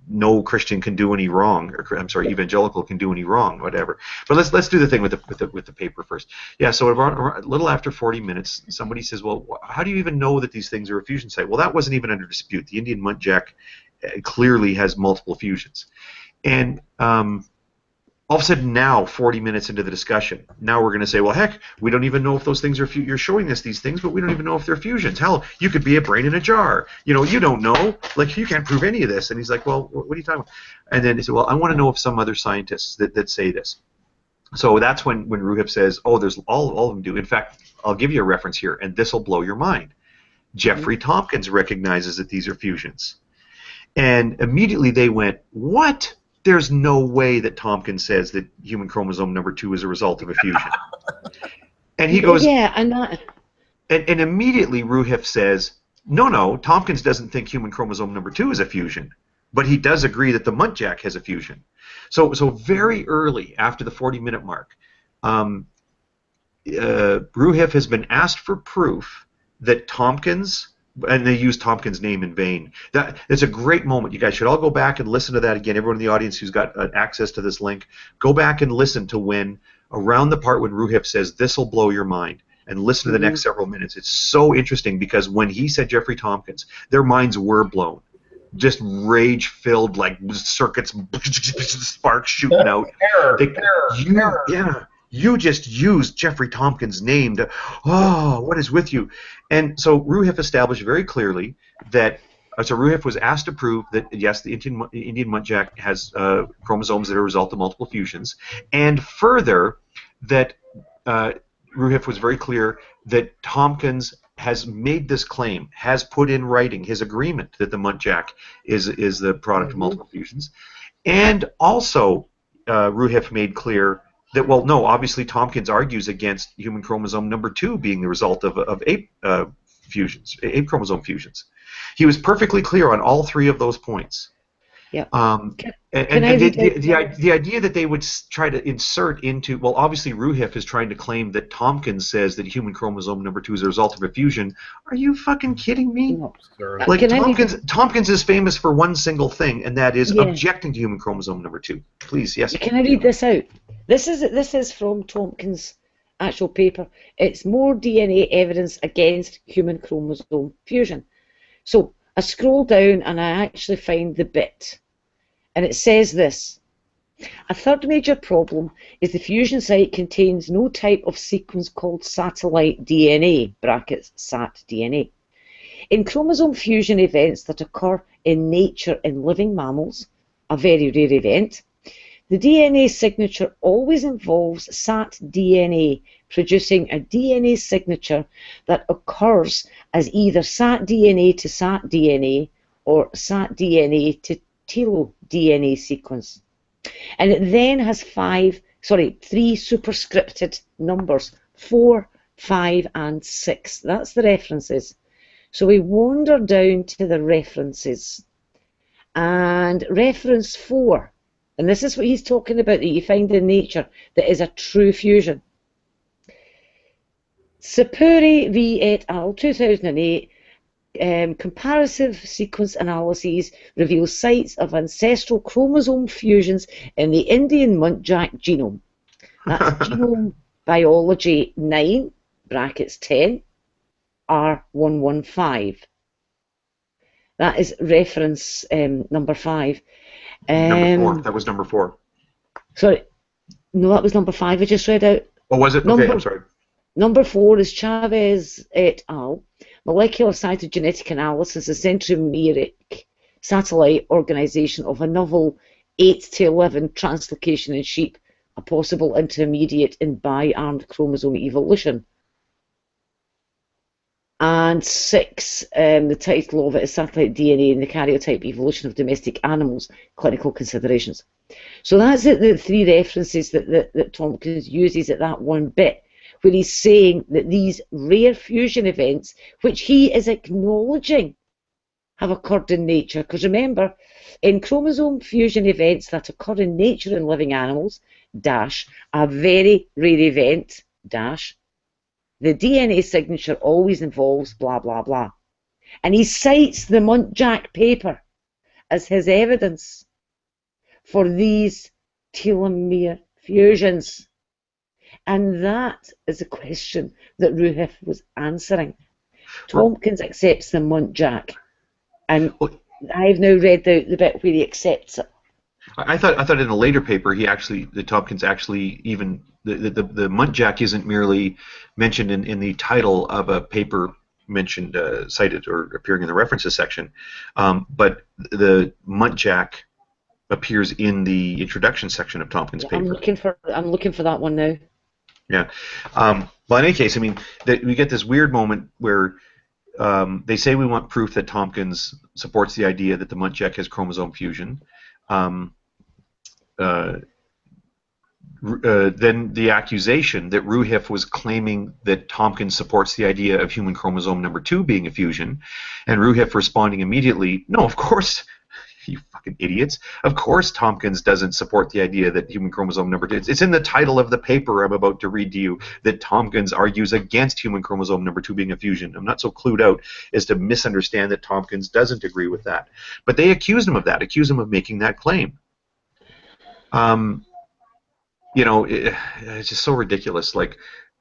no Christian can do any wrong, or I'm sorry, evangelical can do any wrong, whatever. But let's do the thing with the paper first. Yeah. So around a little after 40 minutes, somebody says, well, how do you even know that these things are a fusion site? Well, that wasn't even under dispute. The Indian muntjac clearly has multiple fusions, and all of a sudden now, 40 minutes into the discussion, now we're going to say, well, heck, we don't even know if those things are you're showing us these things, but we don't even know if they're fusions. Hell, you could be a brain in a jar. You know, you don't know. Like, you can't prove any of this. And he's like, well, what are you talking about? And then he said, well, I want to know if some other scientists that say this. So that's when Roohif says, oh, there's all of them do. In fact, I'll give you a reference here, and this will blow your mind. Jeffrey Tomkins recognizes that these are fusions. And immediately they went, what? There's no way that Tomkins says that human chromosome number 2 is a result of a fusion. And he goes, yeah, and that. And immediately Roohif says, no, Tomkins doesn't think human chromosome number 2 is a fusion, but he does agree that the muntjac has a fusion. So very early after the 40-minute mark, Roohif has been asked for proof that Tomkins, and they use Tomkins' name in vain. It's a great moment. You guys should all go back and listen to that again. Everyone in the audience who's got access to this link, go back and listen to around the part when Roohif says, this'll blow your mind, and listen to the next several minutes. It's so interesting, because when he said Jeffrey Tomkins, their minds were blown. Just rage-filled, like circuits, sparks shooting out. Error. Yeah. You just used Jeffrey Tomkins' name to, what is with you? And so Roohif established very clearly that, so Roohif was asked to prove that, yes, the Indian muntjac has chromosomes that are a result of multiple fusions, and further, that Roohif was very clear that Tomkins has made this claim, has put in writing his agreement that the muntjac is the product of multiple fusions, and also Roohif made clear that, well, no, obviously Tomkins argues against human chromosome number 2 being the result of ape chromosome fusions. He was perfectly clear on all three of those points. Yeah. The idea that they would try to insert into, well, obviously Roohif is trying to claim that Tomkins says that human chromosome number 2 is a result of a fusion. Are you fucking kidding me? No. Like, Tomkins is famous for one single thing, and that is objecting to human chromosome number 2. Please, yes. Can I read this out? This is from Tomkins' actual paper. It's more DNA evidence against human chromosome fusion. So I scroll down and I actually find the bit. And it says this: a third major problem is the fusion site contains no type of sequence called satellite DNA, brackets SAT DNA. In chromosome fusion events that occur in nature in living mammals, a very rare event, the DNA signature always involves SAT DNA producing a DNA signature that occurs as either SAT DNA to SAT DNA or SAT DNA to telo DNA sequence. And it then has three superscripted numbers, 4, 5, and 6. That's the references. So we wander down to the references. And reference 4, and this is what he's talking about, that you find in nature, that is a true fusion. Sapuri v. et al. 2008, comparative sequence analyses reveal sites of ancestral chromosome fusions in the Indian muntjac genome. That's genome biology 9, brackets 10, R115. That is reference number 5. Number 4. That was number 4. Sorry, no, that was number 5 I just read out. Oh, was it? Okay, I'm sorry. Number 4 is Chavez et al. Molecular cytogenetic analysis, a centromeric satellite organization of a novel 8 to 11 translocation in sheep, a possible intermediate in bi-armed chromosome evolution. And 6, the title of it is Satellite DNA in the Karyotype Evolution of Domestic Animals, Clinical Considerations. So that's it, the 3 references that Tomkins uses at that one bit, where he's saying that these rare fusion events, which he is acknowledging have occurred in nature, because remember, in chromosome fusion events that occur in nature in living animals, dash, a very rare event, dash, the DNA signature always involves blah, blah, blah. And he cites the muntjac paper as his evidence for these telomere fusions. And that is the question that Roohif was answering. Tomkins accepts the muntjac, and I've now read the bit where he accepts it. I thought in a later paper the Tomkins actually even the muntjac isn't merely mentioned in the title of a paper mentioned cited or appearing in the references section, but the muntjac appears in the introduction section of Tomkins' paper. I'm looking for that one now. Yeah. Well, in any case, I mean, we get this weird moment where they say we want proof that Tomkins supports the idea that the muntjac has chromosome fusion. Then the accusation that Roohif was claiming that Tomkins supports the idea of human chromosome number 2 being a fusion, and Roohif responding immediately, no, of course, you fucking idiots, of course Tomkins doesn't support the idea that human chromosome number 2, it's in the title of the paper I'm about to read to you that Tomkins argues against human chromosome number 2 being a fusion. I'm not so clued out as to misunderstand that Tomkins doesn't agree with that. But they accused him of that, accused him of making that claim. You know, it's just so ridiculous. Like,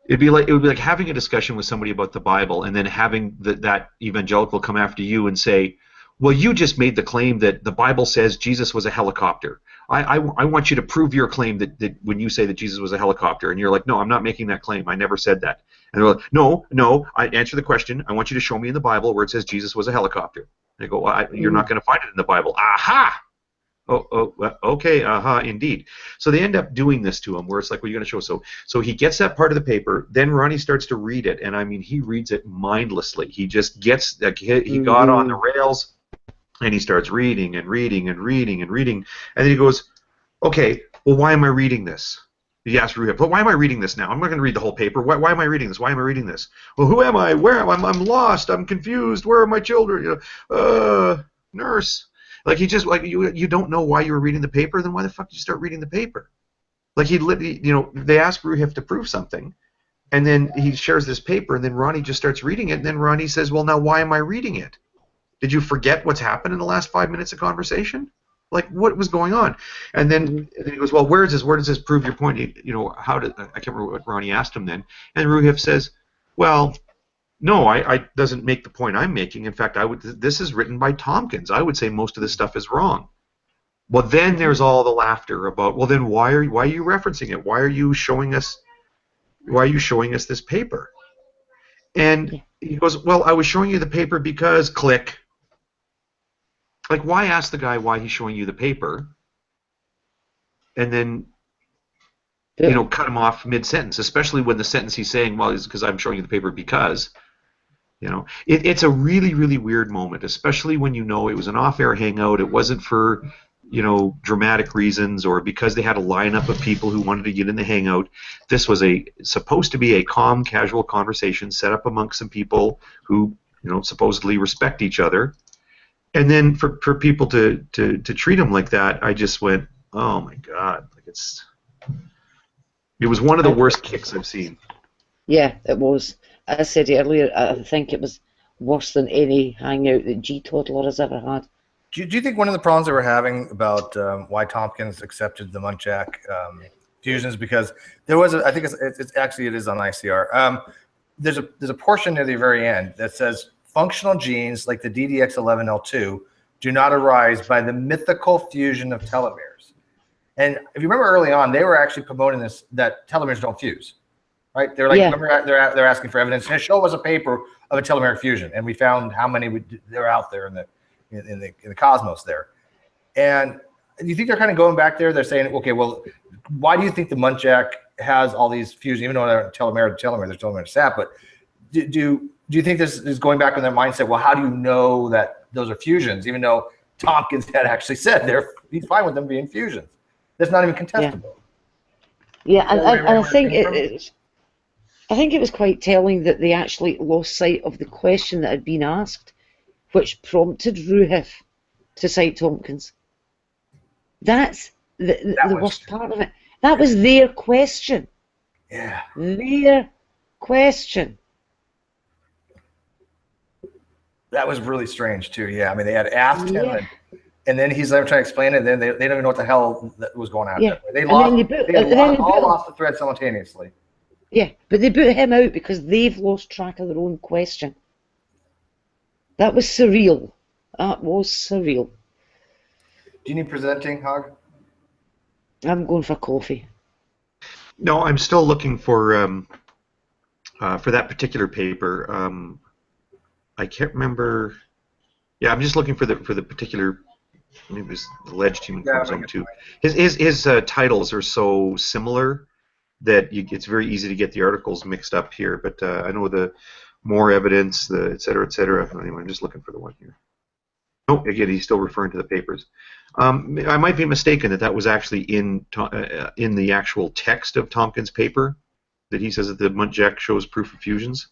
it would be like having a discussion with somebody about the Bible and then having that evangelical come after you and say, well, you just made the claim that the Bible says Jesus was a helicopter. I want you to prove your claim that when you say that Jesus was a helicopter. And you're like, no, I'm not making that claim. I never said that. And they're like, no, I answer the question. I want you to show me in the Bible where it says Jesus was a helicopter. And they go, well, you're not going to find it in the Bible. Aha! Oh, okay, indeed. So they end up doing this to him, where it's like, well, you're going to show. So he gets that part of the paper. Then Ronnie starts to read it, and I mean, he reads it mindlessly. He just gets like he got on the rails, and he starts reading and reading and reading and reading, and then he goes, okay, well, why am I reading this? He asked Roohif, but why am I reading this now? I'm not going to read the whole paper. Why am I reading this? Why am I reading this? Well, who am I? Where am I? I'm lost. I'm confused. Where are my children? Nurse. Like, he just, like, you don't know why you were reading the paper, then why the fuck did you start reading the paper? Like, they ask Roohif to prove something, and then he shares this paper, and then Ronnie just starts reading it, and then Ronnie says, well, now why am I reading it? Did you forget what's happened in the last 5 minutes of conversation? Like, what was going on? And then he goes, well, where does this prove your point? I can't remember what Ronnie asked him then, and Roohif says, well, no, I doesn't make the point I'm making. In fact, this is written by Tomkins. I would say most of this stuff is wrong. Well, then there's all the laughter about, well, then why are you referencing it? Why are you showing us this paper? And he goes, well, I was showing you the paper because click. Like, why ask the guy why he's showing you the paper, and then cut him off mid-sentence, especially when the sentence he's saying, well, is because I'm showing you the paper because. It's a really, really weird moment, especially when it was an off-air hangout. It wasn't for, dramatic reasons or because they had a lineup of people who wanted to get in the hangout. This was supposed to be a calm, casual conversation set up amongst some people who, supposedly respect each other. And then for people to treat him like that, I just went, Oh my God! Like it was one of the worst kicks I've seen. Yeah, it was. As I said earlier, I think it was worse than any hangout that G Toddler has ever had. Do you think one of the problems that we're having about why Tomkins accepted the muntjac fusions, because there was I think it's actually it is on ICR. There's a portion near the very end that says functional genes like the DDX11L2 do not arise by the mythical fusion of telomeres. And if you remember early on, they were actually promoting this, that telomeres don't fuse, right? They're like, remember, they're asking for evidence. And show us a paper of a telomeric fusion, and we found how many they're out there in the cosmos there. And you think they're kind of going back there? They're saying, okay, well, why do you think the muntjac has all these fusions, even though they're telomere to telomere, there's telomere to sap? But do you think this is going back on their mindset? Well, how do you know that those are fusions, even though Tomkins had actually said he's fine with them being fusions? That's not even contestable. Yeah, and I think I think it was quite telling that they actually lost sight of the question that had been asked, which prompted Roohif to cite Tomkins. That's the worst part of it. That was their question. Yeah. Their question. That was really strange too. Yeah, I mean, they had asked him, and then he's there trying to explain it. And then they don't even know what the hell that was going on. Yeah. They lost the thread simultaneously. Yeah, but they boot him out because they've lost track of their own question. That was surreal. That was surreal. Do you need presenting, Hog? I'm going for coffee. No, I'm still looking for that particular paper. I can't remember. Yeah, I'm just looking for the particular. Maybe it was the alleged human chromosome 2. His titles are so similar that it's very easy to get the articles mixed up here. But I know the more evidence, the et cetera, et cetera. Anyway, I'm just looking for the one here. Oh, again, he's still referring to the papers. I might be mistaken that was actually in the actual text of Tomkins' paper, that he says that the muntjac shows proof of fusions.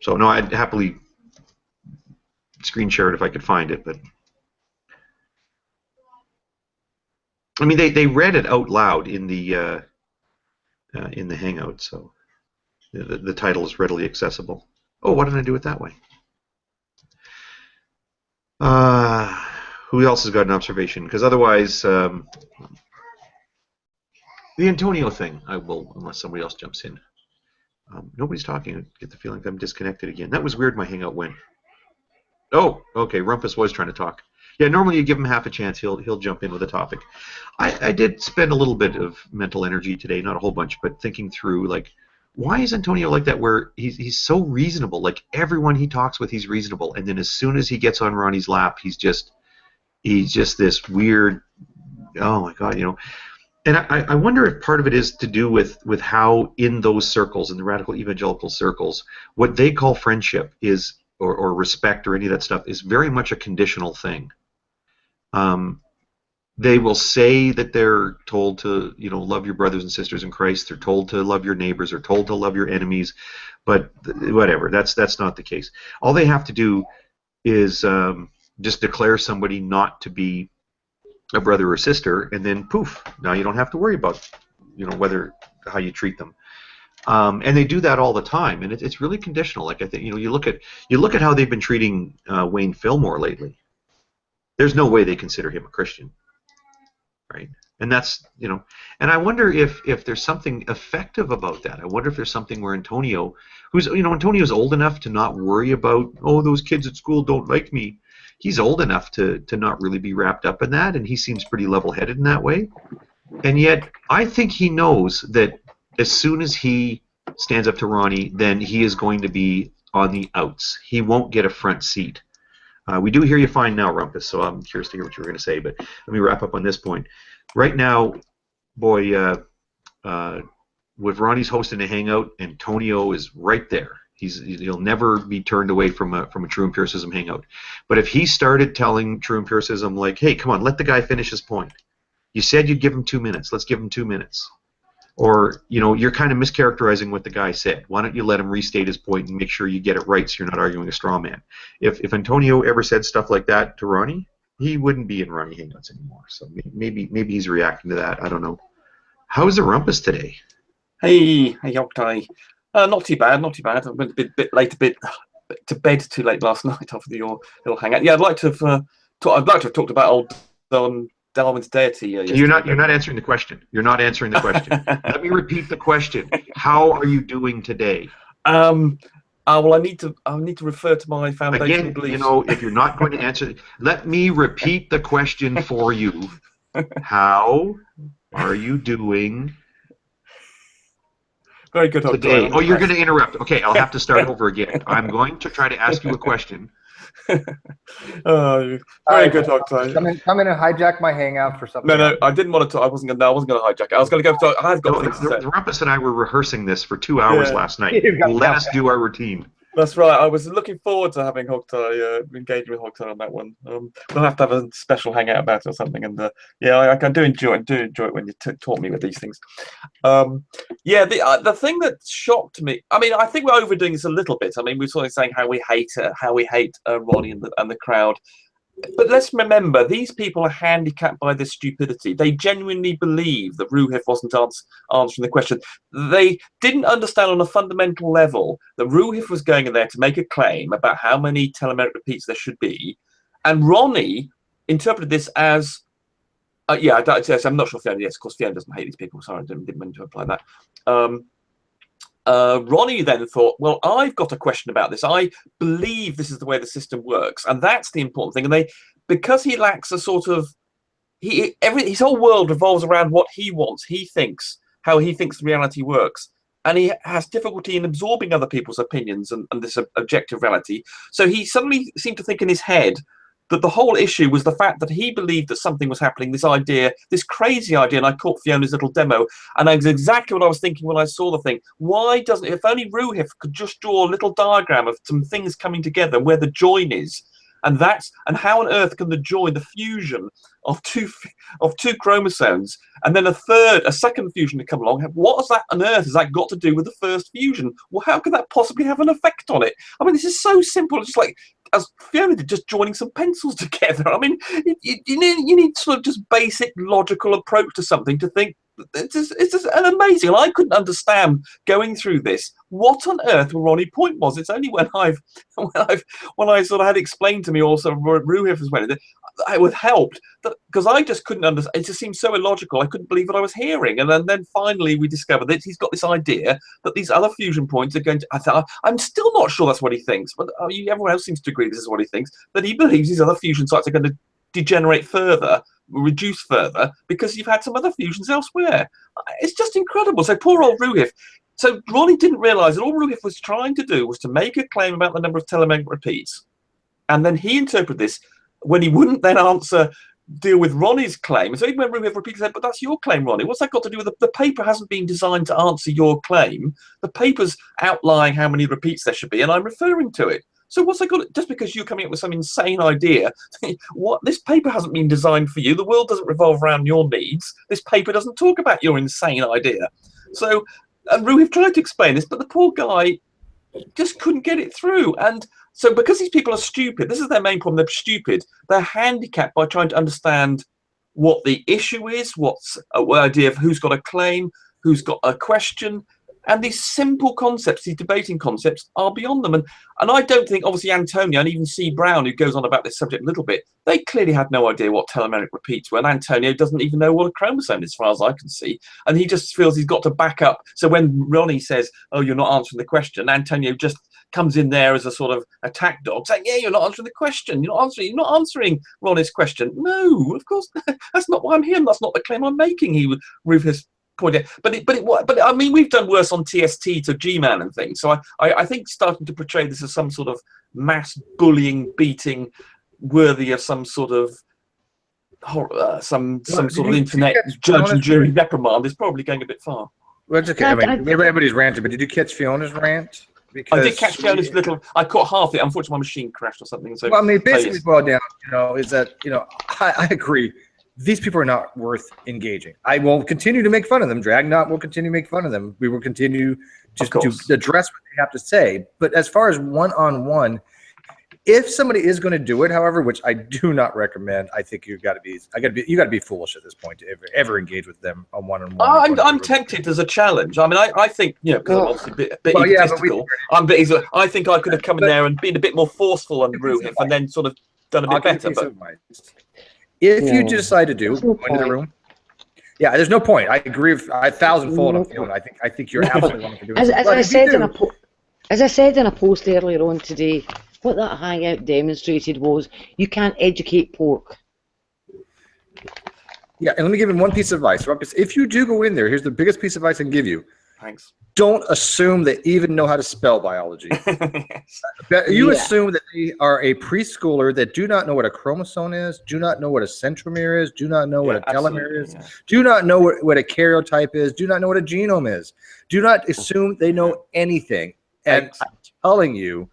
So no, I'd happily screen share it if I could find it, but I mean they read it out loud in the hangout, so the title is readily accessible. Oh, why didn't I do it that way? Who else has got an observation? Because otherwise, the Antonio thing, I will, unless somebody else jumps in. Nobody's talking. I get the feeling I'm disconnected again. That was weird. My hangout went. Oh, okay. Rumpus was trying to talk. Yeah, normally you give him half a chance. He'll jump in with a topic. I did spend a little bit of mental energy today, not a whole bunch, but thinking through, like, why is Antonio like that? Where he's so reasonable. Like everyone he talks with, he's reasonable, and then as soon as he gets on Ronnie's lap, he's just this weird. Oh my God, you know. And I wonder if part of it is to do with how in those circles, in the radical evangelical circles, what they call friendship is, or respect or any of that stuff, is very much a conditional thing. They will say that they're told to, love your brothers and sisters in Christ. They're told to love your neighbors. They're told to love your enemies. But whatever, that's not the case. All they have to do is just declare somebody not to be a brother or sister, and then poof, now you don't have to worry about how you treat them. And they do that all the time, and it's really conditional. Like I think you look at how they've been treating Wayne Fillmore lately. There's no way they consider him a Christian, right? And that's and I wonder if there's something effective about that. I wonder if there's something where Antonio, Antonio's old enough to not worry about, oh, those kids at school don't like me. He's old enough to not really be wrapped up in that, and he seems pretty level-headed in that way. And yet, I think he knows that as soon as he stands up to Ronnie, then he is going to be on the outs. He won't get a front seat. We do hear you fine now, Rumpus, so I'm curious to hear what you were going to say, but let me wrap up on this point. Right now, boy, with Ronnie's hosting a hangout, Antonio is right there. He'll never be turned away from a True Empiricism hangout. But if he started telling True Empiricism, like, hey, come on, let the guy finish his point. You said you'd give him 2 minutes. Let's give him 2 minutes. Or, you're kind of mischaracterizing what the guy said. Why don't you let him restate his point and make sure you get it right so you're not arguing a straw man? If Antonio ever said stuff like that to Ronnie, he wouldn't be in Ronnie Hangouts anymore. So maybe he's reacting to that. I don't know. How's the rumpus today? Hey, Octai. Not too bad, not too bad. I went a bit late, to bed too late last night after your little hangout. Yeah, I'd like to have talked about old Darwin's deity. You're not answering the question. You're not answering the question. Let me repeat the question. How are you doing today? Well, I need to refer to my foundation beliefs. Again, if you're not going to answer, let me repeat the question for you. How are you doing very good today? Oh, you're going to interrupt. Okay, I'll have to start over again. I'm going to try to ask you a question. Very good, Octai. Come in and hijack my hangout for something. No, I didn't want to talk. I wasn't going to hijack it. I was going to go. I've got things to say. The Rumpus and I were rehearsing this for 2 hours last night. Let us do our routine. That's right. I was looking forward to having Octai, engaging with Octai on that one. We'll have to have a special hangout about it or something. And I do enjoy it when you taught me with these things. The thing that shocked me. I mean, I think we're overdoing this a little bit. I mean, we're sort of saying how we hate Ronnie and the crowd. But let's remember, these people are handicapped by this stupidity. They genuinely believe that Roohif wasn't answering the question. They didn't understand on a fundamental level that Roohif was going in there to make a claim about how many telomeric repeats there should be. And Ronnie interpreted this as, I'm not sure Fiona, yes, of course Fiona doesn't hate these people. Sorry, I didn't mean to imply that. Ronnie then thought, well, I've got a question about this. I believe this is the way the system works, and that's the important thing. And because he lacks a sort of, his whole world revolves around what he wants. He thinks how he thinks reality works, and he has difficulty in absorbing other people's opinions and this objective reality. So he suddenly seemed to think in his head that the whole issue was the fact that he believed that something was happening, this idea, this crazy idea, and I caught Fiona's little demo, and that's exactly what I was thinking when I saw the thing. Why doesn't, if only Roohif could just draw a little diagram of some things coming together where the join is, and how on earth can the join, the fusion of two chromosomes, and then a second fusion to come along, what on earth has that got to do with the first fusion? Well, how could that possibly have an effect on it? I mean, this is so simple. It's like, as Fiona did, just joining some pencils together. I mean, you need sort of just basic logical approach to something to think. It's just an amazing. And I couldn't understand going through this what on earth Ronnie's point was. It's only when I sort of had explained to me also Roohif as well, it would helped because I just couldn't understand. It just seemed so illogical. I couldn't believe what I was hearing. And then finally we discovered that he's got this idea that these other fusion points are going to. I'm still not sure that's what he thinks, but everyone else seems to agree this is what he thinks. That he believes these other fusion sites are going to degenerate further, reduce further, because you've had some other fusions elsewhere. It's just incredible. So poor old Roohif. So Ronnie didn't realise that all Roohif was trying to do was to make a claim about the number of telomeric repeats, and then he interpreted this when he wouldn't then deal with Ronnie's claim. So even when Roohif repeatedly said, but that's your claim, Ronnie. What's that got to do with the paper hasn't been designed to answer your claim. The paper's outlining how many repeats there should be, and I'm referring to it. So what's that got? Just because you're coming up with some insane idea, what? This paper hasn't been designed for you. The world doesn't revolve around your needs. This paper doesn't talk about your insane idea. So, and Roohif tried to explain this, but the poor guy just couldn't get it through. And so because these people are stupid, this is their main problem. They're stupid. They're handicapped by trying to understand what the issue is, what's an idea of who's got a claim, who's got a question. And these simple concepts, these debating concepts, are beyond them. And I don't think, obviously, Antonio and even C. Brown, who goes on about this subject a little bit, they clearly had no idea what telomeric repeats were. And Antonio doesn't even know what a chromosome is, as far as I can see. And he just feels he's got to back up. So when Ronnie says, oh, you're not answering the question, Antonio just comes in there as a sort of attack dog, saying, yeah, you're not answering the question. You're not answering Ronnie's question. No, of course, that's not why I'm here. That's not the claim I'm making. Rufus pointed out. But I mean, we've done worse on TST to G-Man and things. So I think starting to portray this as some sort of mass bullying, beating, worthy of some sort of some sort of internet judge and jury reprimand is probably going a bit far. Well, it's okay. I mean, everybody's ranting, but did you catch Fiona's rant? Because I did catch Fiona's little. I caught half it. Unfortunately, my machine crashed or something. So, well, I mean, basically, boiled down, is that I agree. These people are not worth engaging. I will continue to make fun of them. Dragnot will continue to make fun of them. We will continue to address what they have to say. But as far as one-on-one, If somebody is going to do it, however, which I do not recommend, I think you got to be foolish at this point to ever engage with them on one-on-one. I'm tempted as a challenge. I mean, I think, you know, because I'm obviously a bit egotistical. I think I could have come in there and been a bit more forceful on Roohif and then sort of done a bit better. But if you decide to go into the room, yeah, there's no point. I agree with 1,000-fold on Fiona. I think you're absolutely wrong for doing it. As I said in a post earlier on today, what that hangout demonstrated was you can't educate pork. Yeah, and let me give him one piece of advice. If you do go in there, here's the biggest piece of advice I can give you. Thanks. Don't assume they even know how to spell biology. You assume that they are a preschooler that do not know what a chromosome is, do not know what a centromere is, do not know what a telomere is, do not know what a karyotype is, do not know what a genome is. Do not assume they know anything. And I'm telling you,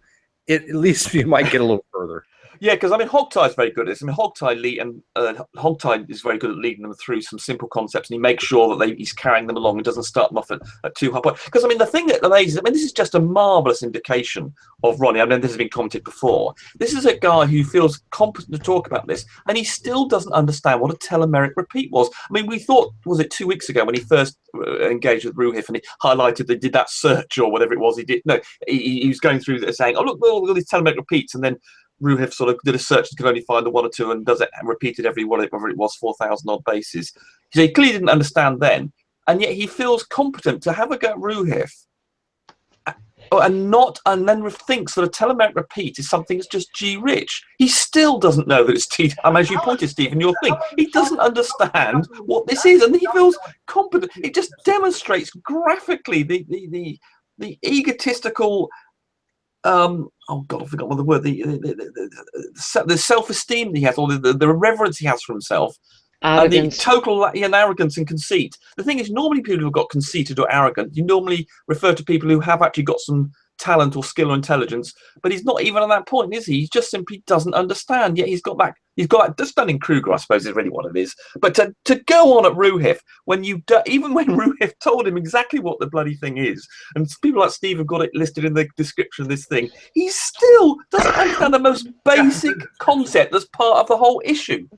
at least you might get a little further. Yeah, because I mean, Hogtie is very good at this. I mean, Hogtie is very good at leading them through some simple concepts, and he makes sure that he's carrying them along and doesn't start them off at too high point. Because I mean, the thing that amazes, I mean, this is just a marvelous indication of Ronnie. I mean, this has been commented before. This is a guy who feels competent to talk about this, and he still doesn't understand what a telomeric repeat was. I mean, we thought, was it 2 weeks ago when he first engaged with Roohif and he highlighted they did that search or whatever it was he did. No, he was going through saying, oh look, all these telomeric repeats, and then Roohif sort of did a search and could only find the one or two and does it repeated every whatever it was 4,000 odd bases. So he clearly didn't understand then, and yet he feels competent to have a go at Roohif and then thinks that a telomeric repeat is something that's just G-rich. He still doesn't know that it's T. As you pointed, Steve, in your thing, he doesn't understand what this is, and he feels competent. It just demonstrates graphically the egotistical. Oh God, I forgot what the word. The self-esteem he has, or the reverence he has for himself, arrogance. And the total arrogance and conceit. The thing is, normally people who've got conceited or arrogant, you normally refer to people who have actually got some talent or skill or intelligence. But he's not even at that point, is he? He just simply doesn't understand. Yet he's got just Dunning-Kruger, I suppose, is really what it is. But to go on at Roohif when even when Roohif told him exactly what the bloody thing is, and people like Steve have got it listed in the description of this thing, he still doesn't understand the most basic concept that's part of the whole issue.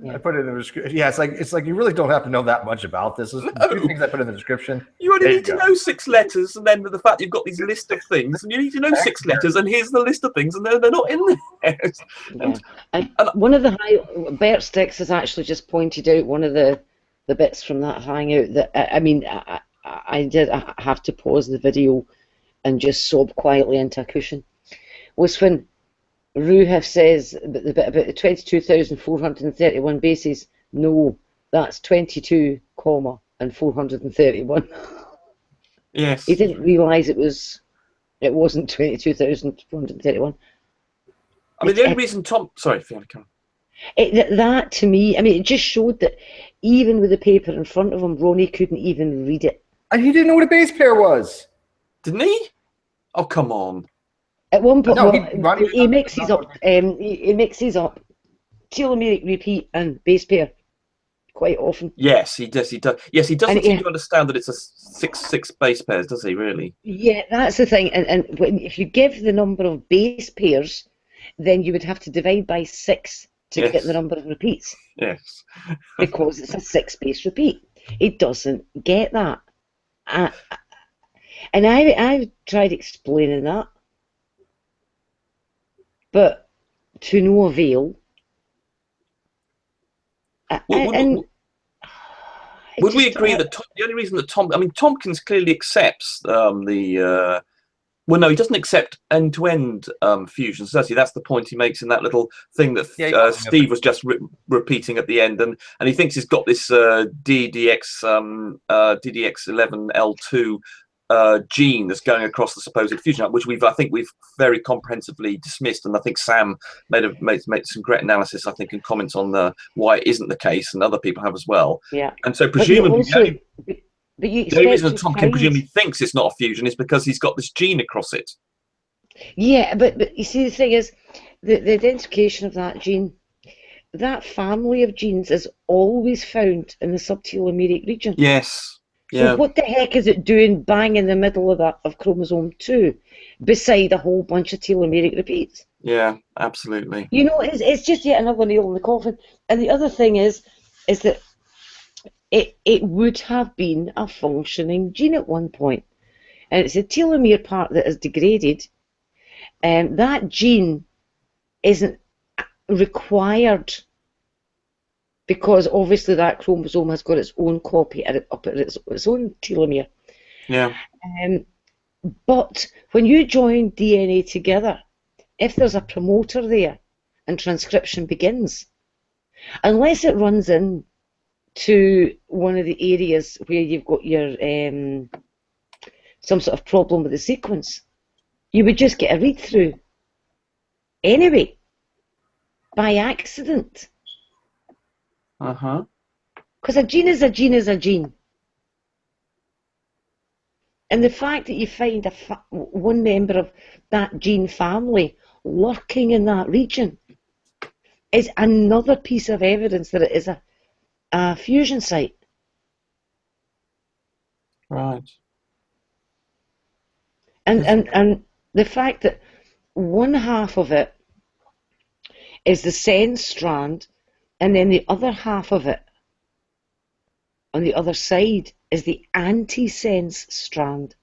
I put it in the description. Yeah, it's like you really don't have to know that much about this. There's a few things I put in the description. You only need to know 6 letters, and then the fact you've got these list of things, and you need to know 6 letters, and here's the list of things, and they're not in there. And one of the Bert Sticks has actually just pointed out one of the bits from that hangout that I did have to pause the video and just sob quietly into a cushion. Was when Roohif says the bit about the 22,431 bases. No, that's 22, and 431. Yes. He didn't realise it wasn't 22,431. I mean, the only reason sorry, Fiona, come on. That to me, I mean, it just showed that even with the paper in front of him, Ronnie couldn't even read it. And he didn't know what a base pair was. Didn't he? Oh, come on. At one point, he mixes up. He mixes up telomeric repeat and base pair quite often. Yes, he does. He does. Yes, he doesn't seem to understand that it's a six base pairs, does he? Really? Yeah, that's the thing. And if you give the number of base pairs, then you would have to divide by 6 to get the number of repeats. Yes. Because it's a 6-base repeat. He doesn't get that. And I tried explaining that. But to no avail. Would we agree that the only reason that Tomkins clearly accepts well, no, he doesn't accept end-to-end fusions, does he? That's the point he makes in that little thing that Steve was just repeating at the end, and he thinks he's got this DDX11L2 gene that's going across the supposed fusion, which I think we've very comprehensively dismissed, and I think Sam made some great analysis, I think, and comments on why it isn't the case, and other people have as well. Yeah. And so presumably. The only reason Tomkins presumably thinks it's not a fusion is because he's got this gene across it. Yeah, but you see, the thing is, the identification of that gene, that family of genes is always found in the subtelomeric region. Yes. Yeah. So what the heck is it doing bang in the middle of chromosome 2 beside a whole bunch of telomeric repeats? Yeah, absolutely. You know, it's just yet another nail in the coffin. And the other thing is that it would have been a functioning gene at one point. And it's the telomere part that is degraded. And that gene isn't required because obviously that chromosome has got its own copy up at its own telomere. Yeah. But when you join DNA together, if there's a promoter there and transcription begins, unless it runs in to one of the areas where you've got your some sort of problem with the sequence, you would just get a read through anyway by accident. Because a gene is a gene is a gene. And the fact that you find one member of that gene family lurking in that region is another piece of evidence that it is a fusion site. Right. And the fact that one half of it is the sense strand, and then the other half of it on the other side is the anti-sense strand.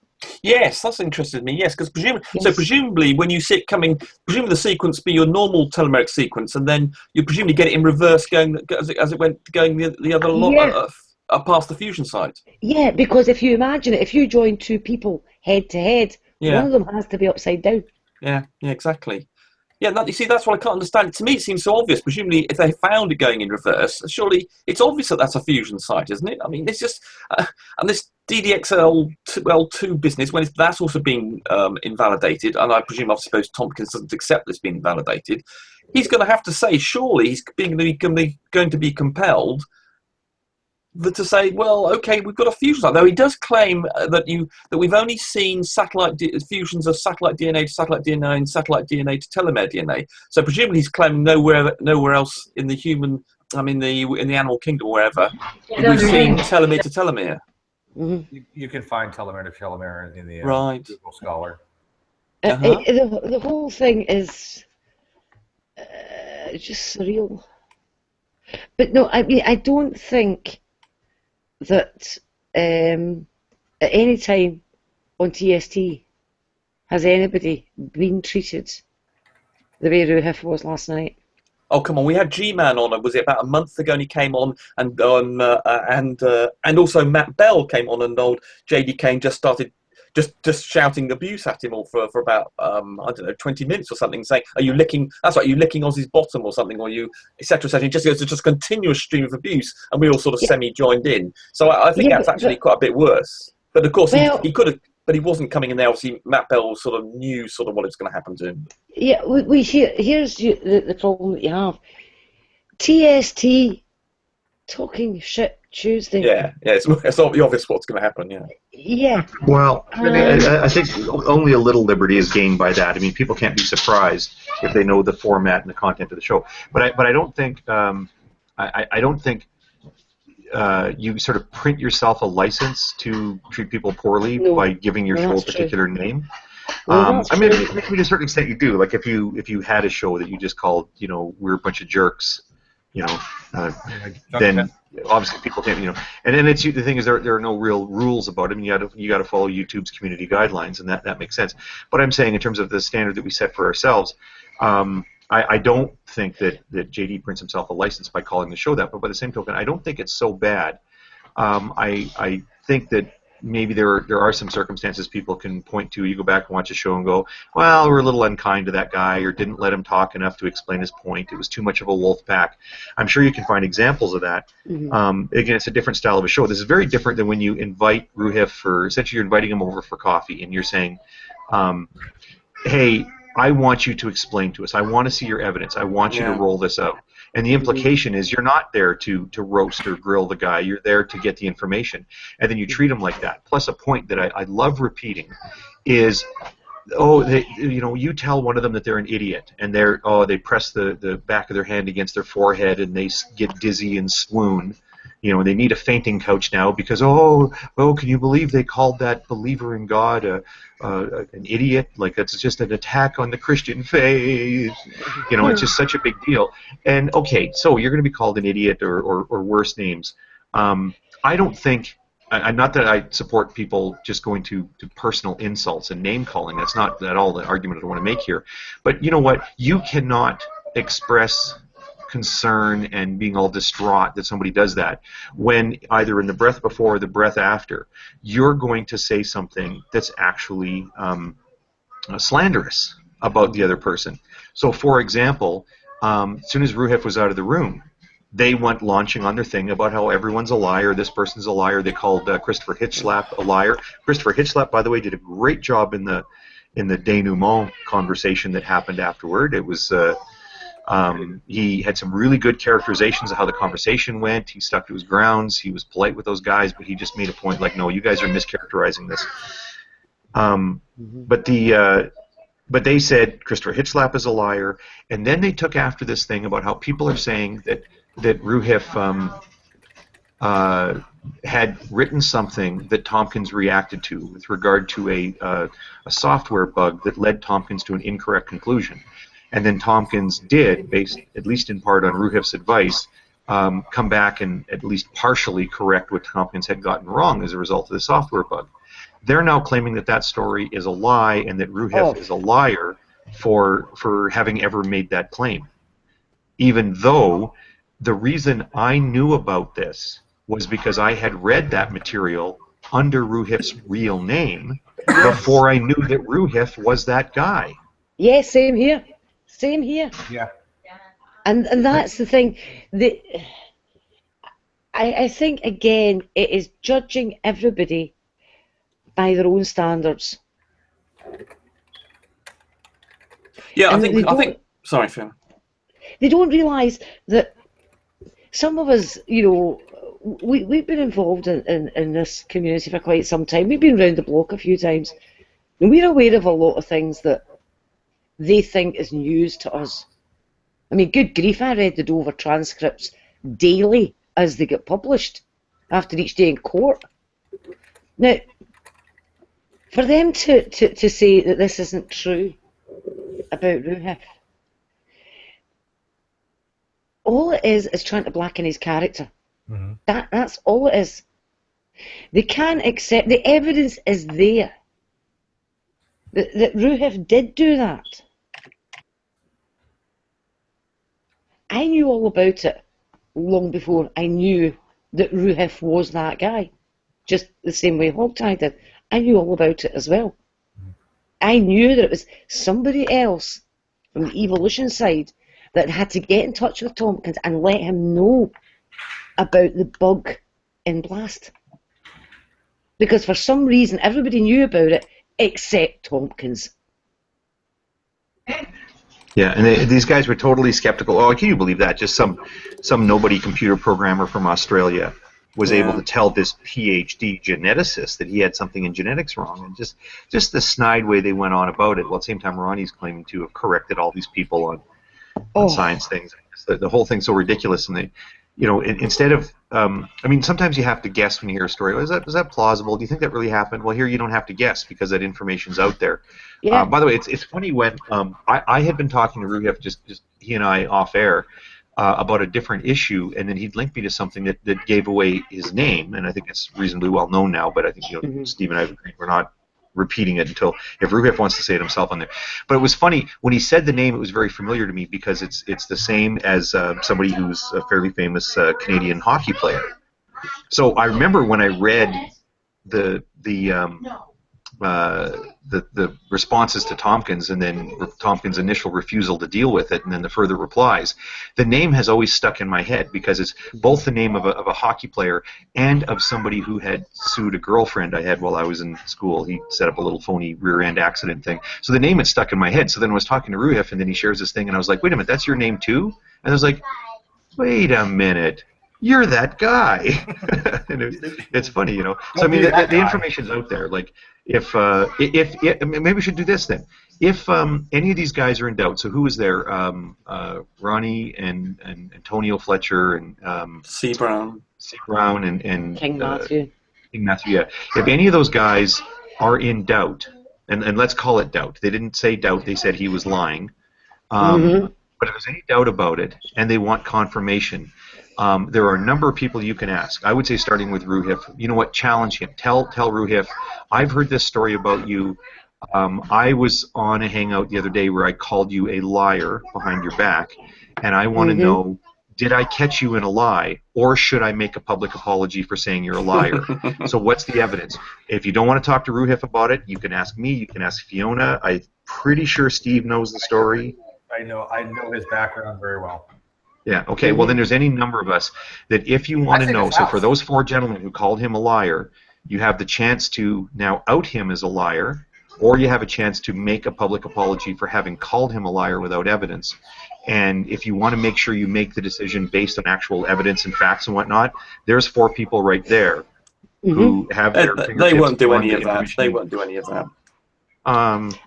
Yes, that's interested me. Yes, because Yes. presumably when you see it coming, presumably the sequence be your normal telomeric sequence, and then you presumably get it in reverse going as it went going the other lot past the fusion site. Yeah, because if you imagine it, if you join two people head to head, one of them has to be upside down. Yeah, exactly. Yeah, you see, that's what I can't understand. To me, it seems so obvious. Presumably, if they found it going in reverse, surely it's obvious that that's a fusion site, isn't it? I mean, it's just... and this DDXL2 business, when that's also being invalidated, and I presume, I suppose, Tomkins doesn't accept this being invalidated, he's going to have to say, surely he's going to be compelled to say, well, okay, we've got a fusion site. Though he does claim that we've only seen fusions of satellite DNA to satellite DNA and satellite DNA to telomere DNA. So presumably he's claiming nowhere else in the human, in the animal kingdom or wherever, we've seen telomere to telomere. Mm-hmm. You can find telomere to telomere in the Google Scholar. The whole thing is just surreal. But no, I mean, I don't think that at any time on TST has anybody been treated the way Roohif was last night. Oh, come on! We had G-Man on. Was it about a month ago? And he came on, and also Matt Bell came on, and old JD Kane just started just shouting abuse at him all for about I don't know 20 minutes or something, saying, "Are you licking? That's right, are you licking Ozzy's bottom or something?" Or you, etc. etc. It just goes to just continuous stream of abuse, and we all sort of semi-joined in. So I think that's actually quite a bit worse. But of course, he could have. But he wasn't coming in there. Obviously, Matt Bell sort of knew what was going to happen to him. Yeah, here's the problem that you have. TST talking shit Tuesday. Yeah, it's obvious what's going to happen. Yeah. Well, I think only a little liberty is gained by that. I mean, people can't be surprised if they know the format and the content of the show. But I don't think I don't think you sort of print yourself a license to treat people poorly by giving your show a particular name. I mean, maybe to a certain extent you do. Like if you had a show that you just called, we're a bunch of jerks, then obviously people can't, And then the thing is, there are no real rules about it. I mean, you got to follow YouTube's community guidelines, and that makes sense. But I'm saying in terms of the standard that we set for ourselves, I don't think that JD prints himself a license by calling the show that, but by the same token, I don't think it's so bad. I think that maybe there are some circumstances people can point to. You go back and watch a show and go, well, we're a little unkind to that guy, or didn't let him talk enough to explain his point. It was too much of a wolf pack. I'm sure you can find examples of that. Mm-hmm. Again, it's a different style of a show. This is very different than when you invite Roohif essentially you're inviting him over for coffee, and you're saying, hey, I want you to explain to us. I want to see your evidence. I want you to roll this out. And the implication is you're not there to roast or grill the guy. You're there to get the information. And then you treat him like that. Plus a point that I love repeating is, you tell one of them that they're an idiot, and they press the back of their hand against their forehead, and they get dizzy and swoon, you know, they need a fainting couch now because oh, can you believe they called that believer in God an idiot? Like that's just an attack on the Christian faith. You know, it's just such a big deal. And okay, so you're going to be called an idiot or worse names. I don't think. Not that I support people just going to personal insults and name calling. That's not at all the argument I want to make here. But you know what? You cannot express concern and being all distraught that somebody does that when either in the breath before or the breath after you're going to say something that's actually slanderous about the other person. So for example, as soon as Roohif was out of the room, they went launching on their thing about how everyone's a liar, this person's a liar. They called Christopher Hitchslap a liar. Christopher Hitchslap, by the way, did a great job in the denouement conversation that happened afterward. It was he had some really good characterizations of how the conversation went. He stuck to his grounds. He was polite with those guys, but he just made a point like, no, you guys are mischaracterizing this. But they said Christopher Hitchslap is a liar, and then they took after this thing about how people are saying that Roohif had written something that Tomkins reacted to with regard to a software bug that led Tomkins to an incorrect conclusion. And then Tomkins did, based at least in part on Roohif's advice, come back and at least partially correct what Tomkins had gotten wrong as a result of the software bug. They're now claiming that that story is a lie and that Roohif is a liar for having ever made that claim. Even though the reason I knew about this was because I had read that material under Roohif's real name before I knew that Roohif was that guy. Yeah, same here. Same here. Yeah. And that's the thing. I think, again, it is judging everybody by their own standards. Yeah, And I think. Sorry, Finn. They don't realise that some of us, you know, we've been involved in this community for quite some time. We've been round the block a few times, and we're aware of a lot of things that they think is news to us. I mean, good grief, I read the Dover transcripts daily as they get published after each day in court. Now, for them to say that this isn't true about Roohif, all it is trying to blacken his character. Mm-hmm. That's all it is. They can't accept, the evidence is there that Roohif did do that. I knew all about it long before I knew that Roohif was that guy. Just the same way Hogtie did. I knew all about it as well. I knew that it was somebody else from the evolution side that had to get in touch with Tomkins and let him know about the bug in Blast. Because for some reason, everybody knew about it except Tomkins. Yeah, and these guys were totally skeptical. Oh, can you believe that? Just some nobody computer programmer from Australia was able to tell this PhD geneticist that he had something in genetics wrong, and just the snide way they went on about it. Well, at the same time, Ronnie's claiming to have corrected all these people on science things. The whole thing's so ridiculous, and they, you know, instead of, I mean, sometimes you have to guess when you hear a story. Is that plausible? Do you think that really happened? Well, here you don't have to guess because that information's out there. Yeah. By the way, it's funny when I had been talking to Roohif, just he and I off air, about a different issue, and then he'd link me to something that gave away his name, and I think it's reasonably well known now, but I think, you know, Steve and I have agreed we're not repeating it until if Roohif wants to say it himself on there. But it was funny when he said the name; it was very familiar to me because it's the same as somebody who's a fairly famous Canadian hockey player. So I remember when I read the responses to Tomkins and then Tomkins' initial refusal to deal with it and then the further replies, the name has always stuck in my head because it's both the name of a hockey player and of somebody who had sued a girlfriend I had while I was in school. He set up a little phony rear-end accident thing. So the name had stuck in my head. So then I was talking to Roohif and then he shares this thing and I was like, wait a minute, that's your name too? And I was like, wait a minute. You're that guy. And it's funny, you know. So I mean, the information's out there. Like, if maybe we should do this then. If any of these guys are in doubt, so who was there? Ronnie and Antonio Fletcher and C. Brown. C. Brown and King Matthew. King Matthew, yeah. If any of those guys are in doubt, and let's call it doubt. They didn't say doubt, they said he was lying. But if there's any doubt about it, and they want confirmation, there are a number of people you can ask. I would say starting with Roohif, you know what, challenge him. Tell Roohif, I've heard this story about you. I was on a hangout the other day where I called you a liar behind your back, and I want to know, did I catch you in a lie, or should I make a public apology for saying you're a liar? So what's the evidence? If you don't want to talk to Roohif about it, you can ask me, you can ask Fiona. I'm pretty sure Steve knows the story. I know his background very well. Yeah, okay, well then there's any number of us that if you want to know, so for those 4 gentlemen who called him a liar, you have the chance to now out him as a liar, or you have a chance to make a public apology for having called him a liar without evidence. And if you want to make sure you make the decision based on actual evidence and facts and whatnot, there's 4 people right there who have their fingertips. They won't do any of that. They won't do any of that.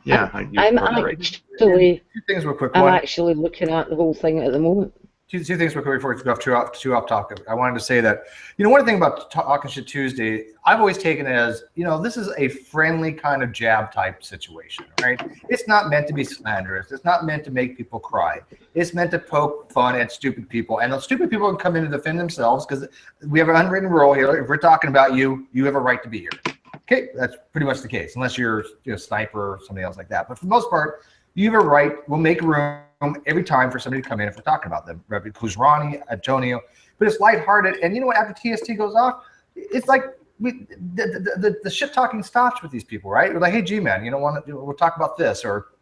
Yeah, I'm actually, Two things real quick. I'm actually looking at the whole thing at the moment. Two things real quick before we go too off topic. I wanted to say that, one thing about Talking Shit Tuesday, I've always taken it as, this is a friendly kind of jab type situation, right? It's not meant to be slanderous. It's not meant to make people cry. It's meant to poke fun at stupid people. And those stupid people can come in to defend themselves because we have an unwritten rule here. If we're talking about you, you have a right to be here. Okay, that's pretty much the case, unless you're a sniper or something else like that. But for the most part, you have a right. We'll make room every time for somebody to come in if we're talking about them. Right? Who's Ronnie, Antonio. But it's lighthearted. And you know what? After TST goes off, it's like the shit talking stops with these people, right? We're like, hey, G-Man, we'll talk about this or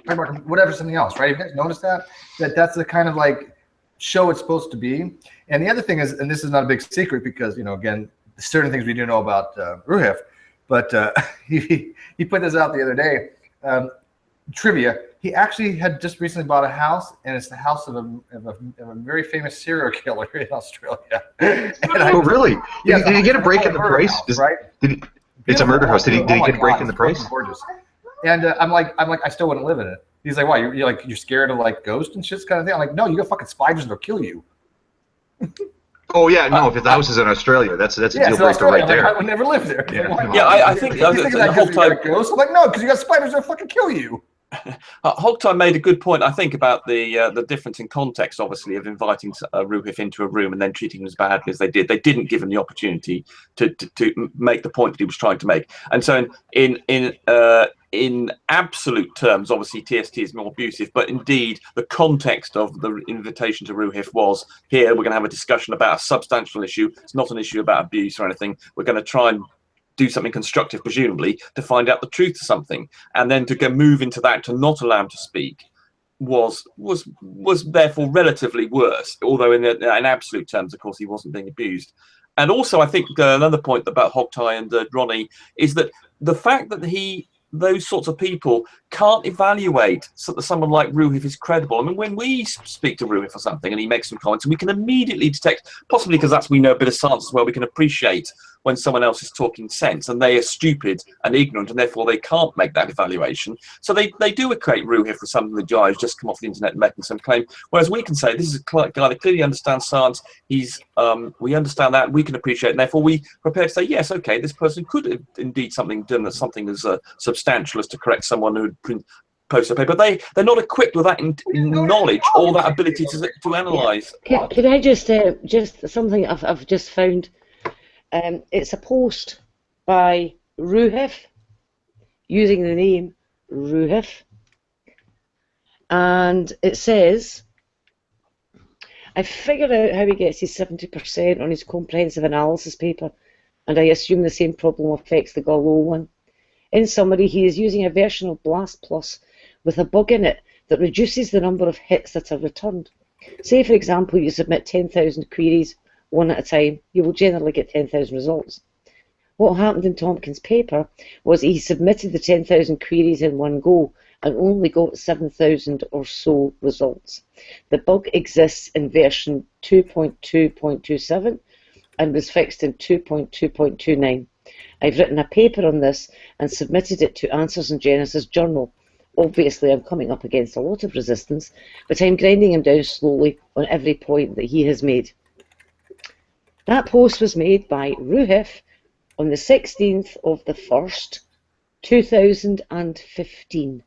whatever, something else, right? You guys notice that that's the kind of like show it's supposed to be. And the other thing is, and this is not a big secret because, again, certain things we do know about Roohif, but he put this out the other day. Trivia: he actually had just recently bought a house, and it's the house of a very famous serial killer in Australia. Really? Yeah, did he get a break in the price? House, right? It's a murder house. Did he get a break in the price? Gorgeous. And I'm like, I still wouldn't live in it. He's like, why? You're scared of like ghosts and shit kind of thing? I'm like, no, you got fucking spiders that'll kill you. Oh yeah, no. If the house is in Australia, that's a deal breaker right there. I would never live there. I think the whole time. I'm like, no, because you got spiders that'll fucking kill you. Hogtie made a good point, I think, about the difference in context, obviously, of inviting Roohif into a room and then treating him as badly as they did. They didn't give him the opportunity to make the point that he was trying to make. And so, in absolute terms, obviously TST is more abusive, but indeed the context of the invitation to Roohif was, here we're going to have a discussion about a substantial issue. It's not an issue about abuse or anything. We're going to try and do something constructive, presumably, to find out the truth of something, and then to go move into that, to not allow him to speak, was therefore relatively worse. Although in absolute terms, of course, he wasn't being abused. And also, I think another point about Hogtie and Ronnie is that the fact that those sorts of people can't evaluate that someone like Roohif is credible. I mean, when we speak to Roohif or something and he makes some comments, we can immediately detect, possibly because we know a bit of science as well, we can appreciate when someone else is talking sense and they are stupid and ignorant and therefore they can't make that evaluation. So they do equate Roohif with some of the guy who's just come off the internet making some claim, whereas we can say this is a guy that clearly understands science, we understand that, we can appreciate it, and therefore we prepare to say, yes, okay, this person could have indeed done something as substantial as to correct someone who had posted a paper. They're not equipped with that knowledge or that ability to analyse. Could I just something I've just found? It's a post by Roohif using the name Roohif, and it says, I figured out how he gets his 70% on his comprehensive analysis paper, and I assume the same problem affects the Gallo one. In summary, he is using a version of Blast Plus with a bug in it that reduces the number of hits that are returned. Say, for example, you submit 10,000 queries one at a time, you will generally get 10,000 results. What happened in Tomkins' paper was he submitted the 10,000 queries in one go and only got 7,000 or so results. The bug exists in version 2.2.27 and was fixed in 2.2.29. I've written a paper on this and submitted it to Answers in Genesis Journal. Obviously, I'm coming up against a lot of resistance, but I'm grinding him down slowly on every point that he has made. That post was made by Roohif on the 16th of the 1st, 2015.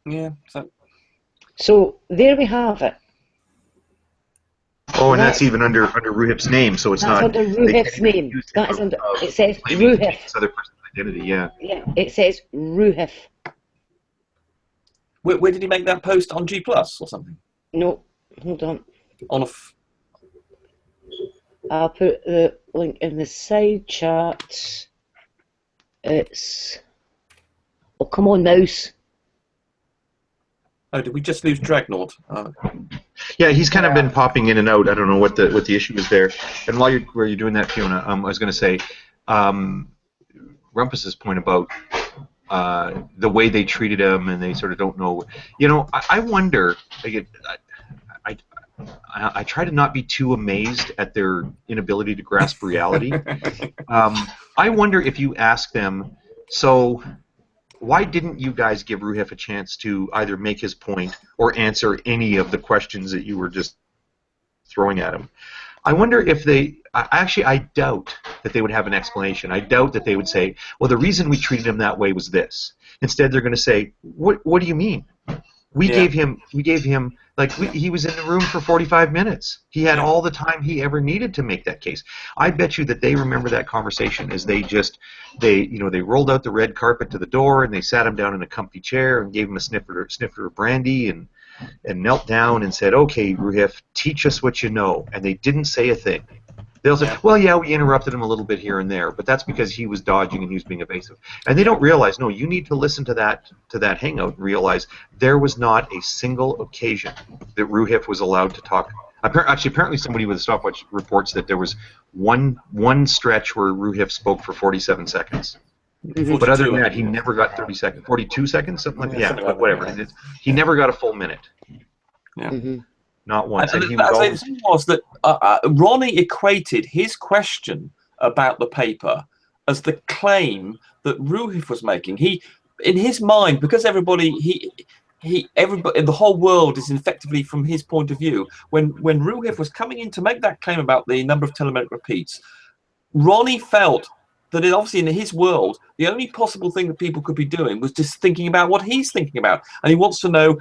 Yeah. So there we have it. Oh, and that's even under Roohif's name, so it's That's not. under Roohif's name. That is under. It says Roohif. This other person's identity, yeah. Yeah, it says Roohif. Where did he make that post, on G+ or something? No, hold on. On a. I'll put the link in the side chat. It's. Oh, come on, mouse. Oh, did we just lose Dragnord? Yeah, he's kind of been popping in and out. I don't know what the issue is there. And while you're doing that, Fiona, I was going to say, Rumpus's point about the way they treated him, and they sort of don't know. You know, I wonder. I try to not be too amazed at their inability to grasp reality. I wonder if you ask them, so why didn't you guys give Roohif a chance to either make his point or answer any of the questions that you were just throwing at him? I wonder if they, actually I doubt that they would have an explanation. I doubt that they would say, well, the reason we treated him that way was this. Instead, they're going to say, what do you mean? We gave him, like, he was in the room for 45 minutes. He had all the time he ever needed to make that case. I bet you that they remember that conversation as they rolled out the red carpet to the door, and they sat him down in a comfy chair and gave him a snifter of brandy, and knelt down and said, okay, Roohif, teach us what you know. And they didn't say a thing. They'll say, well, yeah, we interrupted him a little bit here and there, but that's because he was dodging and he was being evasive. And they don't realize, no, you need to listen to that hangout and realize there was not a single occasion that Roohif was allowed to talk. Apparently somebody with a stopwatch reports that there was one stretch where Roohif spoke for 47 seconds. But other than that, he never got 30 seconds. 42 seconds? Something like that. Yeah, but whatever. He never got a full minute. Yeah. Mm-hmm. Not once. And the thing was that Ronnie equated his question about the paper as the claim that Roohif was making. He, in his mind, because everybody, everybody, the whole world is effectively from his point of view. When Roohif was coming in to make that claim about the number of telomeric repeats, Ronnie felt that obviously in his world, the only possible thing that people could be doing was just thinking about what he's thinking about, and he wants to know.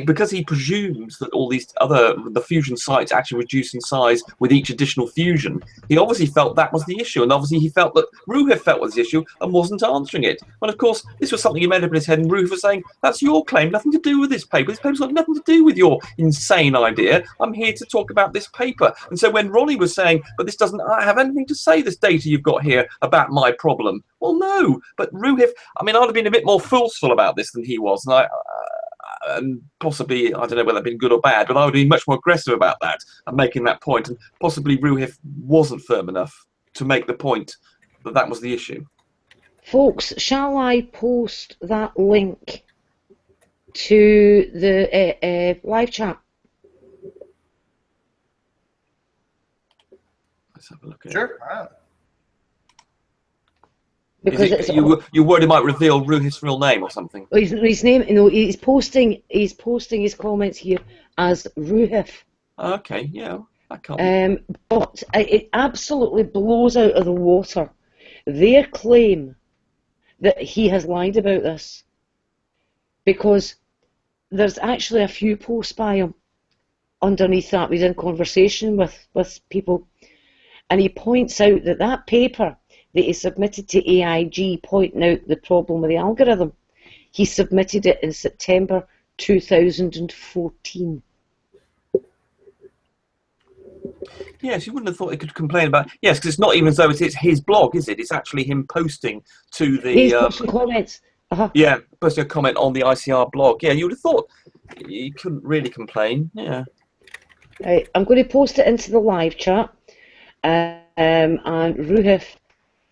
Because he presumes that all these the fusion sites actually reduce in size with each additional fusion, he obviously felt that was the issue, and obviously he felt that Roohif felt was the issue and wasn't answering it. And of course, this was something he made up in his head, and Roohif was saying, that's your claim, nothing to do with this paper. This paper's got nothing to do with your insane idea. I'm here to talk about this paper. And so when Ronnie was saying, but this doesn't have anything to say, this data you've got here, about my problem. Well, no, but Roohif, I mean, I'd have been a bit more forceful about this than he was, and possibly, I don't know whether that'd been good or bad, but I would be much more aggressive about that and making that point. And possibly Roohif wasn't firm enough to make the point that that was the issue. Folks, shall I post that link to the live chat? Let's have a look at it. Sure. Wow. Because you're worried it might reveal Roohif's real name or something? His name, you know, he's posting his comments here as Roohif. Okay, yeah, I can't. But it absolutely blows out of the water their claim that he has lied about this, because there's actually a few posts by him underneath that. We did a conversation with people, and he points out that paper that he submitted to AIG pointing out the problem with the algorithm, he submitted it in September 2014. Yes, you wouldn't have thought he could complain about. Yes, because it's not even as though it's his blog, is it? It's actually him posting to the. He's posting comments. Yeah, posting a comment on the ICR blog. Yeah, you would have thought he couldn't really complain. Yeah. Right, I'm going to post it into the live chat, and Roohif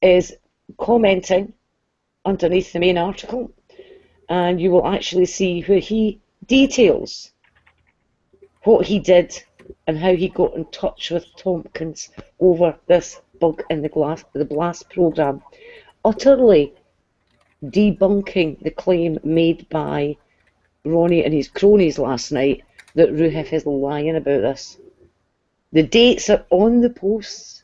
is commenting underneath the main article, and you will actually see where he details what he did and how he got in touch with Tomkins over this bug in the BLAST program, utterly debunking the claim made by Ronnie and his cronies last night that Roohif is lying about this. The dates are on the posts,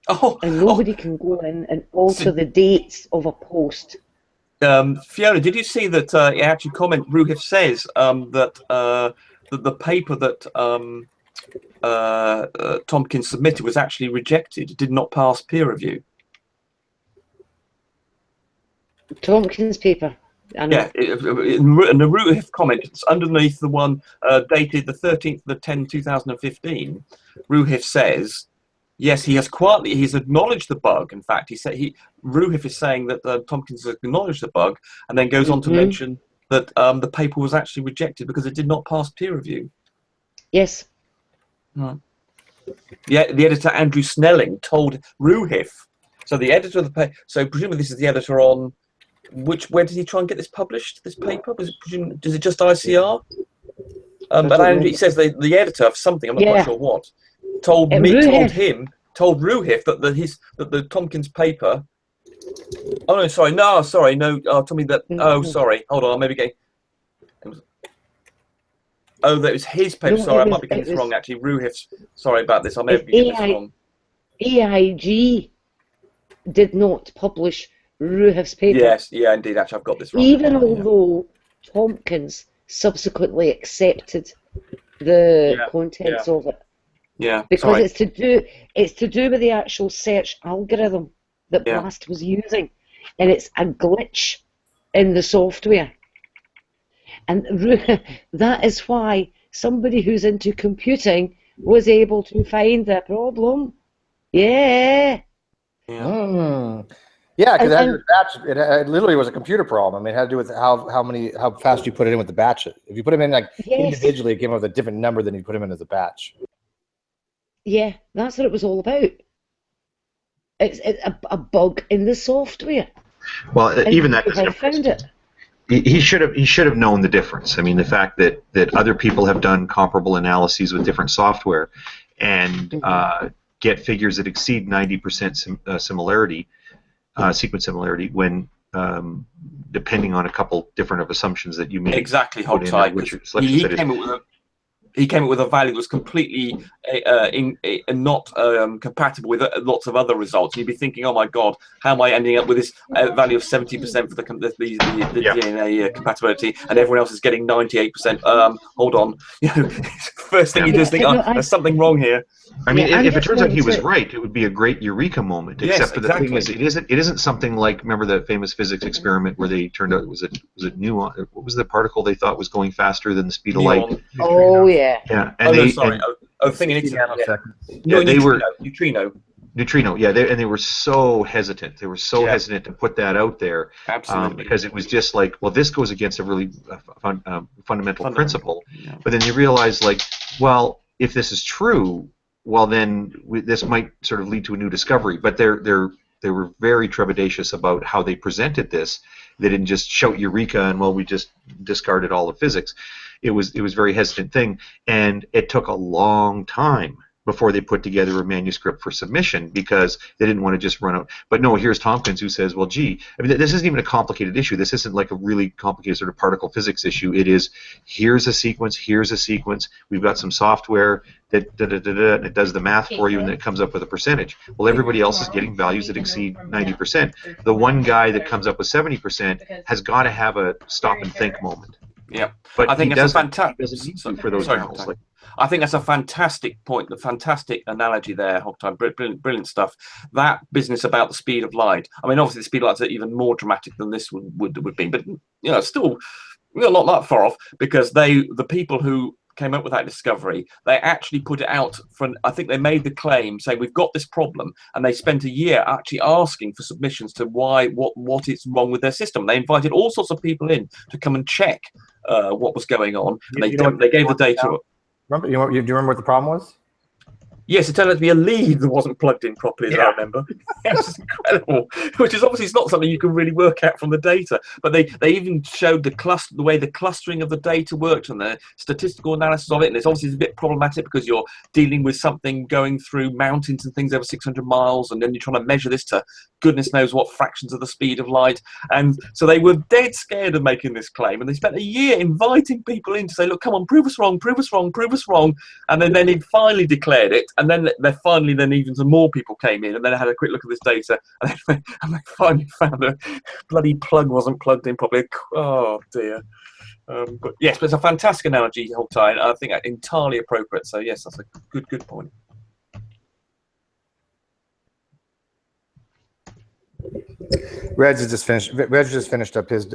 and nobody can go in and alter the dates of a post. Fiona, did you see that he actually Roohif says that the paper that Tomkins submitted was actually rejected. It did not pass peer review. Tomkins' paper. Yeah, in the Roohif comment, it's underneath the one dated the 13th of the 10th, 2015. Roohif says, yes, he's acknowledged the bug. In fact, Roohif is saying that Tomkins has acknowledged the bug, and then goes on to mention that the paper was actually rejected because it did not pass peer review. Yes. Yeah, the editor Andrew Snelling told Roohif. So the editor of the paper. So presumably this is the editor on where did he try and get this published? This paper is it just ICR? But Andrew, he says the editor of something. I'm not quite sure what. Told Roohif that the Tomkins paper. Oh no, sorry, no. Told me that. Oh, sorry. Hold on, I'm maybe getting. Oh, that was his paper. Sorry, I might be getting this wrong. Actually, Roohif's. Sorry about this. I may be getting this wrong. AIG did not publish Roohif's paper. Yes, yeah, indeed. Actually, I've got this wrong. Even although Tomkins subsequently accepted the contents of it. Yeah, because it's to do with the actual search algorithm that Blast was using, and it's a glitch in the software, and that is why somebody who's into computing was able to find the problem. Yeah. Yeah, because it literally was a computer problem. I mean, it had to do with how fast you put it in with the batch. If you put them in individually, it came up with a different number than you put them in as a batch. Yeah, that's what it was all about. It's a bug in the software. Well, and even that doesn't found it. He should have known the difference. I mean, the fact that other people have done comparable analyses with different software and get figures that exceed 90% similarity. Sequence similarity when depending on a couple different of assumptions that you make. Exactly, Hogtie. He came up with a value that was completely not compatible with lots of other results. You'd be thinking, oh my God, how am I ending up with this value of 70% for the DNA compatibility, and everyone else is getting 98%? Hold on, first thing you just think, there's something wrong here. I mean, if it turns out he was right, it would be a great eureka moment. Except for the thing is, it isn't something like, remember the famous physics experiment where they turned out was it muon? What was the particle they thought was going faster than the speed of light? Oh yeah. Yeah. And neutrino. Neutrino, yeah, and they were so hesitant. They were so hesitant to put that out there, because it was just like, well, this goes against a really fundamental principle. Yeah. But then you realize, like, well, if this is true, well, then this might sort of lead to a new discovery. But they were very trepidatious about how they presented this. They didn't just shout eureka and, well, we just discarded all of physics. It was a very hesitant thing, and it took a long time before they put together a manuscript for submission because they didn't want to just run out. But no, here's Tomkins who says, well, gee, I mean, this isn't even a complicated issue. This isn't like a really complicated sort of particle physics issue. It is, here's a sequence, we've got some software that and it does the math for you, and then it comes up with a percentage. Well, everybody else is getting values that exceed 90%. The one guy that comes up with 70% has got to have a stop and think moment. Yeah, but I think that's a fantastic for those journals. I think that's a fantastic point, the fantastic analogy there, Hogtie. Brilliant stuff. That business about the speed of light. I mean, obviously the speed of light is even more dramatic than this would be, but still not that far off, because the people who came up with that discovery, they actually put it out for, I think they made the claim saying we've got this problem, and they spent a year actually asking for submissions to what is wrong with their system. They invited all sorts of people in to come and check what was going on, and they gave the data. Do you remember what the problem was? Yes, it turned out to be a lead that wasn't plugged in properly, as I remember. It was incredible, which is obviously it's not something you can really work out from the data. But they even showed the way the clustering of the data worked and the statistical analysis of it. And it's obviously a bit problematic because you're dealing with something going through mountains and things over 600 miles, and then you're trying to measure this to goodness knows what fractions of the speed of light. And so they were dead scared of making this claim, and they spent a year inviting people in to say, look, come on, prove us wrong, prove us wrong, prove us wrong. And then they finally declared it. And then even some more people came in, and then I had a quick look at this data, and they finally found a bloody plug wasn't plugged in properly. Oh dear. But yes, but it's a fantastic analogy, whole time. I think entirely appropriate. So yes, that's a good point. Reds has just finished. Reds just finished up his.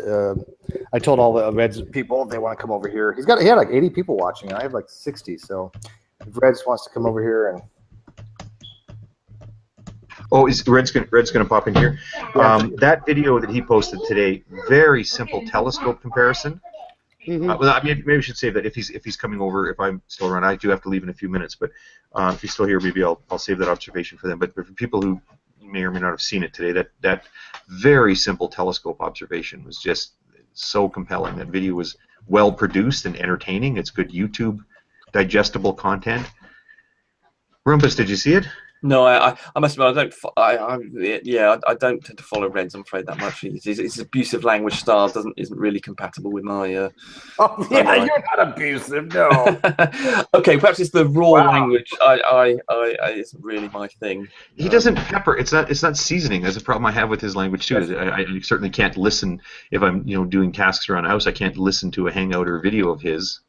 I told all the Reds people they want to come over here. He had like 80 people watching. I have like 60. So if Reds wants to come over here and. Oh, is Red's gonna pop in here? That video that he posted today, very simple telescope comparison. Well, I mean, maybe we should say that if he's coming over, if I'm still around, I do have to leave in a few minutes. But if he's still here, maybe I'll save that observation for them. But for people who may or may not have seen it today, that very simple telescope observation was just so compelling. That video was well produced and entertaining. It's good YouTube digestible content. Rumpus, did you see it? No, I must admit, I don't tend to follow Reds, I'm afraid, that much. His abusive language style isn't really compatible with my. You're not abusive, no. Okay, perhaps it's the raw language. Isn't really my thing. He doesn't pepper. It's not seasoning. That's a problem I have with his language too. I certainly can't listen if I'm doing tasks around the house. I can't listen to a hangout or a video of his.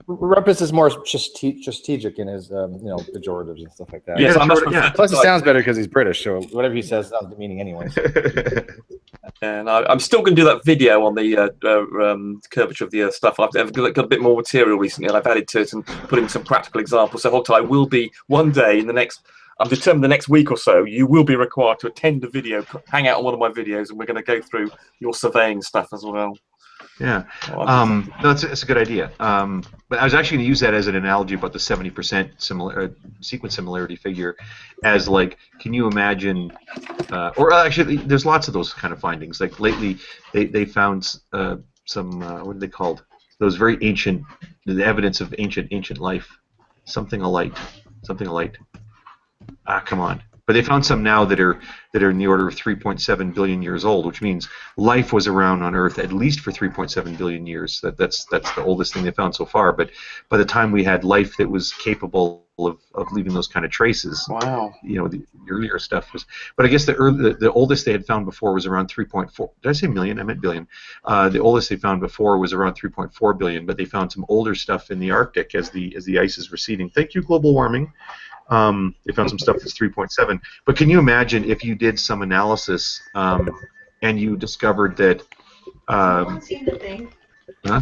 Rumpus is more strategic in his pejoratives and stuff like that. Yes, Plus, he sounds better because he's British, so whatever he says sounds demeaning anyway. And I'm still going to do that video on the curvature of the Earth stuff. I've got a bit more material recently, and I've added to it and put in some practical examples. So, I will be one day in the next. I'm determined the next week or so, you will be required to attend a video, hang out on one of my videos, and we're going to go through your surveying stuff as well. Yeah, that's a good idea. But I was actually going to use that as an analogy about the 70% sequence similarity figure, as like, can you imagine? Or actually, there's lots of those kind of findings. Like lately, they found some what are they called? Those very ancient, the evidence of ancient life, something alike. Come on. But they found some now that are in the order of 3.7 billion years old, which means life was around on Earth at least for 3.7 billion years. That's the oldest thing they found so far. But by the time we had life that was capable of leaving those kind of traces, wow, the earlier stuff was. But I guess the oldest they had found before was around 3.4. Did I say million? I meant billion. The oldest they found before was around 3.4 billion. But they found some older stuff in the Arctic as the ice is receding. Thank you, global warming. They found some stuff that's 3.7. But can you imagine if you did some analysis and you discovered that? No one's seen the thing. Huh?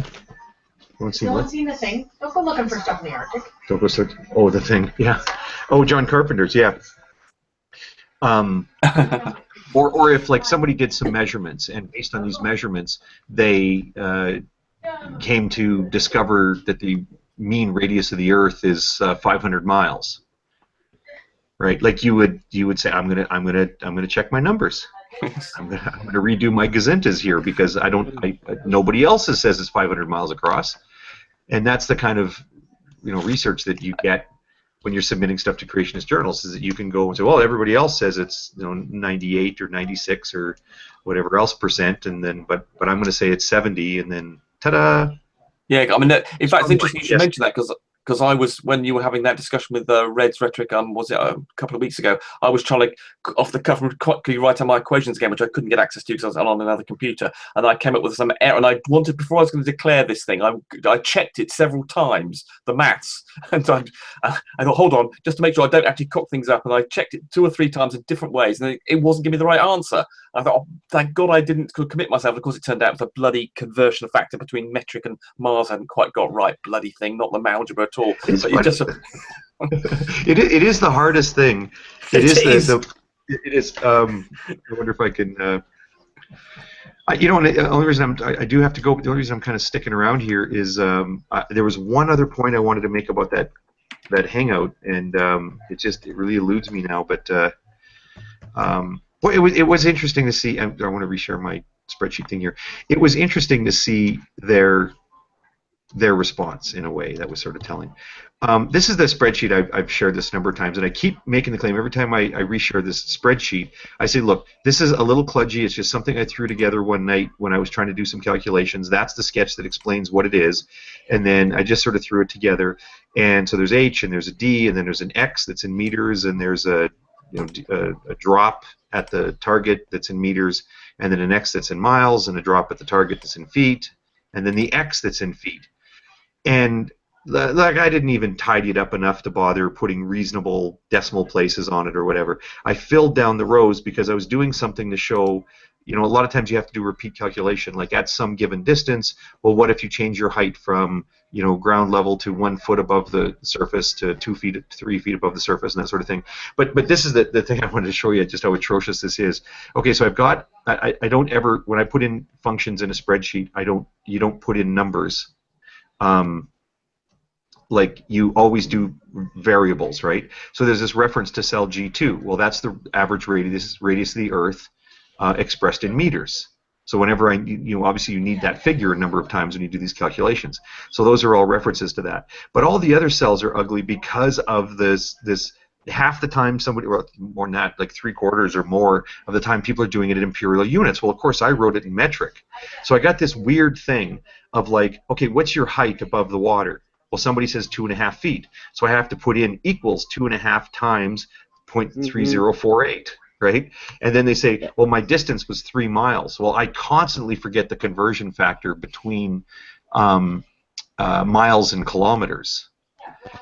No one's seen the thing. Don't go looking for stuff in the Arctic. Don't go search. Oh, the thing. Yeah. Oh, John Carpenter's. Yeah. Or if like somebody did some measurements and based on these measurements they came to discover that the mean radius of the Earth is 500 miles. Right, like you would say, I'm gonna check my numbers. I'm gonna redo my gazentas here because nobody else says it's 500 miles across, and that's the kind of research that you get when you're submitting stuff to creationist journals. Is that you can go and say, well, everybody else says it's 98 or 96 or whatever else percent, and then but I'm going to say it's 70, and then ta-da. Yeah, I mean, in fact, it's interesting you should mention that because I was, when you were having that discussion with Red's Rhetoric, was it a couple of weeks ago, I was trying to, off the cuff, quickly write out my equations again, which I couldn't get access to because I was on another computer, and I came up with some error, and I wanted, before I was going to declare this thing, I checked it several times, the maths, and I thought, hold on, just to make sure I don't actually cock things up, and I checked it 2 or 3 times in different ways, and it wasn't giving me the right answer. I thought, oh, thank God I didn't commit myself. Of course, it turned out the bloody conversion factor between metric and Mars hadn't quite got right. Bloody thing, not the algebra at all. But you just it is the hardest thing. It is. I wonder if I can. The only reason I do have to go. The only reason I'm kind of sticking around here is there was one other point I wanted to make about that hangout, and it really eludes me now. But well, it was interesting to see. I want to reshare my spreadsheet thing here. It was interesting to see their response in a way that was sort of telling. This is the spreadsheet. I've shared this a number of times, and I keep making the claim every time I reshare this spreadsheet. I say, look, this is a little kludgy. It's just something I threw together one night when I was trying to do some calculations. That's the sketch that explains what it is, and then I just sort of threw it together. And so there's H, and there's a D, and then there's an X that's in meters, and there's a drop at the target that's in meters, and then an X that's in miles, and a drop at the target that's in feet, and then the X that's in feet. And like, I didn't even tidy it up enough to bother putting reasonable decimal places on it or whatever. I filled down the rows because I was doing something to show, a lot of times you have to do repeat calculation, like at some given distance. Well, what if you change your height from, ground level to 1 foot above the surface to 2 feet, 3 feet above the surface, and that sort of thing. But this is the thing I wanted to show you, just how atrocious this is. Okay, so I've got, I don't ever, when I put in functions in a spreadsheet, you don't put in numbers. Like you always do variables, right? So there's this reference to cell G2. Well, that's the average radius of the Earth expressed in meters. So whenever obviously you need that figure a number of times when you do these calculations. So those are all references to that. But all the other cells are ugly because of this half the time somebody, or more than that, like 3/4 or more of the time people are doing it in imperial units. Well, of course, I wrote it in metric. So I got this weird thing of like, okay, what's your height above the water? Well, somebody says 2.5 feet. So I have to put in equals 2.5 times 0.3048, right? And then they say, well, my distance was 3 miles. Well, I constantly forget the conversion factor between miles and kilometers.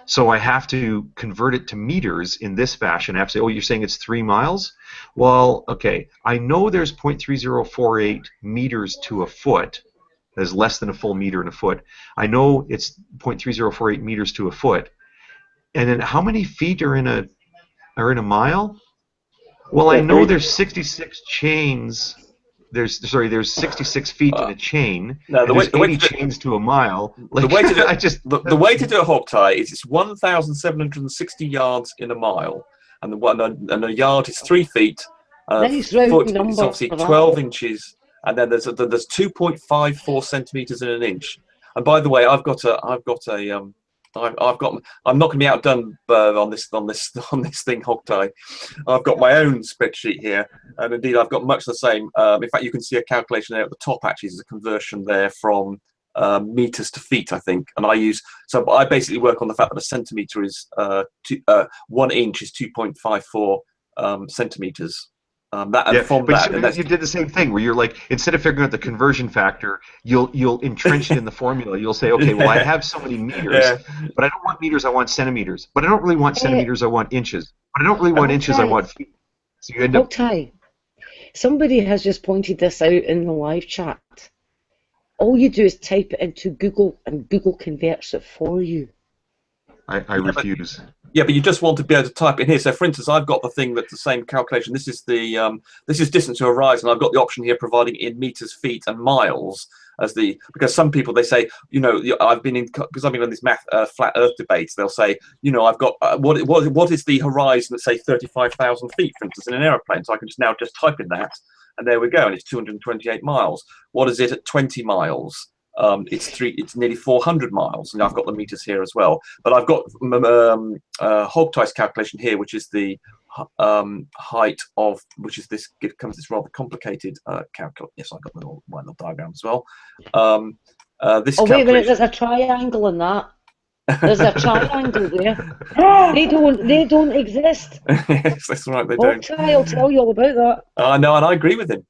So I have to convert it to meters in this fashion. I have to say, oh, you're saying it's 3 miles? Well, okay, I know there's 0.3048 meters to a foot. That is less than a full meter in a foot. I know it's 0.3048 meters to a foot. And then how many feet are in a mile? Well, I know there's 66 chains. There's 66 feet in a chain. No, there's 80 chains to a mile. Like, the way to do the way to do a hog tie is it's 1,760 yards in a mile, and a yard is 3 feet. Nice Foot is number obviously 12 inches. And then there's 2.54 centimeters in an inch. And by the way, I'm not going to be outdone on this thing, hog tie. I've got my own spreadsheet here, and indeed I've got much the same. In fact, you can see a calculation there at the top. Actually, there's a conversion there from meters to feet, I think. And I basically work on the fact that a centimeter is 1 inch is 2.54 centimeters. You did the same thing where you're like, instead of figuring out the conversion factor, you'll entrench it in the formula. You'll say, okay, well, I have so many meters, but I don't want meters, I want centimeters. But I don't really want centimeters, I want inches. But I don't really want inches, I want feet. So you end up. Somebody has just pointed this out in the live chat. All you do is type it into Google, and Google converts it for you. I refuse. Yeah, but you just want to be able to type in here. So, for instance, I've got the thing that's the same calculation. This is the this is distance to a horizon. I've got the option here providing in meters, feet, and miles as the, because some people, they say, I've been on this flat Earth debates. They'll say, I've got what is the horizon at say 35,000 feet, for instance, in an aeroplane. So I can just type in that, and there we go, and it's 228 miles. What is it at 20 miles? It's nearly 400 miles, and I've got the meters here as well. But I've got hog ties calculation here, which is the height of, which is this rather complicated calculation. Yes, I've got the little diagram as well. This wait a minute, there's a triangle in that. There's a triangle there. They don't exist. Yes, that's right, they don't. I'll tell you all about that. I know, and I agree with him.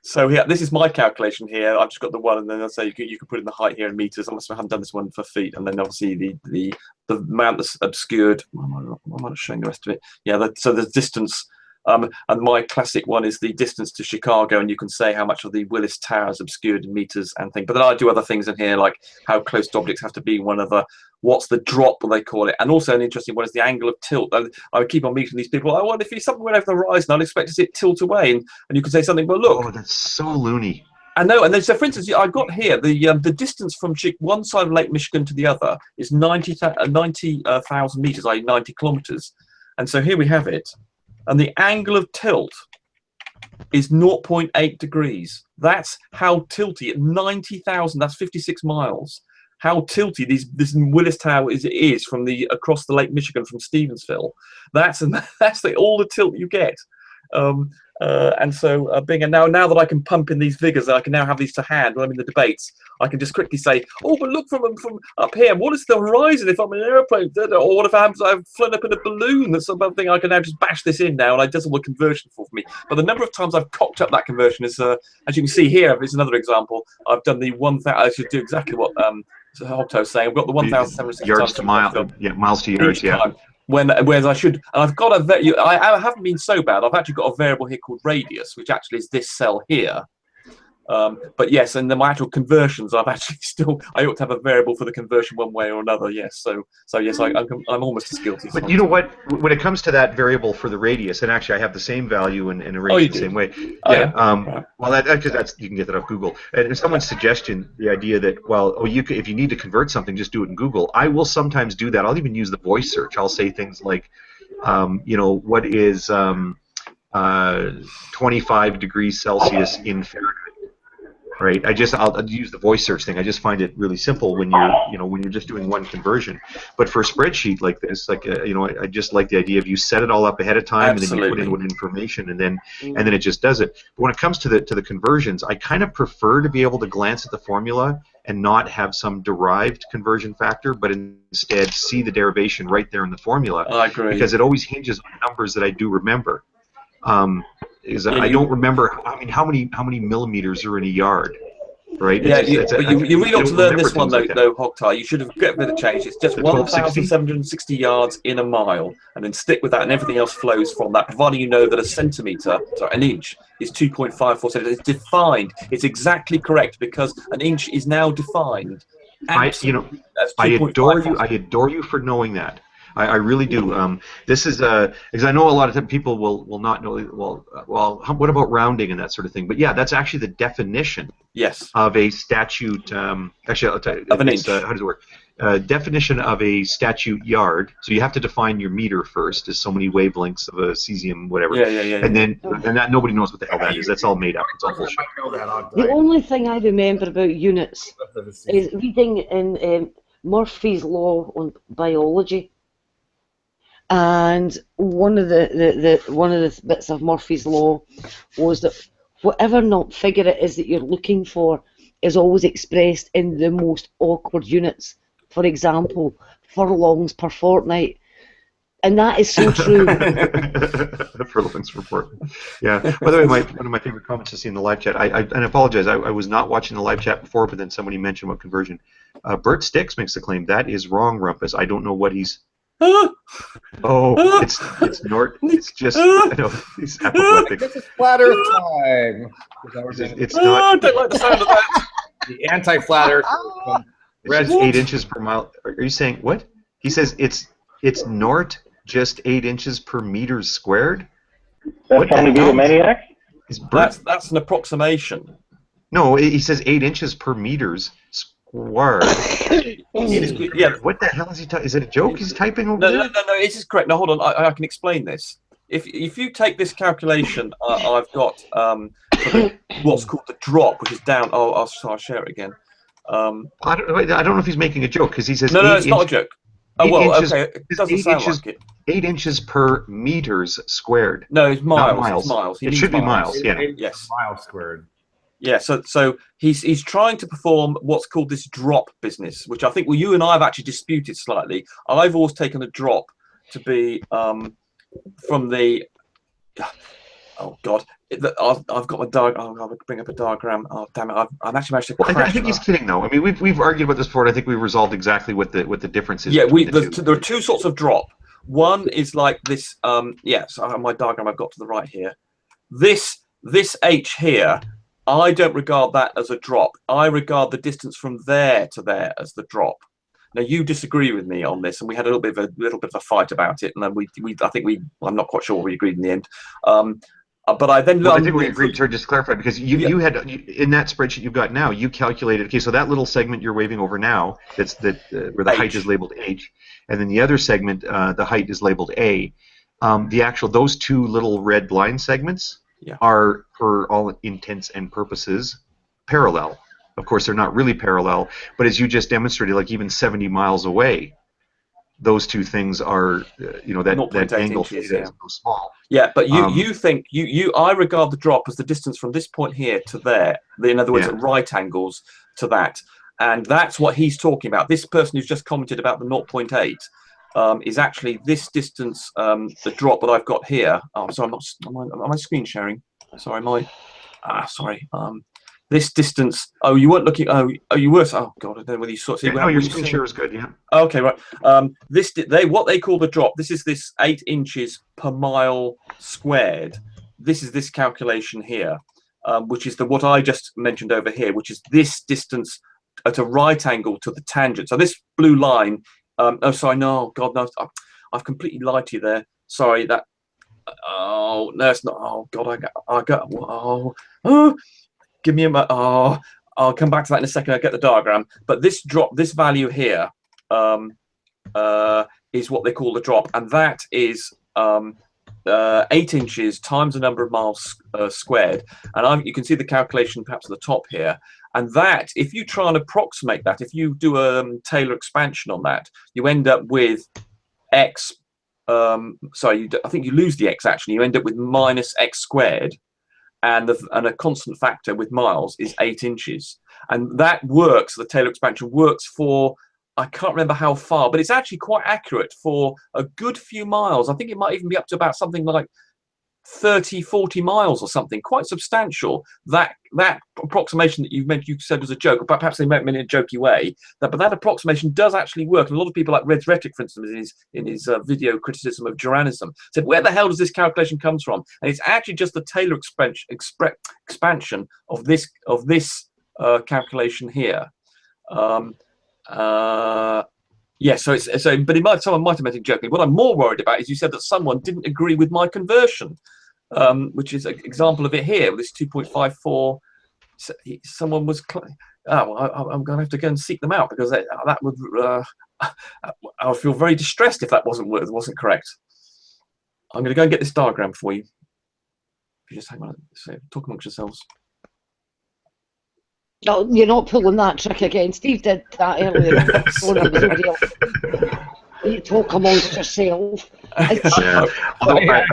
So here, this is my calculation here. I've just got the one, and then I'll say you can put in the height here in meters. I haven't done this one for feet, and then obviously the amount that's obscured. I'm not showing the rest of it. Yeah, so the distance. And my classic one is the distance to Chicago, and you can say how much of the Willis Tower is obscured in meters and things. But then I do other things in here, like how close to objects have to be one another. What's the drop, they call it? And also an interesting one is the angle of tilt. I would keep on meeting these people. If something went over the horizon, I'd expect to see it tilt away. And you can say something, well, look. Oh, that's so loony. I know, and then so for instance, I've got here the distance from one side of Lake Michigan to the other is 90,000 meters, i.e. 90 kilometers, and so here we have it, and the angle of tilt is 0.8 degrees. That's how tilty at 90,000. That's 56 miles. How tilty this Willis Tower is from across the Lake Michigan from Stevensville. That's all the tilt you get. And so now that I can pump in these figures, I can now have these to hand when I'm in the debates. I can just quickly say, oh, but look from up here. What is the horizon if I'm in an airplane? Or what if I've flown up in a balloon? That's something I can now just bash this in now, and it does all the conversion for me. But the number of times I've cocked up that conversion is, as you can see here, is another example. I've done the 1,000. I should do exactly what Hotto was saying. I've got the 1,760 yards to miles. Yeah, miles to yards. Yeah. Time. Whereas I should, and I've got I haven't been so bad. I've actually got a variable here called radius, which actually is this cell here. But yes, and then my actual conversions, I've actually I ought to have a variable for the conversion one way or another. Yes, so yes, I'm almost as guilty. But you know what? When it comes to that variable for the radius, and actually I have the same value and arranged the same way. Oh, yeah. Right. Well, because you can get that off Google. And someone's suggestion, the idea that if you need to convert something, just do it in Google. I will sometimes do that. I'll even use the voice search. I'll say things like, what is 25 degrees Celsius in Fahrenheit? Right, I'll use the voice search thing. I just find it really simple when you're just doing one conversion. But for a spreadsheet like this, I just like the idea of you set it all up ahead of time. Absolutely. And then you put in what information, and then it just does it. But when it comes to the conversions, I kind of prefer to be able to glance at the formula and not have some derived conversion factor, but instead see the derivation right there in the formula. I agree. Because it always hinges on numbers that I do remember. I don't remember. I mean, how many millimeters are in a yard, right? Yeah, but you really ought to learn this one though, Hogtie. You should have got a bit of change. It's just 1,760 yards in a mile, and then stick with that, and everything else flows from that. Providing you know that an inch is 2.54 centimeters. It's defined. It's exactly correct because an inch is now defined. I adore you for knowing that. I really do. This is because I know a lot of people will not know. Well, what about rounding and that sort of thing? But yeah, that's actually the definition. Yes. Of a statute. Actually, I'll tell you. Of an inch. How does it work? Definition of a statute yard. So you have to define your meter first. Is so many wavelengths of a cesium, whatever. Yeah. And then that nobody knows what the hell that is. That's all made up. It's all bullshit. The only thing I remember about units is reading in Murphy's Law on biology. And one of the bits of Murphy's Law was that whatever figure it is that you're looking for is always expressed in the most awkward units. For example, furlongs per fortnight. And that is so true. Furlongs per fortnight. Yeah. By the way, one of my favorite comments to see in the live chat, I apologize, I was not watching the live chat before, but then somebody mentioned about conversion. Bert Sticks makes the claim, that is wrong, Rumpus. I don't know what he's... it's Nort. It's just he's apoplectic. This is flat Earth time. It's not. I don't like the sound of that. The anti-flat Earth. It's 8 inches per mile. Are you saying what? He says it's Nort just 8 inches per meters squared. That's only be the maniac. That's an approximation. No, he says 8 inches per meters squared. Yeah. What the hell is he typing? Is it a joke he's typing over there? No, this is correct. Now, hold on. I can explain this. If you take this calculation, I've got what's called the drop, which is down. I'll share it again. I don't know if he's making a joke because he says no, it's not a joke. Oh well, inches, okay. It doesn't sound like it. 8 inches per meters squared. No, it's miles. Not miles. It's miles. It should be miles. Yeah. Yes. Miles squared. Yeah, so he's trying to perform what's called this drop business, which I think you and I have actually disputed slightly. I've always taken a drop to be from the I've got my diagram. I'll bring up a diagram. Oh damn it! I've actually managed to crash. I think he's kidding though. I mean, we've argued about this before. And I think we resolved exactly what the difference is. Yeah, there are two sorts of drop. One is like this. So my diagram I've got to the right here. This H here. I don't regard that as a drop. I regard the distance from there to there as the drop. Now you disagree with me on this, and we had a little bit of a fight about it. And then I'm not quite sure what we agreed in the end. But I then well, I think we agreed. Sorry, just to clarify, because you had in that spreadsheet you've got now, you calculated. Okay, so that little segment you're waving over now, where the height is labeled H, and then the other segment, the height is labeled A. Those two little red blind segments are, for all intents and purposes, parallel. Of course, they're not really parallel, but as you just demonstrated, like even 70 miles away, those two things are, that angle is so small. Yeah, but you think I regard the drop as the distance from this point here to there. In other words, at right angles to that, and that's what he's talking about. This person who's just commented about the 0.8 is actually this distance, the drop that I've got here. Oh, sorry, am I screen sharing? Sorry, sorry. This distance. Oh, you weren't looking. Oh, you were. Oh God, I don't know whether you saw. No, your screen share is good. Yeah. Okay, right. What they call the drop. This is this 8 inches per mile squared. This is this calculation here, which is what I just mentioned over here, which is this distance at a right angle to the tangent. So this blue line. Oh, sorry. No, God, no. I've completely lied to you there. Sorry. That. Oh no, it's not. Oh God, I got. Oh. Give me a. Oh, I'll come back to that in a second. I'll get the diagram. But this drop, this value here, is what they call the drop, and that is 8 inches times the number of miles squared. And you can see the calculation perhaps at the top here. And that, if you try and approximate that, if you do a Taylor expansion on that, you end up with x. I think you lose the x actually. You end up with minus x squared. And a constant factor with miles is 8 inches, and that works. The Taylor expansion works for, I can't remember how far, but it's actually quite accurate for a good few miles. I think it might even be up to about something like 30-40 miles or something, quite substantial. That approximation that you said was a joke, but perhaps they meant it in a jokey way. But that approximation does actually work. And a lot of people, like Red's Rhetoric, for instance, in his video criticism of Juranism, said, where the hell does this calculation comes from? And it's actually just the Taylor expansion of this calculation here. Yeah, but someone might have meant it jokingly. What I'm more worried about is you said that someone didn't agree with my conversion, which is an example of it here. This 2.54. Someone was. I'm going to have to go and seek them out, because that would. I would feel very distressed if that wasn't correct. I'm going to go and get this diagram for you. If you just hang on, talk amongst yourselves. No, you're not pulling that trick again. Steve did that earlier. You talk amongst yourself. Yeah. I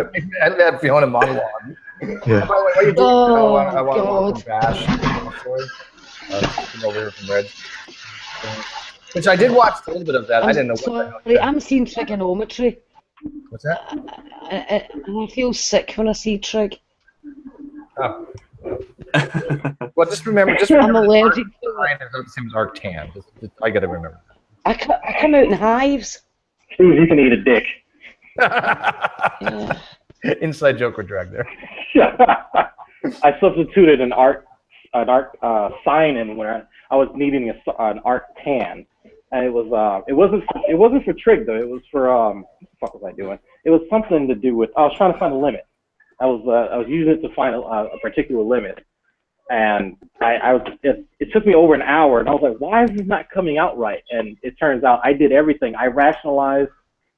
had Fiona monologue. Yeah. What are you doing? Oh, I want God. to bash. Over here from Red. Which I did watch a little bit of that. I didn't know what the hell. Sorry, I'm seeing trigonometry. What's that? I feel sick when I see trig. Oh. Well, just remember. I'm allergic to it. It seems arctan. I got to remember. I come out in hives. You can eat a dick. Yeah. Inside joke or drag there. I substituted an art sign in where I was needing an art tan, and it wasn't for trig though. It was for what the fuck was I doing? It was something to do with, I was trying to find a limit. I was using it to find a particular limit, and it took me over an hour, and I was like, why is this not coming out right? And it turns out I did everything. I rationalized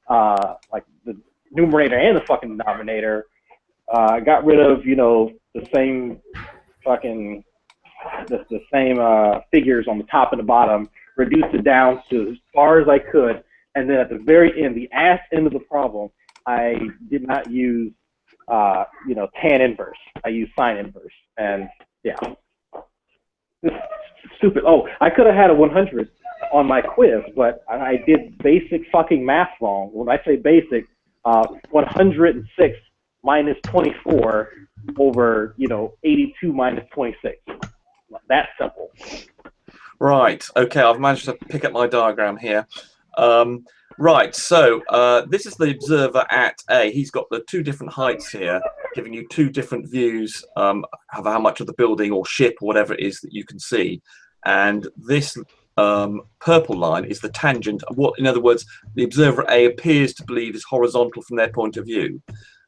like the numerator and the fucking denominator. I got rid of the same fucking the same figures on the top and the bottom, reduced it down to as far as I could, and then at the very end, the ass end of the problem, I did not use tan inverse. I used sine inverse, and yeah, this stupid. Oh, I could have had a 100 on my quiz, but I did basic fucking math wrong. When I say basic, 106 minus 24 over 82 minus 26. That simple. Right. Okay. I've managed to pick up my diagram here. Right. So this is the observer at A. He's got the two different heights here, giving you two different views of how much of the building or ship or whatever it is that you can see. And this purple line is the tangent. In other words, the observer A appears to believe is horizontal from their point of view.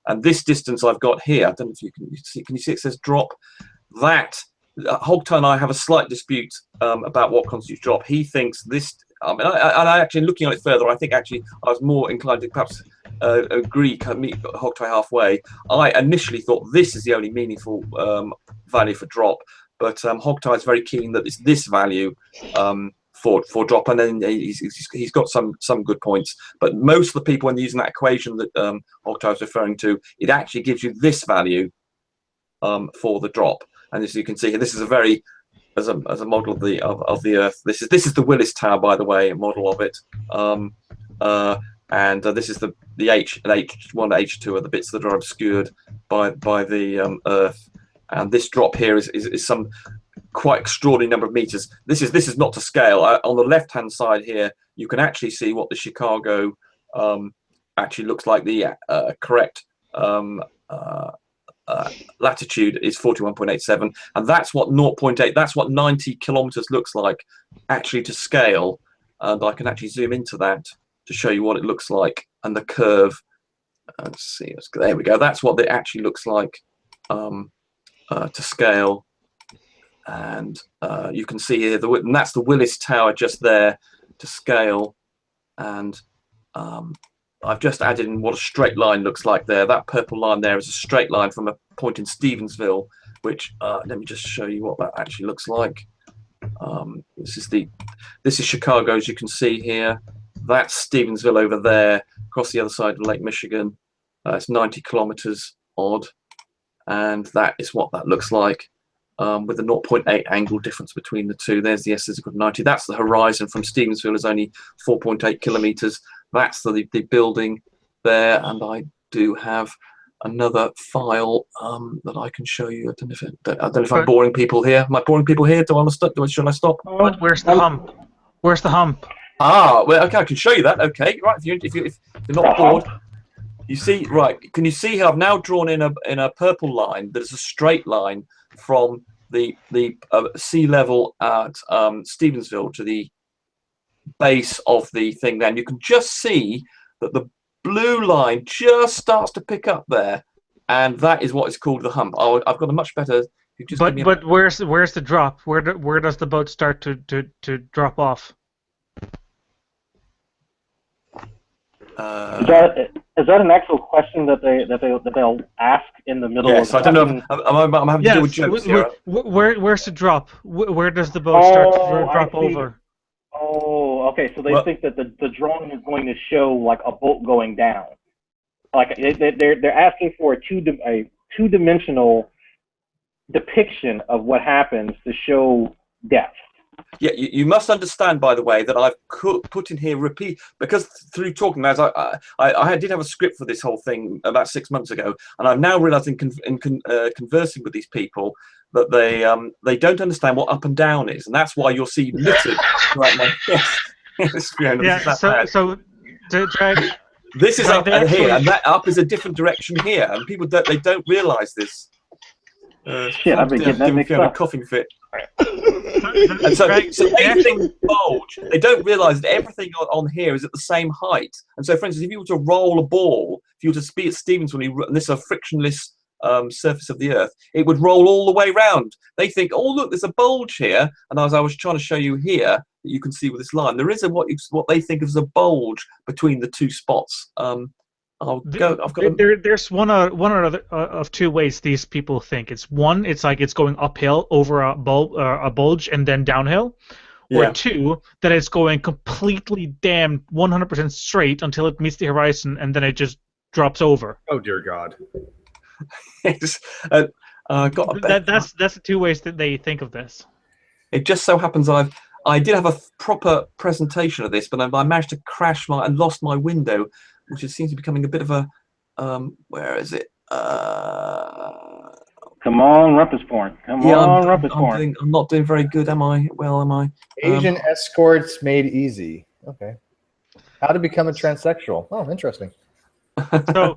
And this distance I've got here, I don't know if you can see. Can you see it says drop? That Hogtie and I have a slight dispute about what constitutes drop. He thinks this. I mean, I actually, looking at it further, I think actually I was more inclined to perhaps agree, meet Hogtie halfway. I initially thought this is the only meaningful value for drop, but Hogtie is very keen that it's this value for drop, and then he's got some good points. But most of the people, when using that equation that Hogtie was referring to, it actually gives you this value for the drop. And as you can see here, this is a very as a model of the Earth. This is the Willis Tower, by the way, a model of it. And this is the H1 and H2 are the bits that are obscured by the Earth. And this drop here is some quite extraordinary number of meters. This is not to scale. On the left hand side here, you can actually see what the Chicago actually looks like. The correct latitude is 41.87, and that's what 0.8. That's what 90 kilometers looks like actually to scale. And I can actually zoom into that to show you what it looks like, and the curve. Let's see. There we go. That's what it actually looks like to scale. And you can see here and that's the Willis Tower just there to scale. And I've just added in what a straight line looks like there. That purple line there is a straight line from a point in Stevensville, which let me just show you what that actually looks like. This is Chicago, as you can see here. That's Stevensville over there, across the other side of Lake Michigan. It's 90 kilometers odd, and that is what that looks like. With a 0.8 angle difference between the two. There's the S is equal to 90. That's the horizon from Stevensville is only 4.8 kilometers. That's the building there, and I do have another file that I can show you. I don't know if I'm boring people here. Am I boring people here? Should I stop? But where's the hump? Where's the hump? Ah, well, okay, I can show you that. Okay, right. If you're not bored, you see, right? Can you see how I've now drawn in a purple line that is a straight line from the sea level at Stevensville to the base of the thing there, and you can just see that the blue line just starts to pick up there, and that is what is called the hump. I've got a much better. But where's the drop? Where does the boat start to drop off? Is that an actual question that they'll ask in the middle? Yes, of I don't know. I'm having to deal with jokes here. Where's the drop? Where does the boat start to drop over? Oh, okay. So they think that the drawing is going to show like a boat going down. Like they're asking for a two-dimensional depiction of what happens to show depth. Yeah, you must understand, by the way, that I've put in here because through talking, as I did have a script for this whole thing about 6 months ago, and I've now realised in conversing with these people that they don't understand what up and down is, and that's why you'll see littered throughout my this is up and here, and that up is a different direction here, and people don't realise this. Shit, I've been getting that mixed up. A coughing fit. And so they think bulge. They don't realise that everything on here is at the same height. And so, for instance, if you were to roll a ball, if you were to speed at Stevens and this is a frictionless surface of the Earth, it would roll all the way round. They think, oh look, there's a bulge here. And as I was trying to show you here, that you can see with this line, there is what they think of as a bulge between the two spots. There's one of two ways these people think. It's one, it's like it's going uphill over a bulge and then downhill, or two, that it's going completely damn 100% straight until it meets the horizon and then it just drops over. Oh dear God! That's the two ways that they think of this. It just so happens I did have a proper presentation of this, but I managed to crash and lost my window, which seems to be becoming a bit of a, where is it? Come on, rumpus porn. Rumpus porn. I'm not doing very good, am I? Well, am I? Asian escorts made easy. Okay. How to become a transsexual. Oh, interesting. So,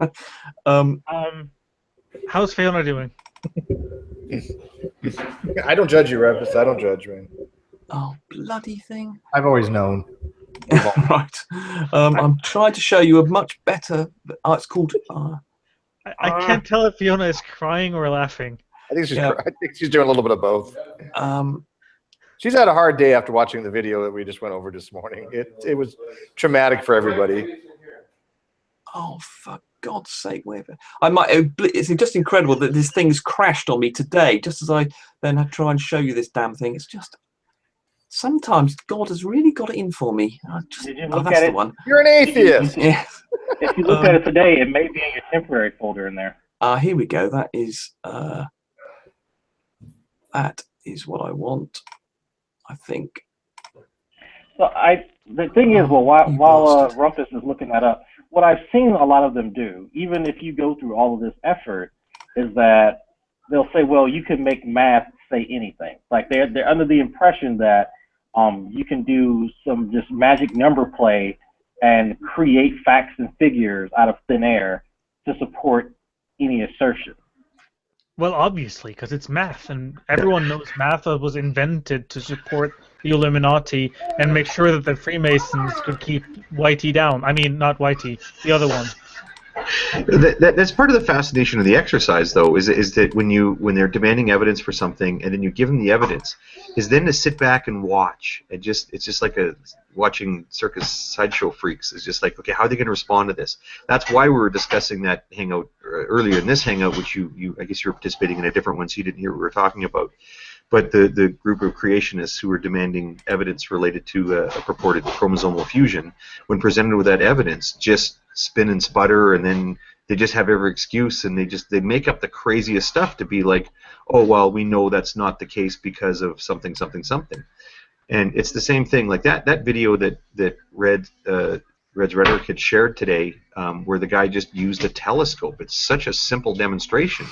how's Fiona doing? I don't judge you, Rumpus. I don't judge, man. Oh, bloody thing. I've always known. Right. I'm trying to show you a much better. It's called. I can't tell if Fiona is crying or laughing. I think she's. Yeah. I think she's doing a little bit of both. She's had a hard day after watching the video that we just went over this morning. It was traumatic for everybody. Oh, for God's sake, I might. It's just incredible that this thing's crashed on me today, just as I then had to try and show you this damn thing. It's just sometimes God has really got it in for me. Did you look that's at the it? one. You're an atheist. Yeah. If you look at it today, it may be in your temporary folder in there. Here we go. That is what I want, I think. So the thing is, well, while Rumpus is looking that up, what I've seen a lot of them do, even if you go through all of this effort, is that they'll say, well, you can make math say anything. Like they're under the impression that you can do some just magic number play and create facts and figures out of thin air to support any assertion. Well, obviously, because it's math, and everyone knows math was invented to support the Illuminati and make sure that the Freemasons could keep Whitey down. I mean, not Whitey, the other one. That's part of the fascination of the exercise, though, is that when they're demanding evidence for something, and then you give them the evidence, is then to sit back and watch. It's just like watching circus sideshow freaks. It's just like, okay, how are they going to respond to this? That's why we were discussing that hangout earlier in this hangout, which I guess you were participating in a different one, so you didn't hear what we were talking about. But the group of creationists who were demanding evidence related to a purported chromosomal fusion, when presented with that evidence, just spin and sputter, and then they just have every excuse, and they make up the craziest stuff to be like, oh, well, we know that's not the case because of something, something, something. And it's the same thing, like that video that Red's Rhetoric had shared today, where the guy just used a telescope. It's such a simple demonstration.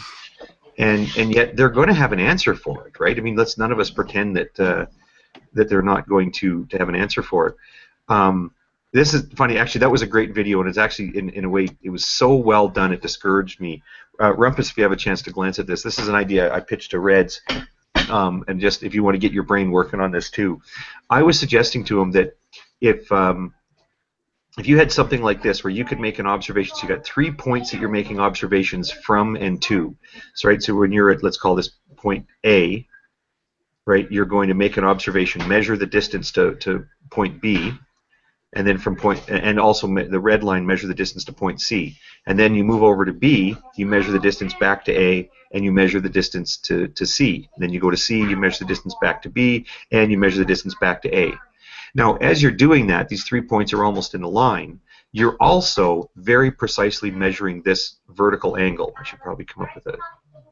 And yet they're going to have an answer for it, right? I mean, let's none of us pretend that they're not going to have an answer for it. This is funny. Actually, that was a great video, and it's actually, in a way, it was so well done, it discouraged me. Rumpus, if you have a chance to glance at this is an idea I pitched to Reds, and just if you want to get your brain working on this too. I was suggesting to him that if you had something like this where you could make an observation, so you got 3 points that you're making observations from and to. So, right, so when you're at, let's call this point A, right, you're going to make an observation, measure the distance to point B, and then from and also the red line, measure the distance to point C. And then you move over to B, you measure the distance back to A, and you measure the distance to C. And then you go to C, you measure the distance back to B, and you measure the distance back to A. Now, as you're doing that, these 3 points are almost in a line. You're also very precisely measuring this vertical angle. I should probably come up with a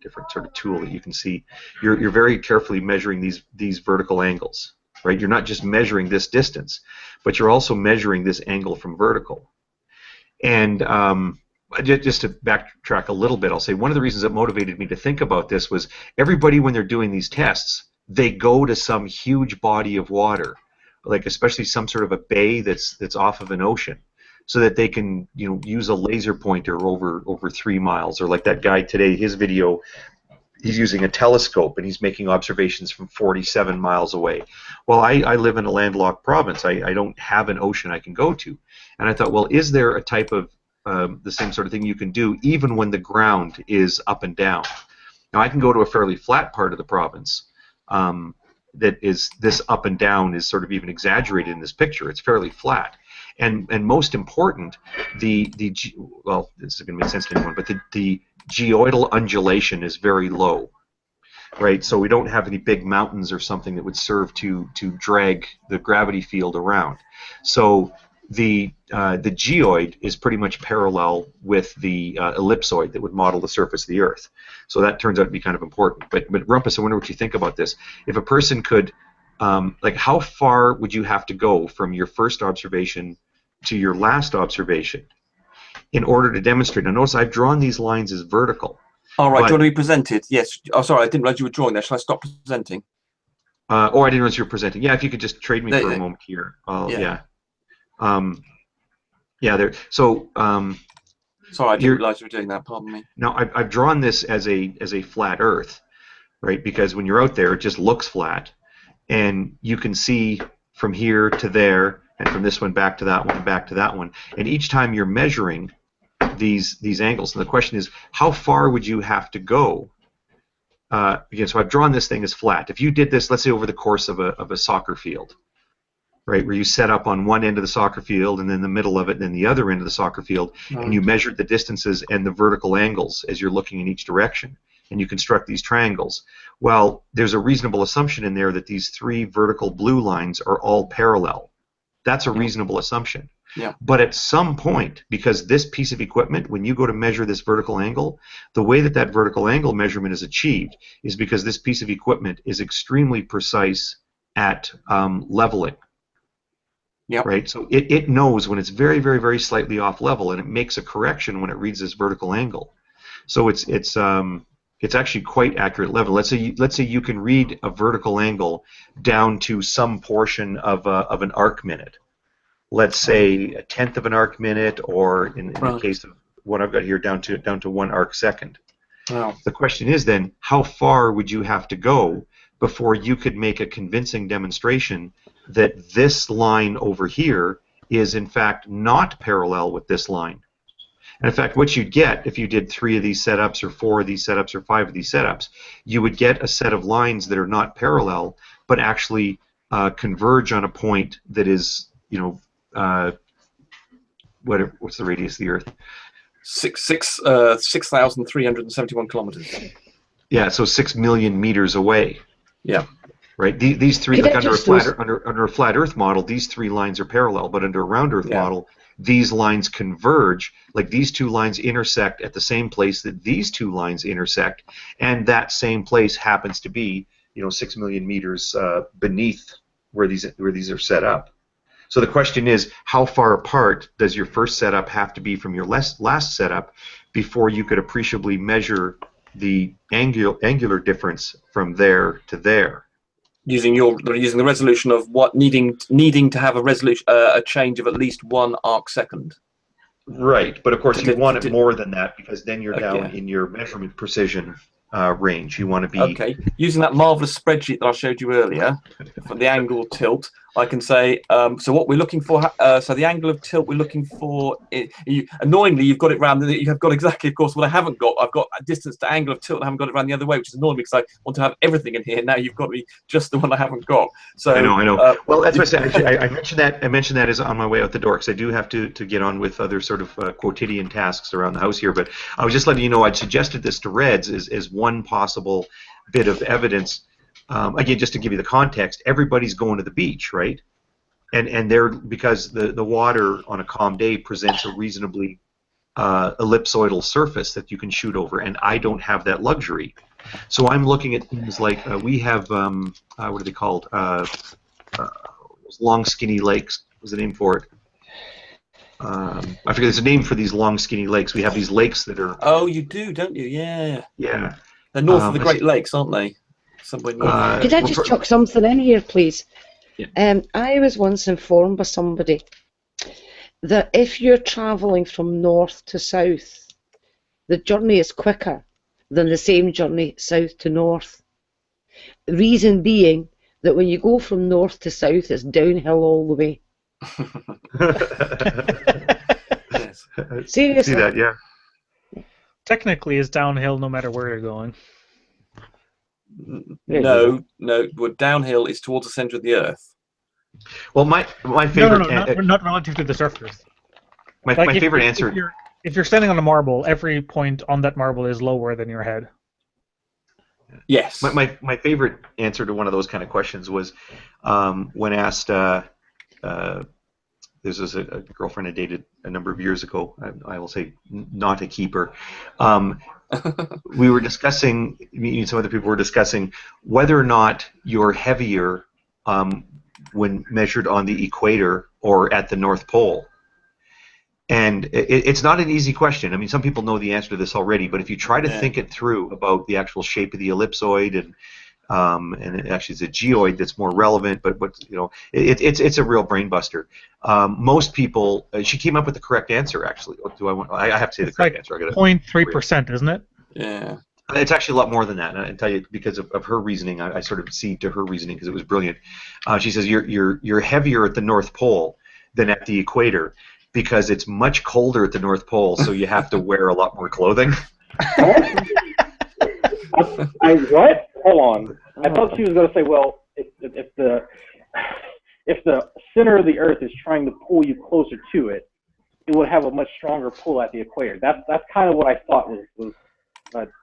different sort of tool that you can see. You're very carefully measuring these vertical angles, right? You're not just measuring this distance, but you're also measuring this angle from vertical. And just to backtrack a little bit, I'll say one of the reasons that motivated me to think about this was everybody, when they're doing these tests, they go to some huge body of water, like especially some sort of a bay that's off of an ocean, so that they can use a laser pointer over 3 miles, or like that guy today, his video, he's using a telescope and he's making observations from 47 miles away. Well, I live in a landlocked province. I don't have an ocean I can go to, and I thought, well, is there a type of the same sort of thing you can do even when the ground is up and down? Now I can go to a fairly flat part of the province. That is, this up and down is sort of even exaggerated in this picture. It's fairly flat, and most important, well, this is going to make sense to anyone, but the geoidal undulation is very low, right? So we don't have any big mountains or something that would serve to drag the gravity field around. So the geoid is pretty much parallel with the ellipsoid that would model the surface of the Earth. So that turns out to be kind of important. But Rumpus, I wonder what you think about this. If a person could, like, how far would you have to go from your first observation to your last observation in order to demonstrate? Now notice I've drawn these lines as vertical. All right, do you want to be presented? Yes. Oh, sorry, I didn't realize you were drawing there. Shall I stop presenting? Oh, I didn't realize you were presenting. Yeah, if you could just trade me for a moment here. Yeah. Yeah, there. So. Sorry, I didn't realize you were doing that. Pardon me. Now, I've drawn this as a flat Earth, right? Because when you're out there, it just looks flat, and you can see from here to there, and from this one back to that one, back to that one, and each time you're measuring these angles. And the question is, how far would you have to go? Again, so I've drawn this thing as flat. If you did this, let's say over the course of a soccer field, right, where you set up on one end of the soccer field and then the middle of it and then the other end of the soccer field, and you measured the distances and the vertical angles as you're looking in each direction, and you construct these triangles. Well, there's a reasonable assumption in there that these three vertical blue lines are all parallel. That's a reasonable assumption. Yeah. But at some point, because this piece of equipment, when you go to measure this vertical angle, the way that that vertical angle measurement is achieved is because this piece of equipment is extremely precise at leveling. Yep. Right? So it knows when it's very, very, very slightly off level, and it makes a correction when it reads this vertical angle. So it's actually quite accurate level. Let's say you can read a vertical angle down to some portion of an arc minute. Let's say a tenth of an arc minute, or in the case of what I've got here, down to 1 arc second. Wow. The question is then, how far would you have to go before you could make a convincing demonstration that this line over here is in fact not parallel with this line? And in fact, what you'd get if you did 3 of these setups, or 4 of these setups, or 5 of these setups, you would get a set of lines that are not parallel, but actually converge on a point that is, what's the radius of the Earth? 6,371 kilometers. Yeah, so 6 million meters away. Yeah. Right. These three, like under a flat Earth model, these 3 lines are parallel, but under a round Earth model, these lines converge. Like these 2 lines intersect at the same place that these 2 lines intersect, and that same place happens to be, 6 million meters beneath where these are set up. So the question is, how far apart does your first setup have to be from your last setup before you could appreciably measure the angular difference from there to there? Using the resolution of what needing to have a resolution a change of at least 1 arc second. Right, but of course you want it more than that, because then you're down in your measurement precision range. You want to be using that marvelous spreadsheet that I showed you earlier for the angle of tilt. I can say so what we're looking for. So the angle of tilt we're looking for. Annoyingly, you've got it round. You have got exactly, of course, what I haven't got. I've got a distance to angle of tilt. I haven't got it round the other way, which is annoying because I want to have everything in here. Now you've got me just the one I haven't got. So I know. Well, that's what I said. Actually, I mentioned that as on my way out the door, because I do have to get on with other sort of quotidian tasks around the house here. But I was just letting you know I'd suggested this to Reds as one possible bit of evidence. Again, just to give you the context, everybody's going to the beach, right? And they're, because the water on a calm day presents a reasonably ellipsoidal surface that you can shoot over, and I don't have that luxury. So I'm looking at things like we have what are they called? Long skinny lakes. What's the name for it? I forget. There's a name for these long skinny lakes. We have these lakes that are. Oh, you do, don't you? Yeah. Yeah. They're north of the Great Lakes, aren't they? Somewhere north. Could I just chuck something in here, please? Yeah. I was once informed by somebody that if you're travelling from north to south, the journey is quicker than the same journey south to north. The reason being that when you go from north to south, it's downhill all the way. Yes. Seriously. See that, yeah. Technically, it's downhill no matter where you're going. No, but downhill is towards the centre of the Earth. Well, my favorite. No, not relative to the surface. My favorite answer. If you're standing on a marble, every point on that marble is lower than your head. Yes. My favorite answer to one of those kind of questions was when asked. This was a girlfriend I dated a number of years ago. I will say not a keeper. We were discussing, me and some other people were discussing whether or not you're heavier when measured on the equator or at the North Pole. And it's not an easy question. I mean, some people know the answer to this already, but if you try to think it through about the actual shape of the ellipsoid and actually it's a geoid that's more relevant, but it's a real brain buster. Most people, she came up with the correct answer actually. I have to say the correct answer. 0.3%, isn't it? Yeah. It's actually a lot more than that, and I tell you because of her reasoning. I sort of cede to her reasoning because it was brilliant. She says you're heavier at the North Pole than at the equator, because it's much colder at the North Pole, so you have to wear a lot more clothing. What? Hold on. I thought she was going to say, well, if the center of the Earth is trying to pull you closer to it, it would have a much stronger pull at the equator. That's kind of what I thought was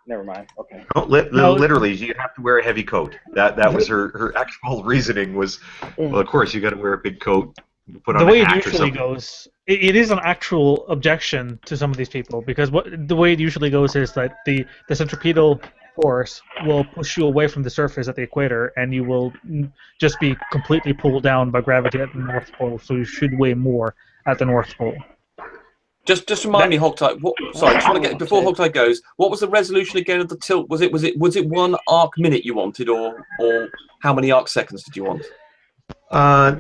never mind. Okay. No, literally, you have to wear a heavy coat. That was her actual reasoning was, well, of course, you got to wear a big coat. Put on the way a hat it usually goes, it is an actual objection to some of these people, because the way it usually goes is that the centripetal force will push you away from the surface at the equator, and you will just be completely pulled down by gravity at the North Pole, so you should weigh more at the North Pole. Just remind me, Hogtie. Sorry, just want to get before Hogtie goes. What was the resolution again of the tilt? Was it 1 arc minute you wanted, or how many arc seconds did you want?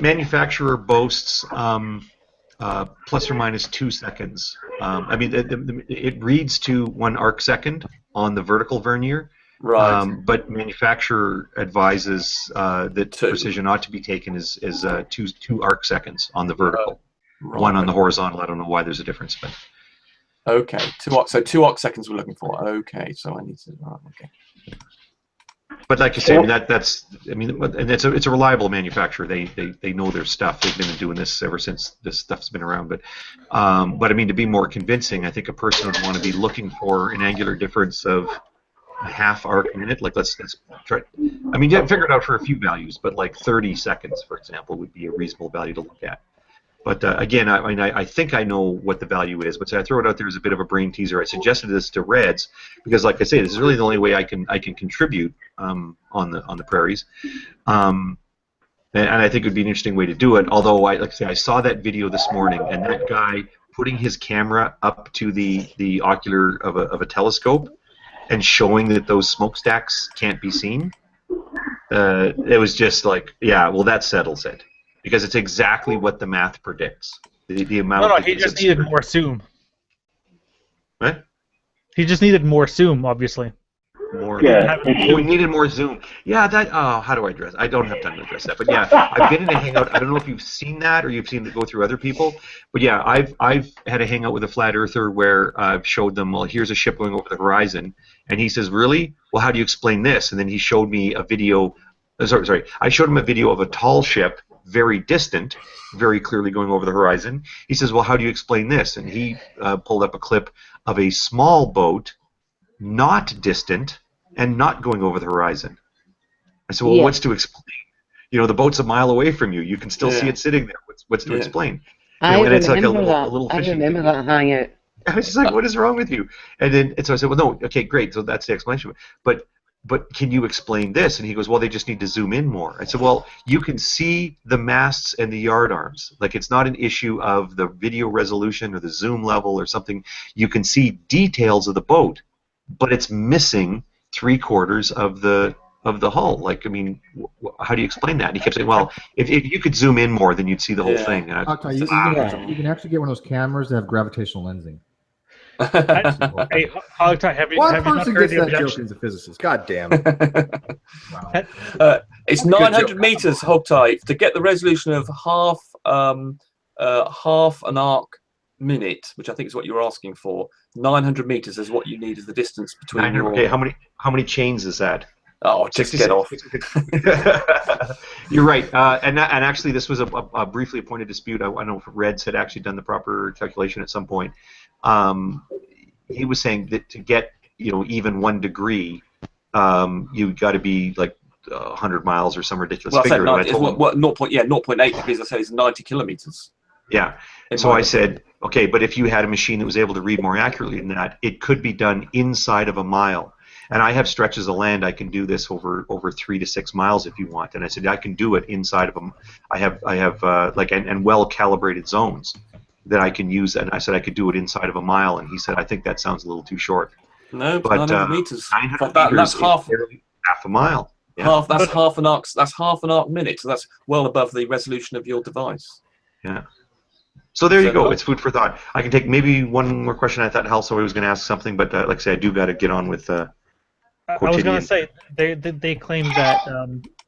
Manufacturer boasts plus or minus 2 seconds. I mean, it reads to 1 arc second on the vertical vernier, right? But manufacturer advises that precision ought to be taken as 2 arc seconds on the vertical. Right. 1 on the horizontal. I don't know why there's a difference, but okay, 2 arc seconds we're looking for. Okay, so I need to. Okay. But like you say, I mean, and it's a reliable manufacturer. They know their stuff. They've been doing this ever since this stuff's been around. But I mean, to be more convincing, I think a person would want to be looking for an angular difference of a half arc minute. Like let's try. I mean, you haven't figured it out for a few values, but like 30 seconds, for example, would be a reasonable value to look at. But again, I think I know what the value is, but so I throw it out there as a bit of a brain teaser. I suggested this to Reds because, like I say, this is really the only way I can contribute on the prairies, and I think it would be an interesting way to do it. Although, like I say, I saw that video this morning, and that guy putting his camera up to the ocular of a telescope and showing that those smokestacks can't be seen. It was just like, yeah, well, that settles it. Because it's exactly what the math predicts. The amount. No, he just needed more zoom. What? He just needed more zoom, obviously. More. Yeah. We needed more zoom. Yeah. That. Oh, how do I address? I don't have time to address that. But yeah, I've been in a hangout. I don't know if you've seen that or you've seen it go through other people. But yeah, I've had a hangout with a flat earther where I've showed them. Well, here's a ship going over the horizon, and he says, "Really? Well, how do you explain this?" And then he showed me a video. Sorry. I showed him a video of a tall ship, very distant, very clearly going over the horizon. He says, well, how do you explain this? And he pulled up a clip of a small boat, not distant, and not going over the horizon. I said, well, what's to explain? You know, the boat's a mile away from you. You can still see it sitting there. What's to explain? You know, and it's like a little fishing. I remember that hangout. I was just like, what is wrong with you? And so I said, well, no, okay, great. So that's the explanation. But can you explain this? And he goes, well, they just need to zoom in more. I said, well, you can see the masts and the yard arms. Like, it's not an issue of the video resolution or the zoom level or something. You can see details of the boat, but it's missing 3/4 of the hull. Like, I mean, how do you explain that? And he kept saying, well, if you could zoom in more, then you'd see the whole thing. And you can actually get one of those cameras that have gravitational lensing. Hey, Hogtie, have you not heard the objection? As a physicist. God damn it. Wow. It's 900 meters, Hogtie, to get the resolution of half an arc minute, which I think is what you were asking for. 900 meters is what you need as the distance between. Okay, how many chains is that? Oh, just get off. You're right. And actually, this was a briefly appointed dispute. I know Reds had actually done the proper calculation at some point. He was saying that to get even 1 degree, you've got to be like 100 miles or some ridiculous figure. 0.8 degrees. I said is 90 kilometers. Yeah. So I said, okay, but if you had a machine that was able to read more accurately than that, it could be done inside of a mile. And I have stretches of land. I can do this over 3 to 6 miles if you want. And I said I can do it inside of them. I have and well calibrated zones that I can use. And I said I could do it inside of a mile. And he said I think that sounds a little too short. No, but 900 meters. 900 that's half a mile. Yeah. That's half an arc. That's half an arc minute. So that's well above the resolution of your device. Yeah. So there you go. It's food for thought. I can take maybe one more question. I thought Hal was going to ask something, but like I say, I do got to get on with. I was going to say they claim that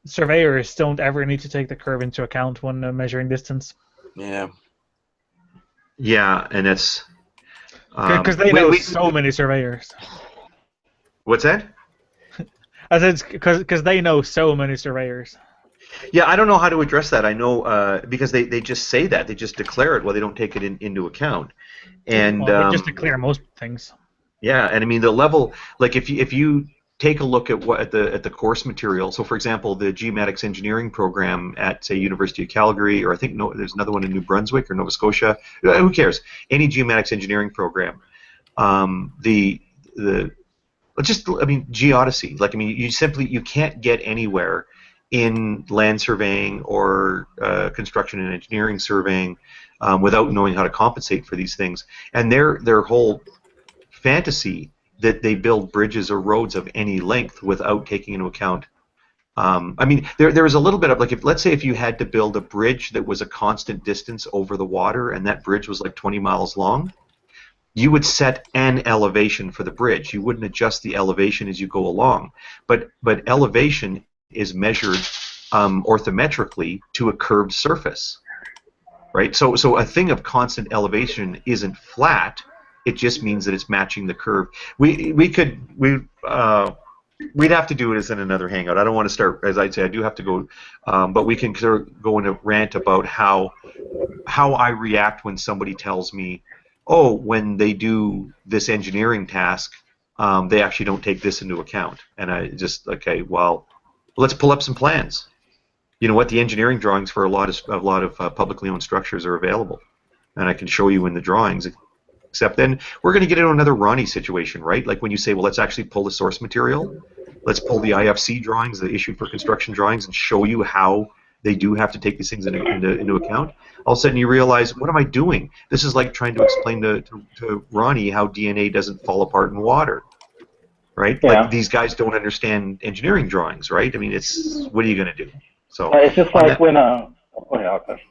surveyors don't ever need to take the curve into account when measuring distance. Yeah. Yeah, and it's because they know so many surveyors. What's that? I said because they know so many surveyors. Yeah, I don't know how to address that. I know because they just say that. They just declare it. Well, they don't take it into account. And well, just declare most things. Yeah, and I mean the level, like if you take a look at what at the course material. So, for example, the geomatics engineering program at say University of Calgary, or I think there's another one in New Brunswick or Nova Scotia. Who cares? Any geomatics engineering program. Geodesy. Like I mean, you can't get anywhere in land surveying or construction and engineering surveying without knowing how to compensate for these things. And their whole fantasy that they build bridges or roads of any length without taking into account. I mean, there is a little bit of like, let's say if you had to build a bridge that was a constant distance over the water, and that bridge was like 20 miles long, you would set an elevation for the bridge. You wouldn't adjust the elevation as you go along. But elevation is measured orthometrically to a curved surface, right? So a thing of constant elevation isn't flat. It just means that it's matching the curve. We'd have to do it as in another hangout. I don't want to start, as I'd say, I do have to go, but we can sort of go into rant about how I react when somebody tells me, oh, when they do this engineering task, they actually don't take this into account. And I just, okay, well, let's pull up some plans. You know what? The engineering drawings for a lot of publicly owned structures are available, and I can show you in the drawings. Except then we're going to get into another Ronnie situation, right? Like when you say, well, let's actually pull the source material, let's pull the IFC drawings, the issue for construction drawings, and show you how they do have to take these things into account. All of a sudden you realize, what am I doing? This is like trying to explain to Ronnie how DNA doesn't fall apart in water, right? Yeah. Like these guys don't understand engineering drawings, right? I mean, it's what are you going to do? So it's just like when go ahead, okay.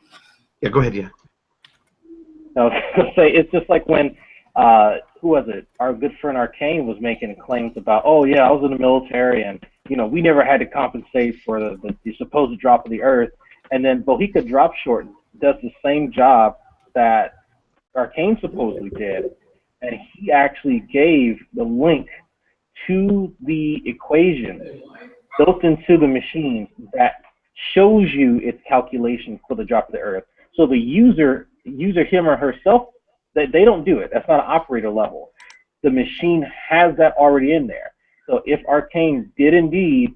Yeah, go ahead. Yeah. I was going to say, it's just like when, who was it? Our good friend Arcane was making claims about, oh yeah, I was in the military and, you know, we never had to compensate for the supposed drop of the Earth. And then Bohica Drop Short does the same job that Arcane supposedly did. And he actually gave the link to the equation built into the machine that shows you its calculation for the drop of the Earth. So the user, him or herself, they don't do it. That's not an operator level. The machine has that already in there. So if Arcane did indeed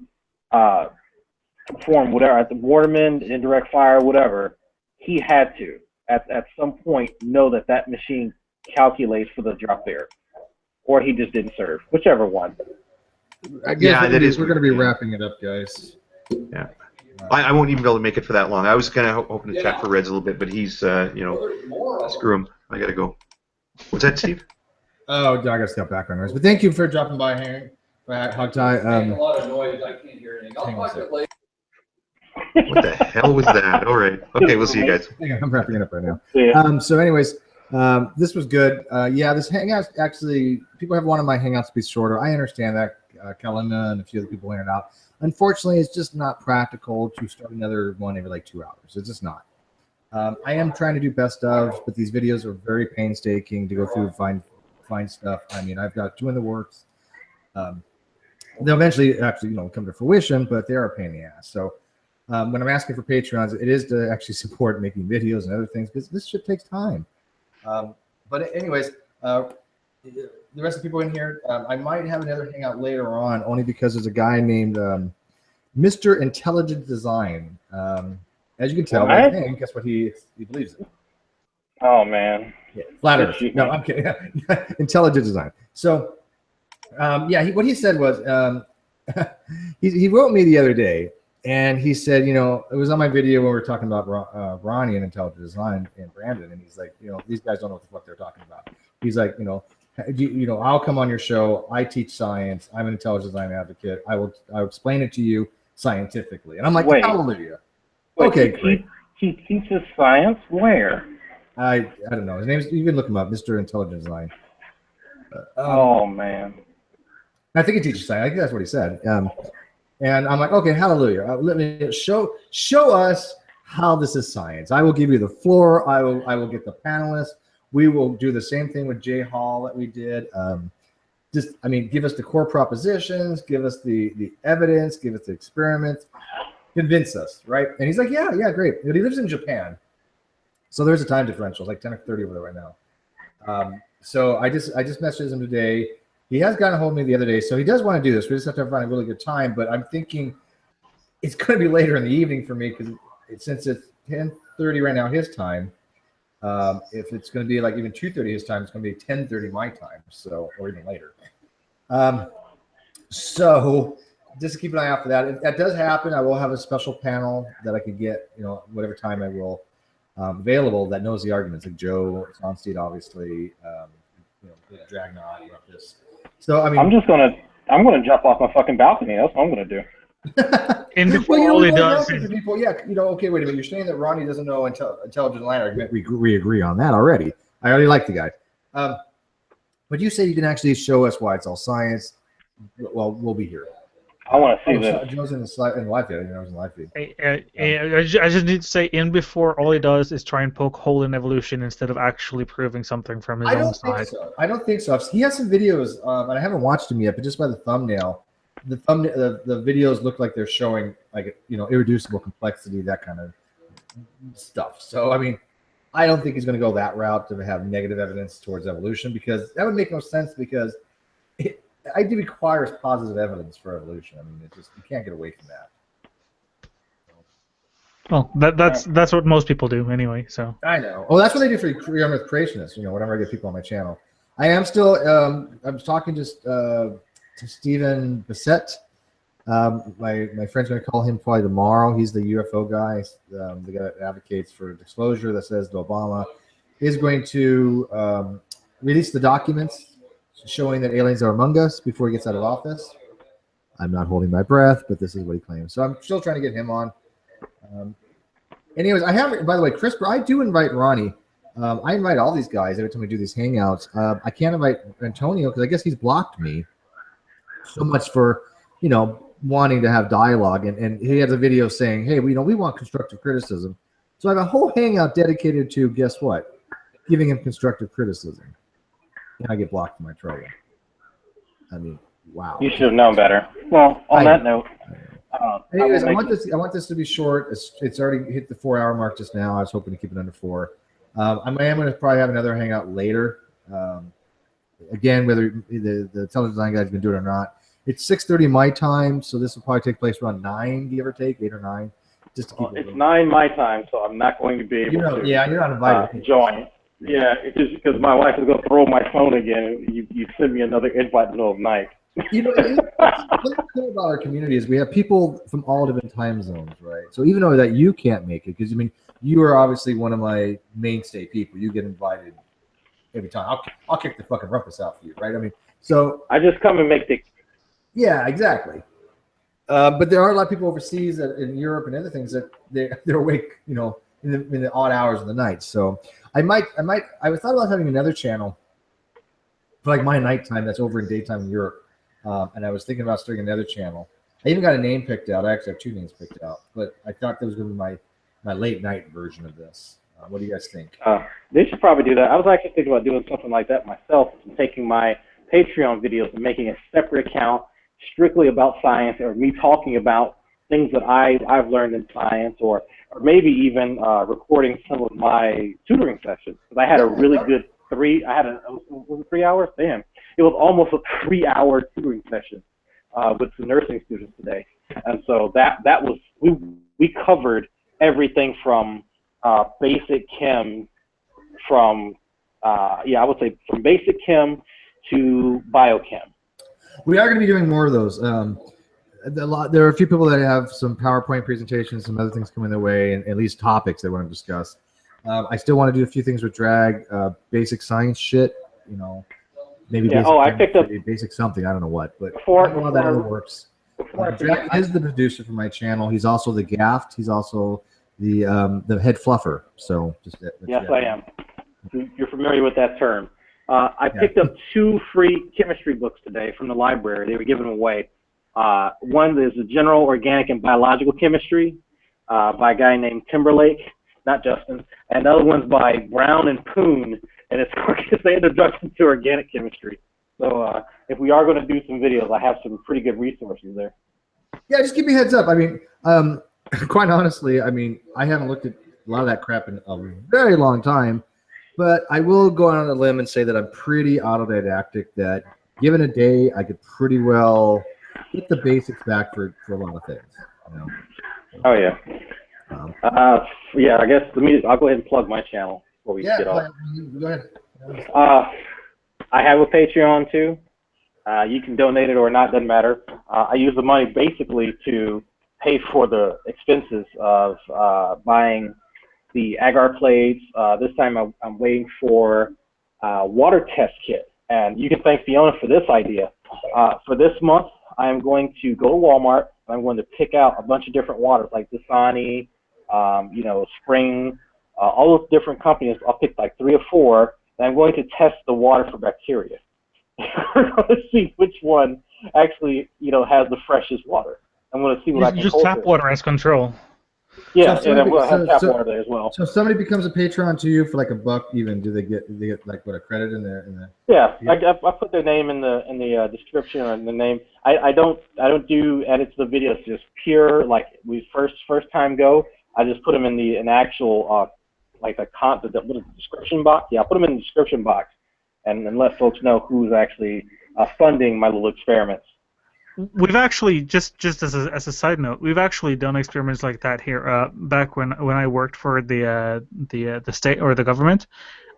perform whatever at the Waterman, indirect fire, whatever, he had to at some point know that machine calculates for the drop there, or he just didn't serve, whichever one. I guess we're going to be wrapping it up, guys. Yeah. I won't even be able to make it for that long. I was kind of hoping to chat for Reds a little bit, but he's, screw him. I got to go. What's that, Steve? Oh, I got to step back on noise. But thank you for dropping by, Hogtie. A lot of noise. I can't hear anything. I'll talk to it later. What the hell was that? All right. Okay, we'll see you guys. I'm wrapping it up right now. Yeah. So anyways, this was good. Yeah, this hangout actually, people have wanted my hangouts to be shorter. I understand that. Kellen and a few other people pointed out. Unfortunately, it's just not practical to start another one every like 2 hours. It's just not. I am trying to do best of, but these videos are very painstaking to go through and find stuff. I mean, I've got 2 in the works. They'll eventually actually, come to fruition, but they are a pain in the ass. So when I'm asking for Patreons, it is to actually support making videos and other things because this shit takes time. But anyways, the rest of the people in here, I might have another hangout later on, only because there's a guy named Mr. Intelligent Design. As you can tell, by his name, guess what he believes in? Oh man, yeah, Flat Earth. No, I'm kidding. Intelligent Design. So, what he said was, he wrote me the other day, and he said, it was on my video when we were talking about Ronnie and Intelligent Design and Brandon, and he's like, these guys don't know what the fuck they're talking about. He's like, I'll come on your show. I teach science. I'm an intelligent design advocate. I'll explain it to you scientifically. And I'm like, hallelujah. Okay, great. He teaches science where? I don't know. His name's, you can look him up, Mr. Intelligent Design. Oh man. I think he teaches science. I think that's what he said. And I'm like, okay, hallelujah. Let me show us how this is science. I will give you the floor. I will get the panelists. We will do the same thing with Jay Hall that we did. Give us the core propositions, give us the evidence, give us the experiments, convince us, right? And he's like, yeah, great. But he lives in Japan, so there's a time differential, like 10:30 over there right now. So I just messaged him today. He has gotten a hold of me the other day, so he does want to do this. We just have to find a really good time. But I'm thinking it's going to be later in the evening for me because since it's 10:30 right now his time. If it's going to be like even 2:30 his time, it's going to be 10:30 my time, so or even later. So just keep an eye out for that. If that does happen, I will have a special panel that I could get, whatever time I will available that knows the arguments, like Joe Sonstein, obviously, Dragnot, this. So I mean, I'm gonna jump off my fucking balcony. That's what I'm gonna do. And before all he does, people, okay, wait a minute. You're saying that Ronnie doesn't know intelligent line argument. We agree on that already. I already like the guy. But you say you can actually show us why it's all science. Well, we'll be here. I want to see this. Joe's in the live feed. I didn't know it was in the live feed. I just need to say, in before all he does is try and poke hole in evolution instead of actually proving something from his own side. I don't think so. He has some videos, and I haven't watched them yet, but just by the thumbnail. The videos look like they're showing irreducible complexity, that kind of stuff. So I mean, I don't think he's going to go that route to have negative evidence towards evolution, because that would make no sense, because it requires positive evidence for evolution. I mean, you can't get away from that. Well, that's what most people do anyway. So I know. Oh, that's what they do for creationists. Whenever I get people on my channel, I am still. I'm talking just. To Stephen Bissett. My friend's going to call him probably tomorrow. He's the UFO guy, the guy that advocates for disclosure, that says that Obama is going to release the documents showing that aliens are among us before he gets out of office. I'm not holding my breath, but this is what he claims. So I'm still trying to get him on. Anyways, I have, by the way, CRISPR, I do invite Ronnie. I invite all these guys every time we do these hangouts. I can't invite Antonio because I guess he's blocked me. So much for, wanting to have dialogue. And he has a video saying, hey, we want constructive criticism. So I have a whole hangout dedicated to, guess what? Giving him constructive criticism. And I get blocked from my trouble. I mean, wow. You should have known better. Well, on that note. Anyways, I want this to be short. It's already hit the 4-hour mark just now. I was hoping to keep it under 4. I am going to probably have another hangout later. Again, whether the intelligent design guys can do it or not. It's 6:30 my time, so this will probably take place around 9, give or take, 8 or 9. Just to keep it's 9 my time, so I'm not going to be able to. Yeah, you're not invited. Join. Yeah, it's just because my wife is going to throw my phone again. You send me another invite in the middle of the night. What's cool about our community is we have people from all different time zones, right? So even though that you can't make it, because you are obviously one of my mainstay people. You get invited every time. I'll kick the fucking rumpus out for you, right? So I just come and make the. Yeah, exactly. But there are a lot of people overseas in Europe and other things that they're awake, in the odd hours of the night. So I was thought about having another channel for like my nighttime that's over in daytime in Europe. And I was thinking about starting another channel. I even got a name picked out. I actually have 2 names picked out, but I thought that was going to be my late night version of this. What do you guys think? They should probably do that. I was actually thinking about doing something like that myself, and taking my Patreon videos and making a separate account strictly about science, or me talking about things that I've learned in science, or maybe even recording some of my tutoring sessions. Because I had a really good was it 3 hours? Damn. It was almost a 3-hour tutoring session with some nursing students today. And so that was, we covered everything from basic chem, I would say from basic chem to biochem. We are going to be doing more of those. There are a few people that have some PowerPoint presentations, some other things coming their way, and at least topics they want to discuss. I still want to do a few things with drag, basic science shit, maybe basic, I picked up basic something, I don't know what, but a lot of that other works. Drag is the producer for my channel. He's also the gaffed. He's also the head fluffer. So yes, I am. You're familiar with that term. I picked up 2 free chemistry books today from the library. They were given away. One is the General Organic and Biological Chemistry by a guy named Timberlake, not Justin, and the other one's by Brown and Poon, and it's the Introduction to Organic Chemistry. So if we are going to do some videos, I have some pretty good resources there. Yeah, just give me a heads up. I mean, quite honestly, I mean, I haven't looked at a lot of that crap in a very long time, but I will go out on a limb and say that I'm pretty autodidactic, that given a day, I could pretty well get the basics back for a lot of things. You know? Oh, yeah. Yeah, I guess I'll go ahead and plug my channel before we get off. Go ahead. I have a Patreon too. You can donate it or not, doesn't matter. I use the money basically to pay for the expenses of buying the agar plates. This time I'm waiting for water test kit. And you can thank Fiona for this idea. For this month, I'm going to go to Walmart. I'm going to pick out a bunch of different waters like Dasani, Spring, all those different companies. I'll pick like 3 or 4, and I'm going to test the water for bacteria. We're going to see which one actually, has the freshest water. I'm going to see what I can use tap water as control. Yeah, and I'm going to have tap water there as well. So if somebody becomes a patron to you for like $1 even, do they get like what, a credit in there? Yeah, I put their name in the description or in the name. I don't do edits to the videos, just pure like we first time go. I just put them in the actual like the description box. Yeah, I put them in the description box and let folks know who's actually funding my little experiments. We've actually just as a side note, we've actually done experiments like that here. Back when I worked for the state or the government,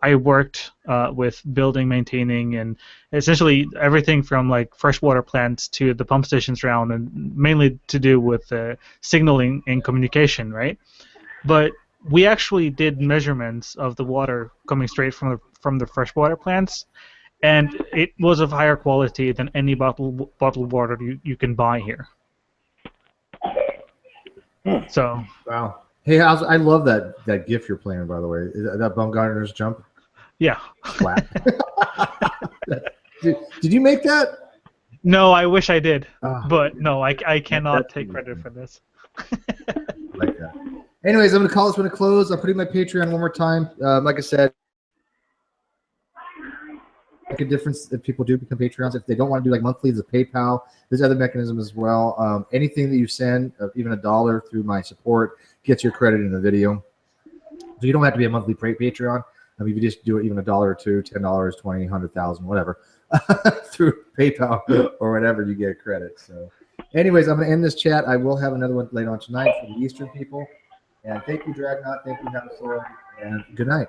I worked with building, maintaining, and essentially everything from like freshwater plants to the pump stations around, and mainly to do with signaling and communication, right? But we actually did measurements of the water coming straight from the freshwater plants. And it was of higher quality than any bottled water you can buy here. So. Wow. Hey, I love that GIF you're playing, by the way. Is that Baumgartner's jump? Yeah. Slap. Did you make that? No, I wish I did. But no, I cannot take credit for this. Like that. Anyways, I'm going to call this one a close. I'm putting my Patreon one more time. Like I said, make a difference if people do become Patreons. If they don't want to do like monthly, there's PayPal. There's other mechanisms as well. Anything that you send, even $1 through my support, gets your credit in the video. So you don't have to be a monthly Patreon. I mean, if you just do it even $1 or $2, $10, 20, 100,000, whatever, through PayPal or whatever, you get credit. So, anyways, I'm going to end this chat. I will have another one later on tonight for the Eastern people. And thank you, Dragnaut. Thank you, Household. And good night.